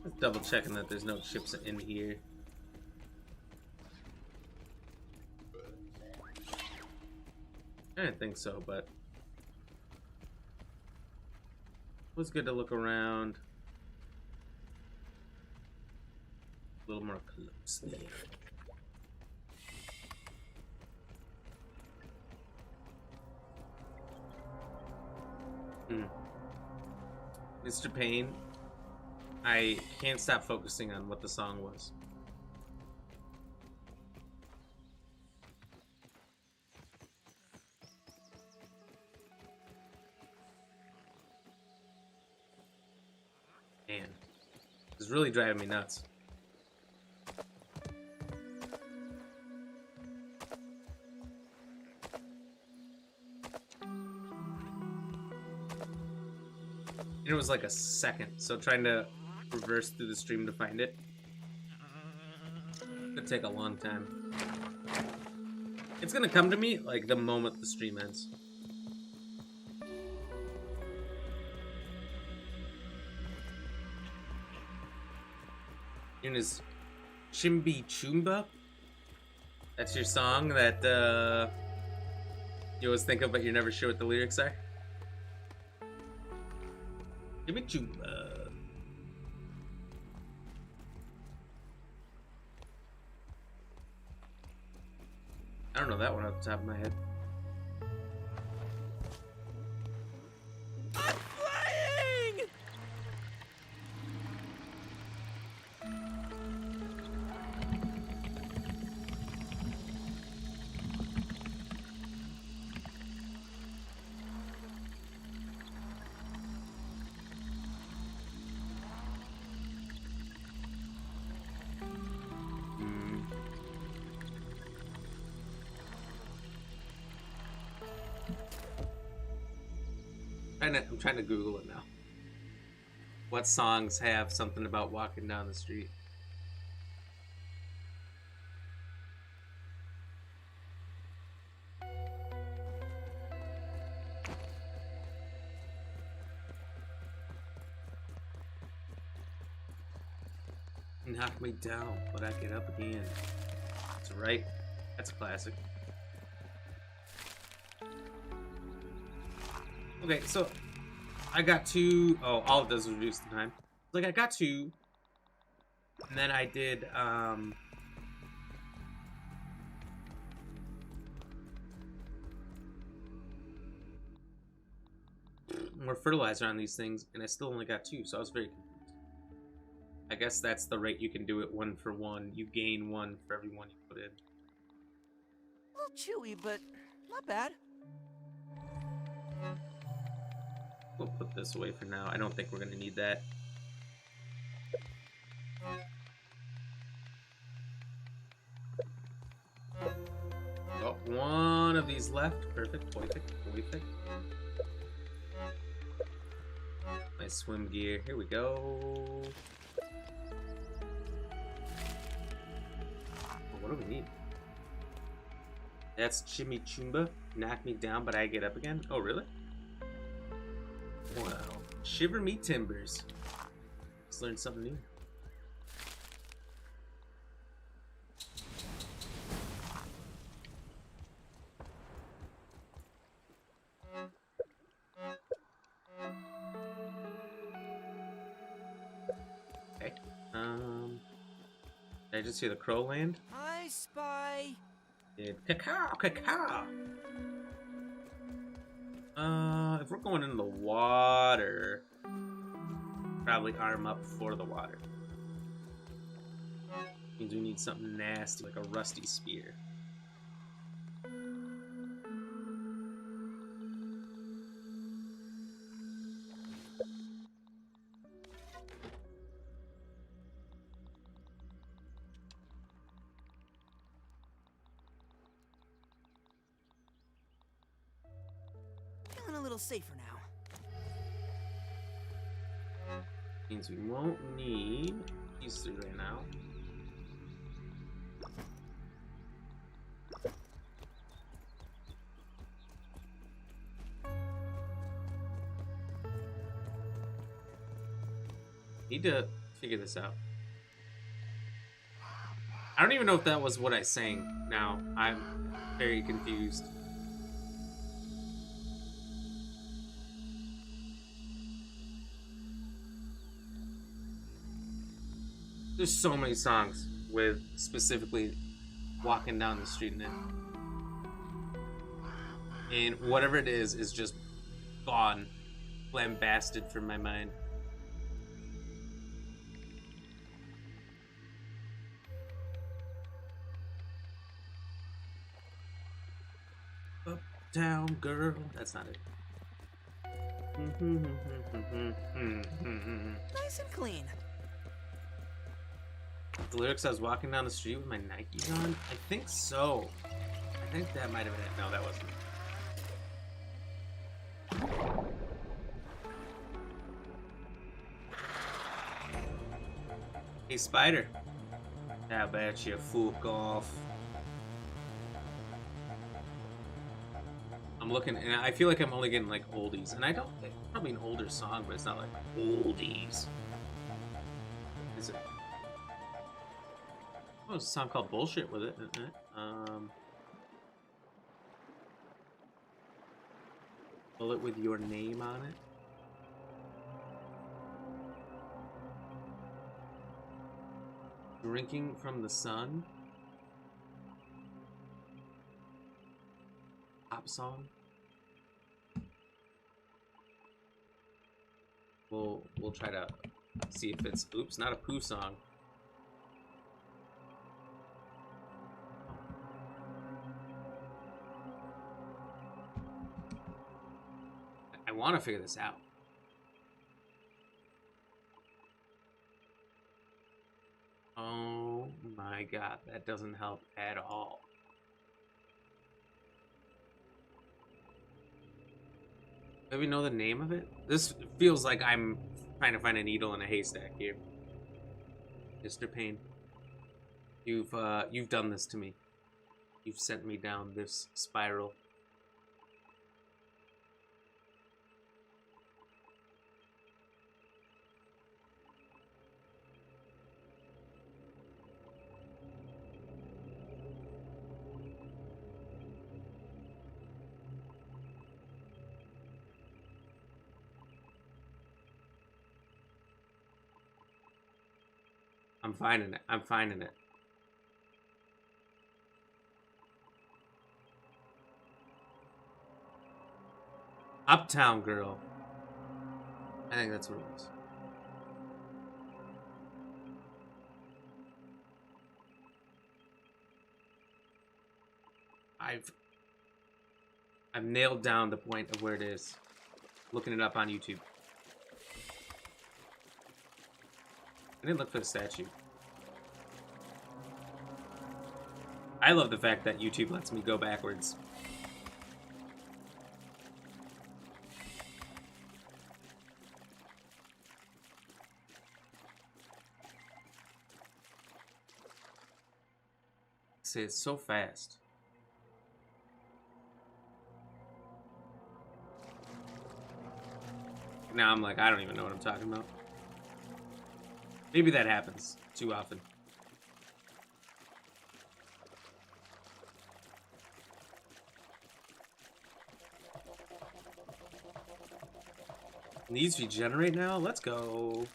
Just double checking that there's no chips in here. I didn't think so, but it was good to look around a little more closely. Mr. Payne, I can't stop focusing on what the song was. Man, it's really driving me nuts. It was like a second, so trying to reverse through the stream to find it could take a long time. It's gonna come to me like the moment the stream ends. In his Chimby Choomba. That's your song that you always think of, but you're never sure what the lyrics are. Chimby Choomba. I don't know that one off the top of my head. I'm flying! I'm trying to Google it now. What songs have something about walking down the street? Knock me down, but I get up again. That's right. That's a classic. Okay, so I got 2. Oh, all it does is reduce the time. Like I got 2, and then I did more fertilizer on these things, and I still only got 2, so I was very confused. I guess that's the rate you can do it 1 for 1. You gain 1 for every 1 you put in. A little chewy, but not bad. We'll put this away for now. I don't think we're going to need that. Oh, 1 of these left. Perfect. Perfect. Perfect. My swim gear. Here we go. Oh, what do we need? That's Chimichumba. Knock me down, but I get up again. Oh, really? Wow. Shiver me timbers. Let's learn something new. Okay. Did I just hear the crow land? I spy. Cacao, cacao. If we're going in the water, probably arm up for the water. Means we need something nasty, like a rusty spear. Feeling a little safer now. Means we won't need these 3 right now. Need to figure this out. I don't even know if that was what I sang now. I'm very confused. There's so many songs with specifically walking down the street in it. And whatever it is just gone. Lambasted from my mind. Uptown girl. That's not it. Nice and clean. The lyrics, I was walking down the street with my Nikes on? I think so. I think that might have been it. No, that wasn't it. Hey, Spider. How about you, fuck off? I'm looking, and I feel like I'm only getting like oldies, and I don't. It's probably an older song, but it's not like oldies. Is it? Oh, there's a song called Bullshit with it. Bullet with your name on it. Drinking from the sun. Pop song. We'll try to see if it's, oops, not a poo song. I want to figure this out. Oh my god, that doesn't help at all. Do we know the name of it? This feels like I'm trying to find a needle in a haystack here. Mr. Payne, you've done this to me. You've sent me down this spiral. I'm finding it. I'm finding it. Uptown Girl. I think that's what it was. I've nailed down the point of where it is. Looking it up on YouTube. I didn't look for the statue. I love the fact that YouTube lets me go backwards. See, it's so fast. Now I'm like, I don't even know what I'm talking about. Maybe that happens too often. Needs regenerate now? Let's go.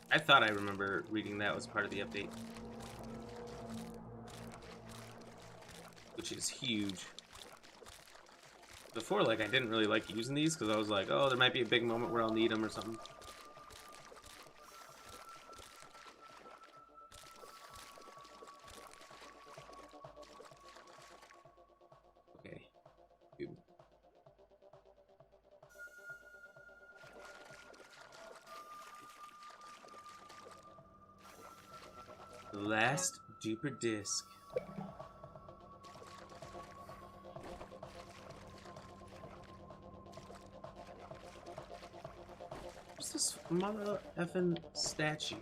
I thought I remember reading that was part of the update. Which is huge. Before, like, I didn't really like using these because I was like, oh, there might be a big moment where I'll need them or something. Last Duper disc. What's this mother effing statue?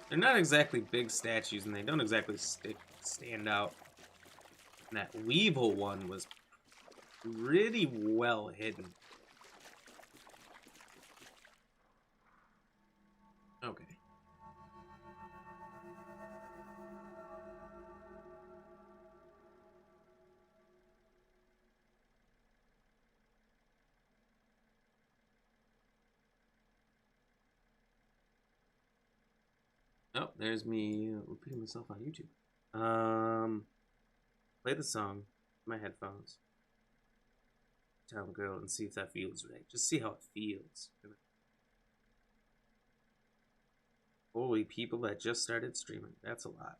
They're not exactly big statues, and they don't exactly stand out. And that Weevil one was pretty well hidden. Okay. Oh, there's me repeating myself on YouTube. Play the song, my headphones. Town Girl, and see if that feels right. Just see how it feels. Holy people that just started streaming. That's a lot.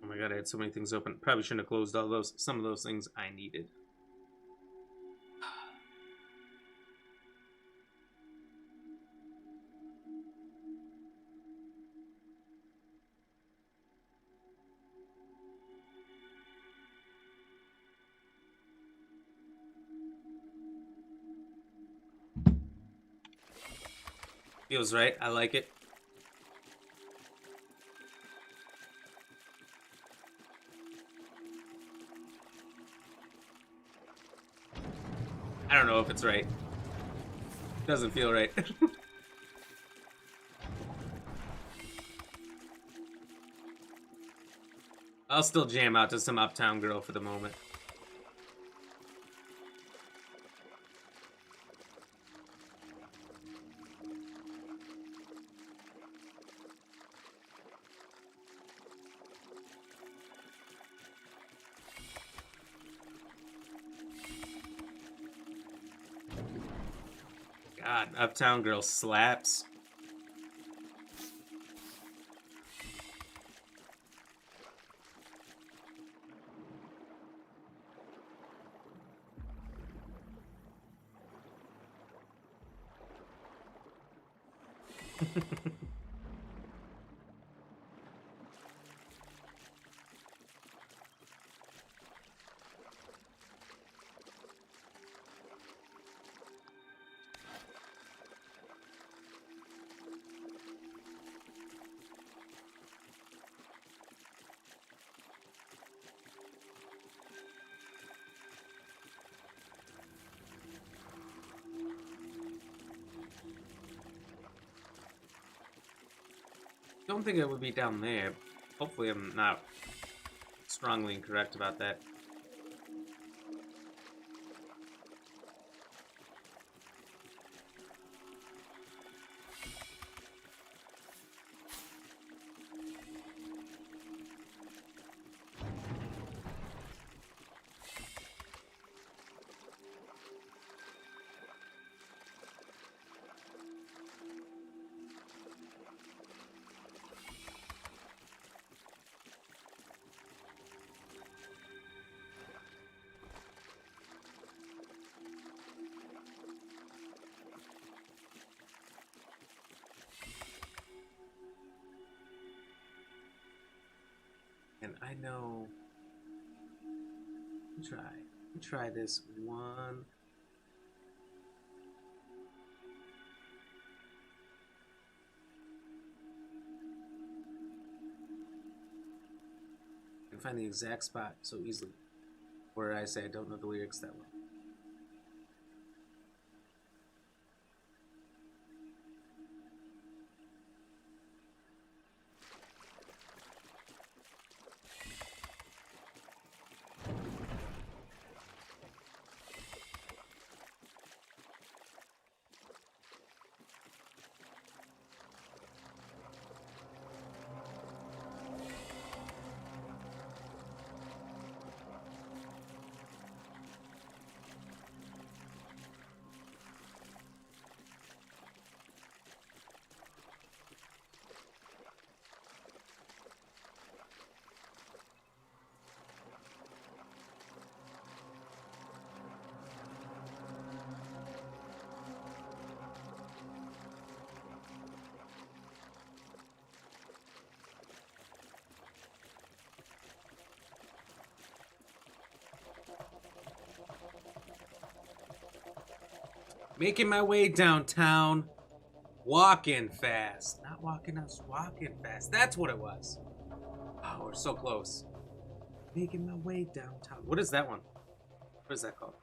my god, I had so many things open. Probably shouldn't have closed all those. Some of those things I needed. Feels right. I like it. I don't know if it's right. Doesn't feel right. I'll still jam out to some Uptown Girl for the moment. God, Uptown Girl slaps. Don't think it would be down there. Hopefully I'm not strongly incorrect about that. And I know. Let me try this one. I can find the exact spot so easily where I say I don't know the lyrics that well. Making my way downtown, walking fast. Not walking, I was walking fast. That's what it was. Oh, we're so close. Making my way downtown. What is that one? What is that called?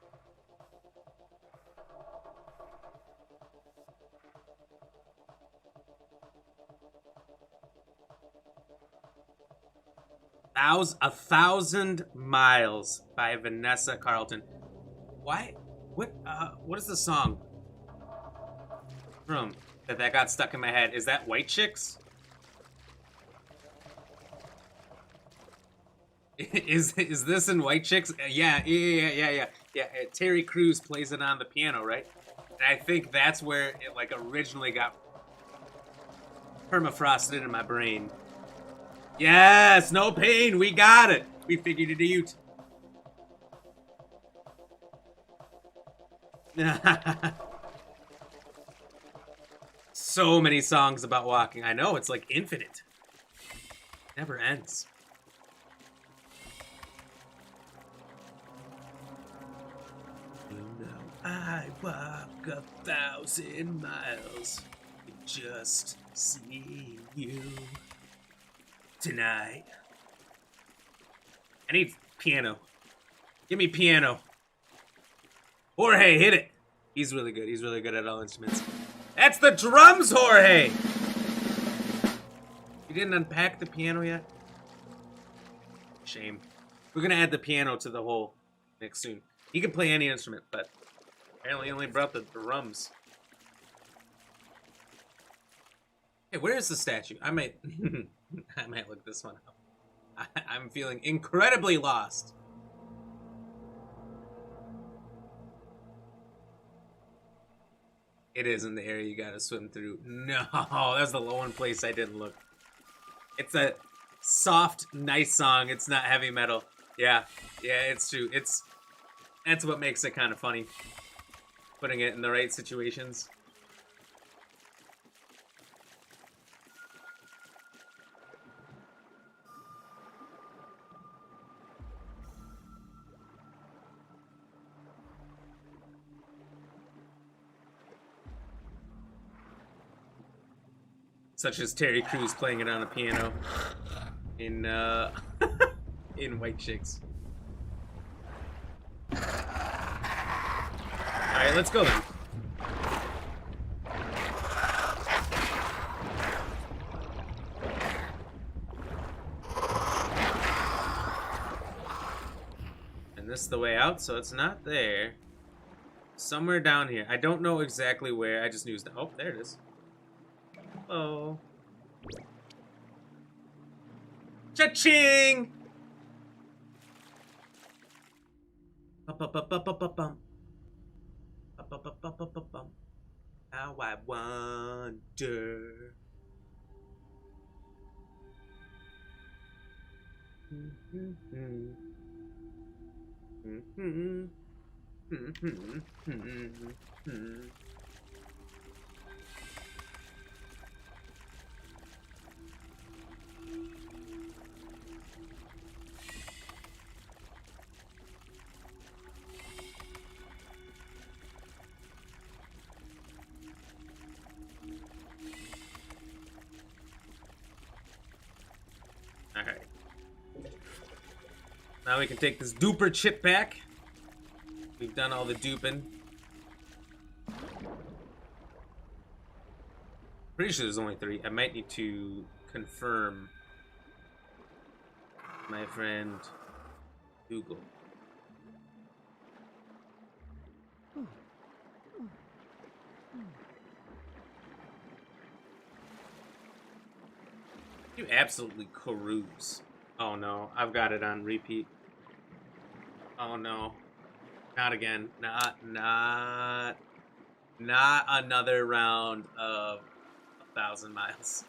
A Thousand Miles by Vanessa Carlton. Why? What is the song from that got stuck in my head? Is that White Chicks? Is this in White Chicks? Yeah. Terry Crews plays it on the piano, right? And I think that's where it like originally got permafrosted in my brain. Yes, no pain. We got it. We figured it out. So many songs about walking. I know, it's like infinite. Never ends. I walk 1,000 miles to just see you tonight. I need piano. Give me piano. Jorge, hit it. He's really good. He's really good at all instruments. That's the drums, Jorge! You didn't unpack the piano yet? Shame. We're gonna add the piano to the whole mix soon. He can play any instrument, but apparently only brought the drums. Hey, where is the statue? I might I might look this one up. I'm feeling incredibly lost. It is in the area you gotta swim through. No, that's the one place I didn't look. It's a soft, nice song. It's not heavy metal. Yeah, it's true. That's what makes it kind of funny. Putting it in the right situations. Such as Terry Crews playing it on a piano in in White Chicks. Alright, let's go then. And this is the way out, so it's not there. Somewhere down here. I don't know exactly where, I just knew it was down. Oh, there it is. Oh. Cha-ching! Ba-ba-ba-ba-ba-bum. Ba-ba-ba-ba-ba-bum. How I wonder. Alright. Now we can take this Duper chip back. We've done all the duping. Pretty sure there's only 3. I might need to confirm my friend Google. You absolutely cruise. Oh no, I've got it on repeat. Oh no. Not again. Not another round of 1,000 miles.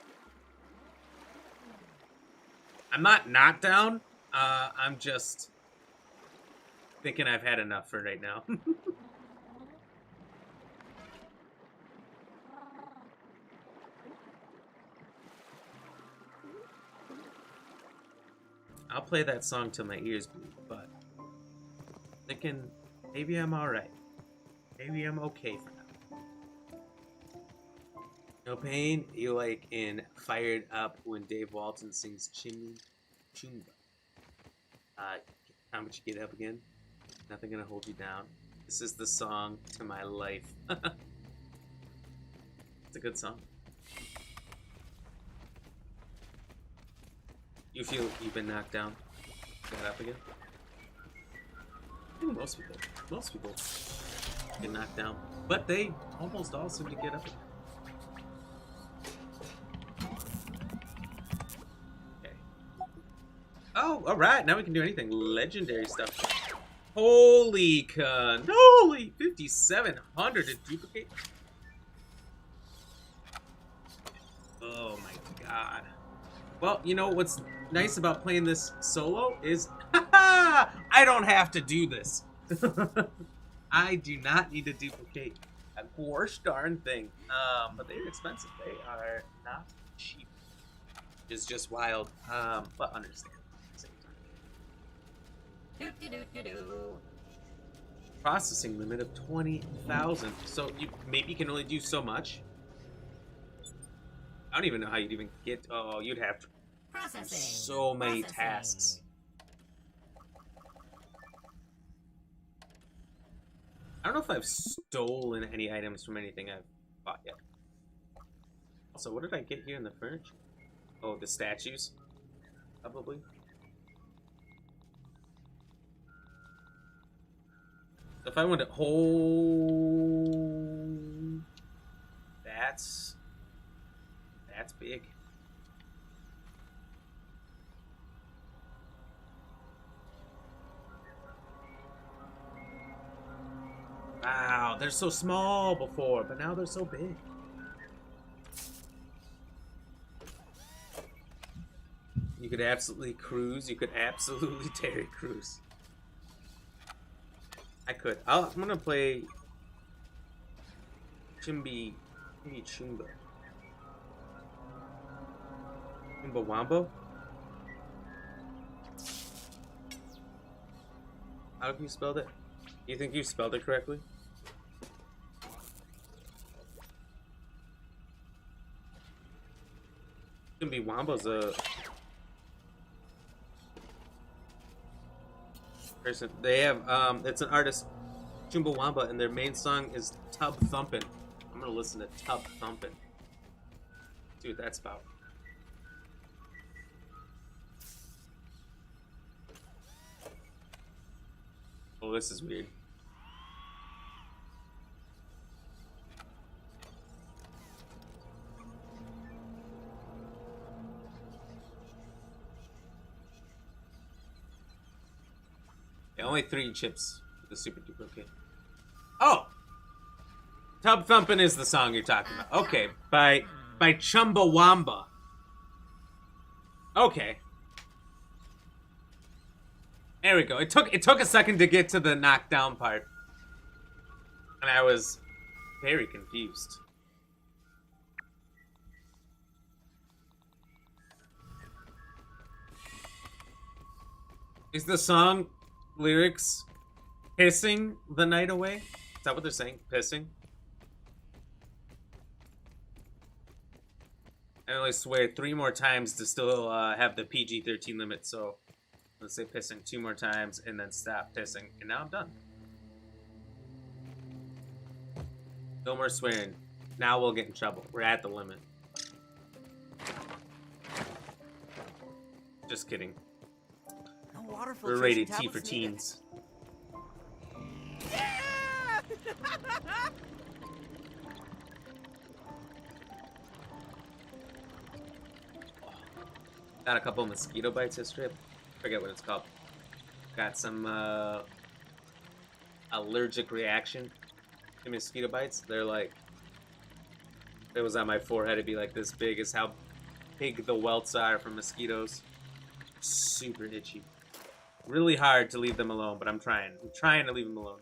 I'm not down. I'm just thinking I've had enough for right now. I'll play that song till my ears bleed, but thinking maybe I'm alright. Maybe I'm okay for now. No pain, you like in Fired Up when Dave Walton sings Chimney Chumba. How much you get up again? Nothing gonna hold you down. This is the song to my life. It's a good song. You feel you've been knocked down? Got up again? I think most people get knocked down. But they almost all seem to get up again. Okay. Oh, alright, now we can do anything. Legendary stuff. Holy cannoli! 5,700 to duplicate? Oh my god. Well, you know what's nice about playing this solo is, I don't have to do this. I do not need to duplicate a gosh darn thing. But they're expensive. They are not cheap. It's just wild, but understand at the same time. Do-do-do-do-do. Processing limit of 20,000. So you maybe can only do so much. I don't even know how you'd even get. Oh, you'd have Processing. so many Processing. tasks. I don't know if I've stolen any items from anything I've bought yet. Also, what did I get here in the furniture? Oh, the statues. Probably. If I want to hold, that's big. Wow, they're so small before, but now they're so big. You could absolutely cruise. You could absolutely Terry cruise. I could. I'm gonna play Chumba Wombo. How have you spelled it? You think you spelled it correctly? Chumba Wombo's a person. They have it's an artist, Chumbawamba, and their main song is Tub Thumpin'. I'm gonna listen to Tub Thumpin'. See what that's about. Oh, this is weird. Yeah, only 3 chips for the Super Duper, okay. Oh! Tub Thumpin' is the song you're talking about. Okay, by Chumbawamba. Okay. There we go. It took a second to get to the knockdown part. And I was very confused. Is the song lyrics pissing the night away? Is that what they're saying? Pissing? I only swear 3 more times to still have the PG-13 limit, so let's say pissing 2 more times and then stop pissing. And now I'm done. No more swearing. Now we'll get in trouble. We're at the limit. Just kidding. No water We're filtration rated T tablets for needed. teens. Got a couple mosquito bites yesterday. Forget what it's called. Got some allergic reaction to mosquito bites. They're like, if it was on my forehead, it'd be like this big as how big the welts are from mosquitoes. Super itchy. Really hard to leave them alone, but I'm trying. I'm trying to leave them alone.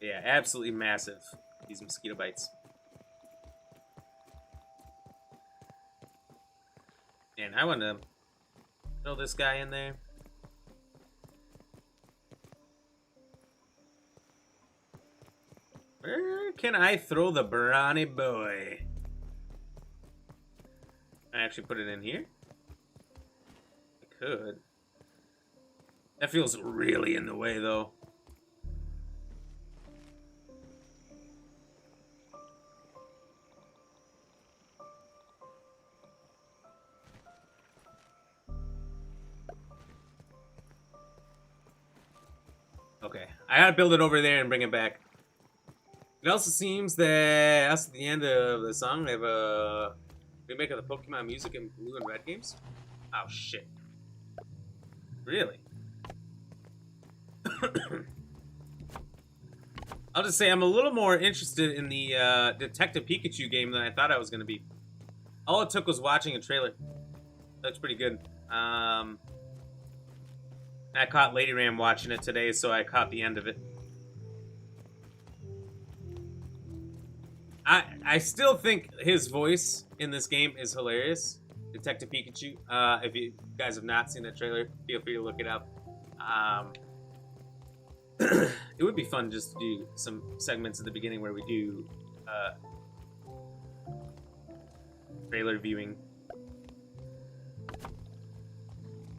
Yeah, absolutely massive, these mosquito bites. And I want to throw this guy in there. Where can I throw the brawny boy? I actually put it in here? I could. That feels really in the way, though. Okay, I gotta build it over there and bring it back. It also seems that us at the end of the song, they have a remake of the Pokemon music in blue and red games. Oh shit! Really? I'll just say I'm a little more interested in the Detective Pikachu game than I thought I was gonna be. All it took was watching a trailer. Looks pretty good. I caught Lady Ram watching it today, so I caught the end of it. I still think his voice in this game is hilarious. Detective Pikachu. If you guys have not seen the trailer, feel free to look it up. It would be fun just to do some segments at the beginning where we do trailer viewing.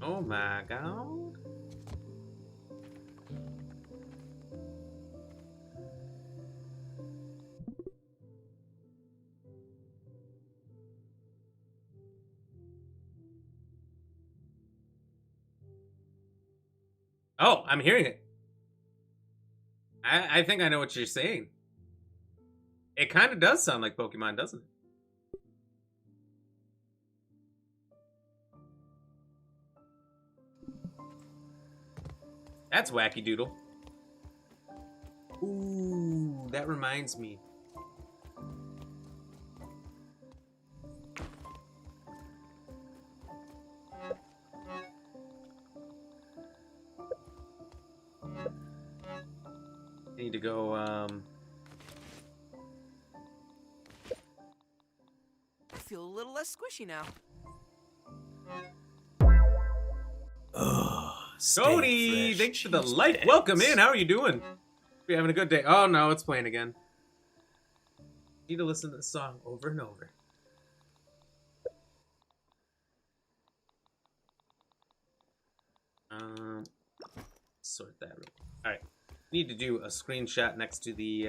Oh my god. Oh, I'm hearing it. I think I know what you're saying. It kind of does sound like Pokemon, doesn't it? That's wacky doodle. Ooh, that reminds me. I need to go, I feel a little less squishy now. Cody, thanks for the like. Welcome in. How are you doing? You having a good day? Oh no, it's playing again. Need to listen to this song over and over. Sort that real quick. All right, need to do a screenshot next to the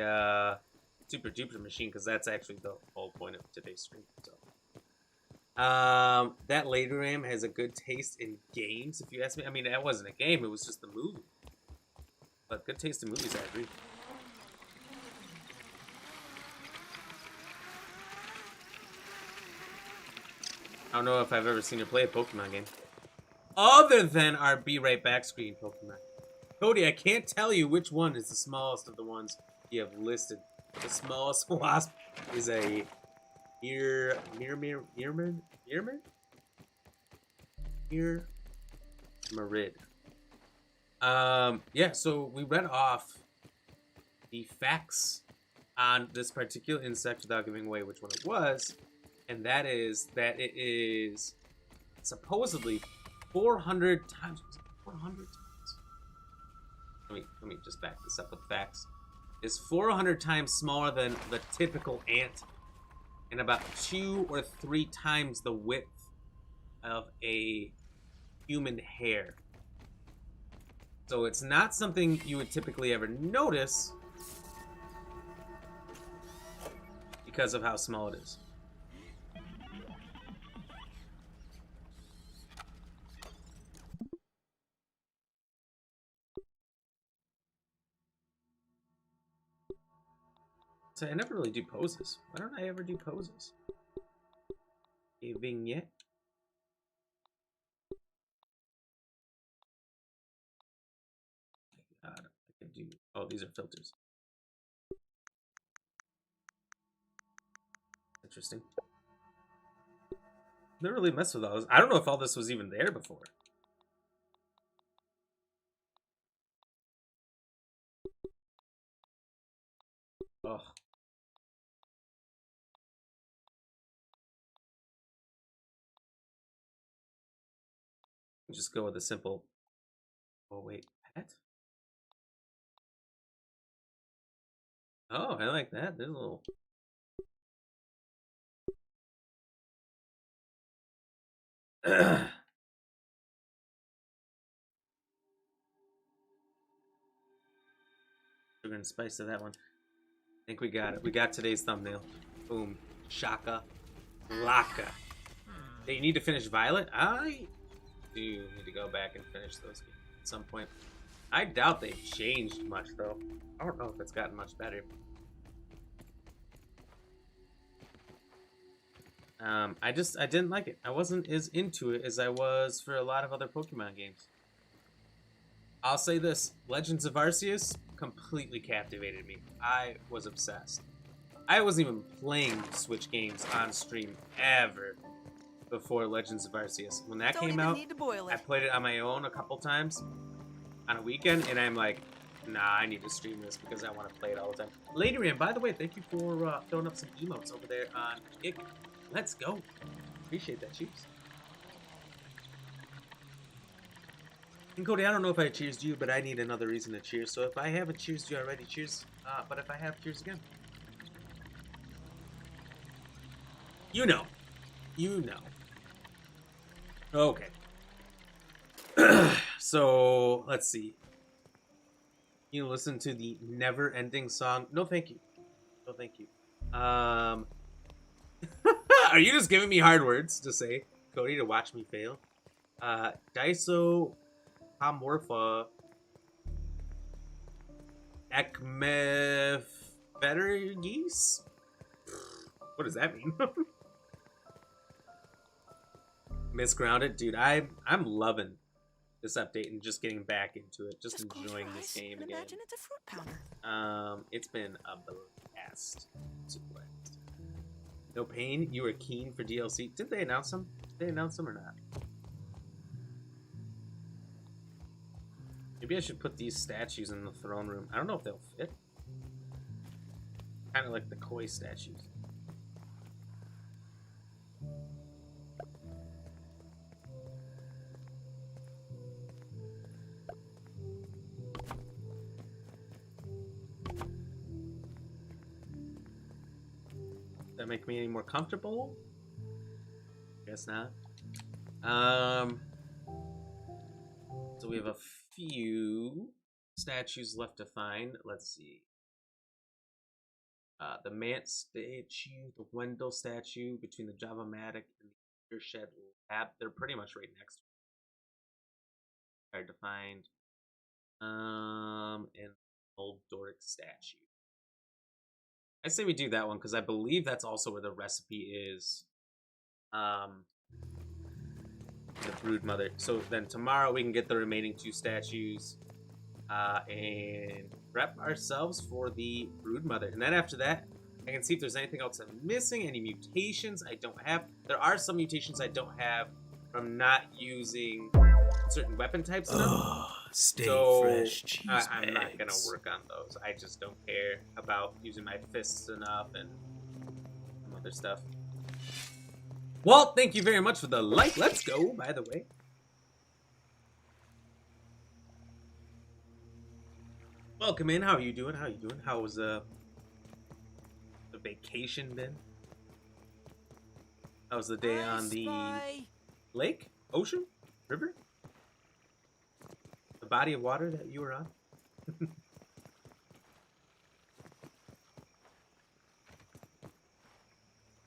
Super Duper machine because that's actually the whole point of today's stream. So. That Lady Ram has a good taste in games, if you ask me. I mean, that wasn't a game, it was just a movie. But good taste in movies, I agree. I don't know if I've ever seen her play a Pokemon game. Other than our Be Right Back screen Pokemon. Cody, I can't tell you which one is the smallest of the ones you have listed. The smallest wasp is a Marid. Yeah, so we read off the facts on this particular insect without giving away which one it was, and that is that it is supposedly 400 times. 400 times. Let me just back this up with facts. Is 400 times smaller than the typical ant, and about 2 or 3 times the width of a human hair. So it's not something you would typically ever notice because of how small it is. So I never really do poses. Why don't I ever do poses? A vignette. God, I can do. Oh, these are filters. Interesting. Never really messed with those. I don't know if all this was even there before. Oh. Just go with a simple. Oh wait, pet. Oh, I like that. There's a little. Sugar and spice to that one. I think we got it. We got today's thumbnail. Boom. Shaka. Laka. Hey, you need to finish Violet? I do need to go back and finish those games at some point. I doubt they've changed much, though. I don't know if it's gotten much better. I didn't like it. I wasn't as into it as I was for a lot of other Pokemon games. I'll say this, Legends of Arceus completely captivated me. I was obsessed. I wasn't even playing Switch games on stream ever before Legends of Arceus. When that came out, I played it on my own a couple times on a weekend, and I'm like, nah, I need to stream this because I want to play it all the time. Lady Ram, by the way, thank you for throwing up some emotes over there on Ick. Let's go. Appreciate that, Chiefs. And Cody, I don't know if I cheersed you, but I need another reason to cheers. So if I haven't cheersed you already, cheers. But if I have, cheers again. You know. You know. Okay. So, let's see. You listen to the never-ending song. No, thank you. No, thank you. Are you just giving me hard words to say, Cody, to watch me fail? Daiso Hamorpha Ekmefettergeese? What does that mean? Misgrounded? Dude, I'm loving this update and just getting back into it. Just enjoying this game again. Imagine it's a fruit pounder. It's been a blast to play. No Pain, you were keen for DLC. Did they announce them? Did they announce them or not? Maybe I should put these statues in the throne room. I don't know if they'll fit. Kind of like the koi statues. Does that make me any more comfortable? Guess not. So we have a few statues left to find. Let's see. The Mant statue, the Wendell statue, between the Java-Matic and the Earshed Lab. They're pretty much right next to it. Hard to find. And old Doric statue. I say we do that one because I believe that's also where the recipe is. The Broodmother. So then tomorrow we can get the remaining two statues and prep ourselves for the Broodmother. And then after that, I can see if there's anything else I'm missing, any mutations I don't have. There are some mutations I don't have from not using certain weapon types enough. Stay so fresh, cheese I'm not going to bags. work on those. I just don't care about using my fists enough and some other stuff. Walt, thank you very much for the like. Let's go, by the way. Welcome in. How are you doing? How are you doing? How was the vacation been? How was the day on the lake? Ocean? River? The body of water that you were on?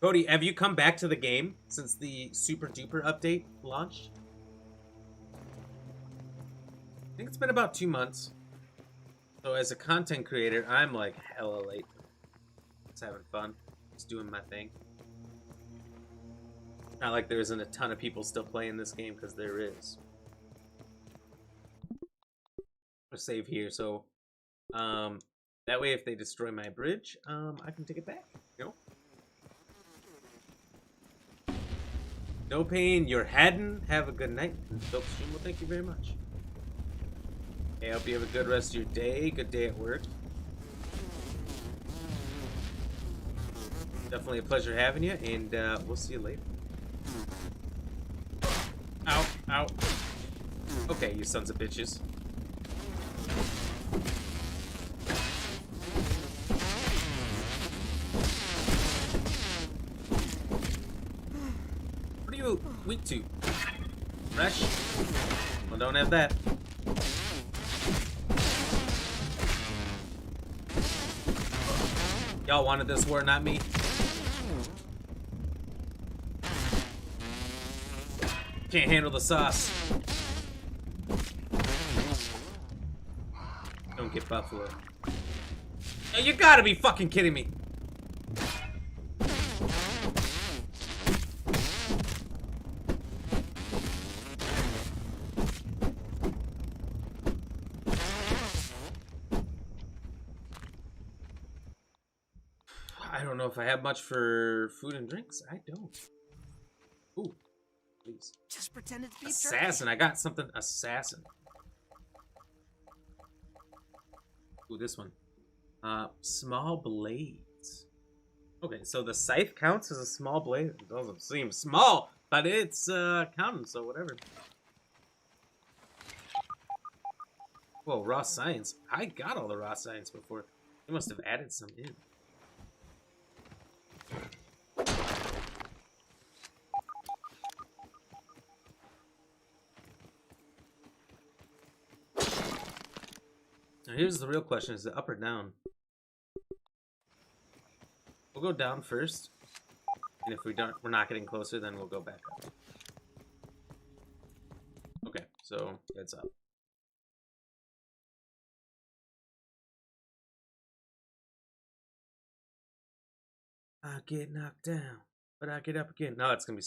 Cody, have you come back to the game since the Super Duper update launched? I think it's been about 2 months. So as a content creator, I'm like hella late. Just having fun. Just doing my thing. Not like there isn't a ton of people still playing this game, because there is. I'll save here, so that way if they destroy my bridge, I can take it back. You know? No Pain, you're heading. Have a good night. Dope stream. Well, thank you very much. Hey, I hope you have a good rest of your day. Good day at work. Definitely a pleasure having you, and we'll see you later. Ow, ow. Okay, you sons of bitches. What are you weak to? Fresh? Well, don't have that. Y'all wanted this war, not me. Can't handle the sauce. Don't get buffalo. Oh, you gotta be fucking kidding me. if I have much for food and drinks. I don't. Ooh, please. Just pretend it's beef Assassin. I got something. Assassin. Ooh, this one. Small blades. Okay, so the scythe counts as a small blade. It doesn't seem small, but it's counting, so whatever. Whoa, raw science. I got all the raw science before. They must have added some in. Now here's the real question, is it up or down? We'll go down first. And if we're not getting closer, then we'll go back up. Okay, so it's up. I get knocked down, but I get up again. No, it's gonna be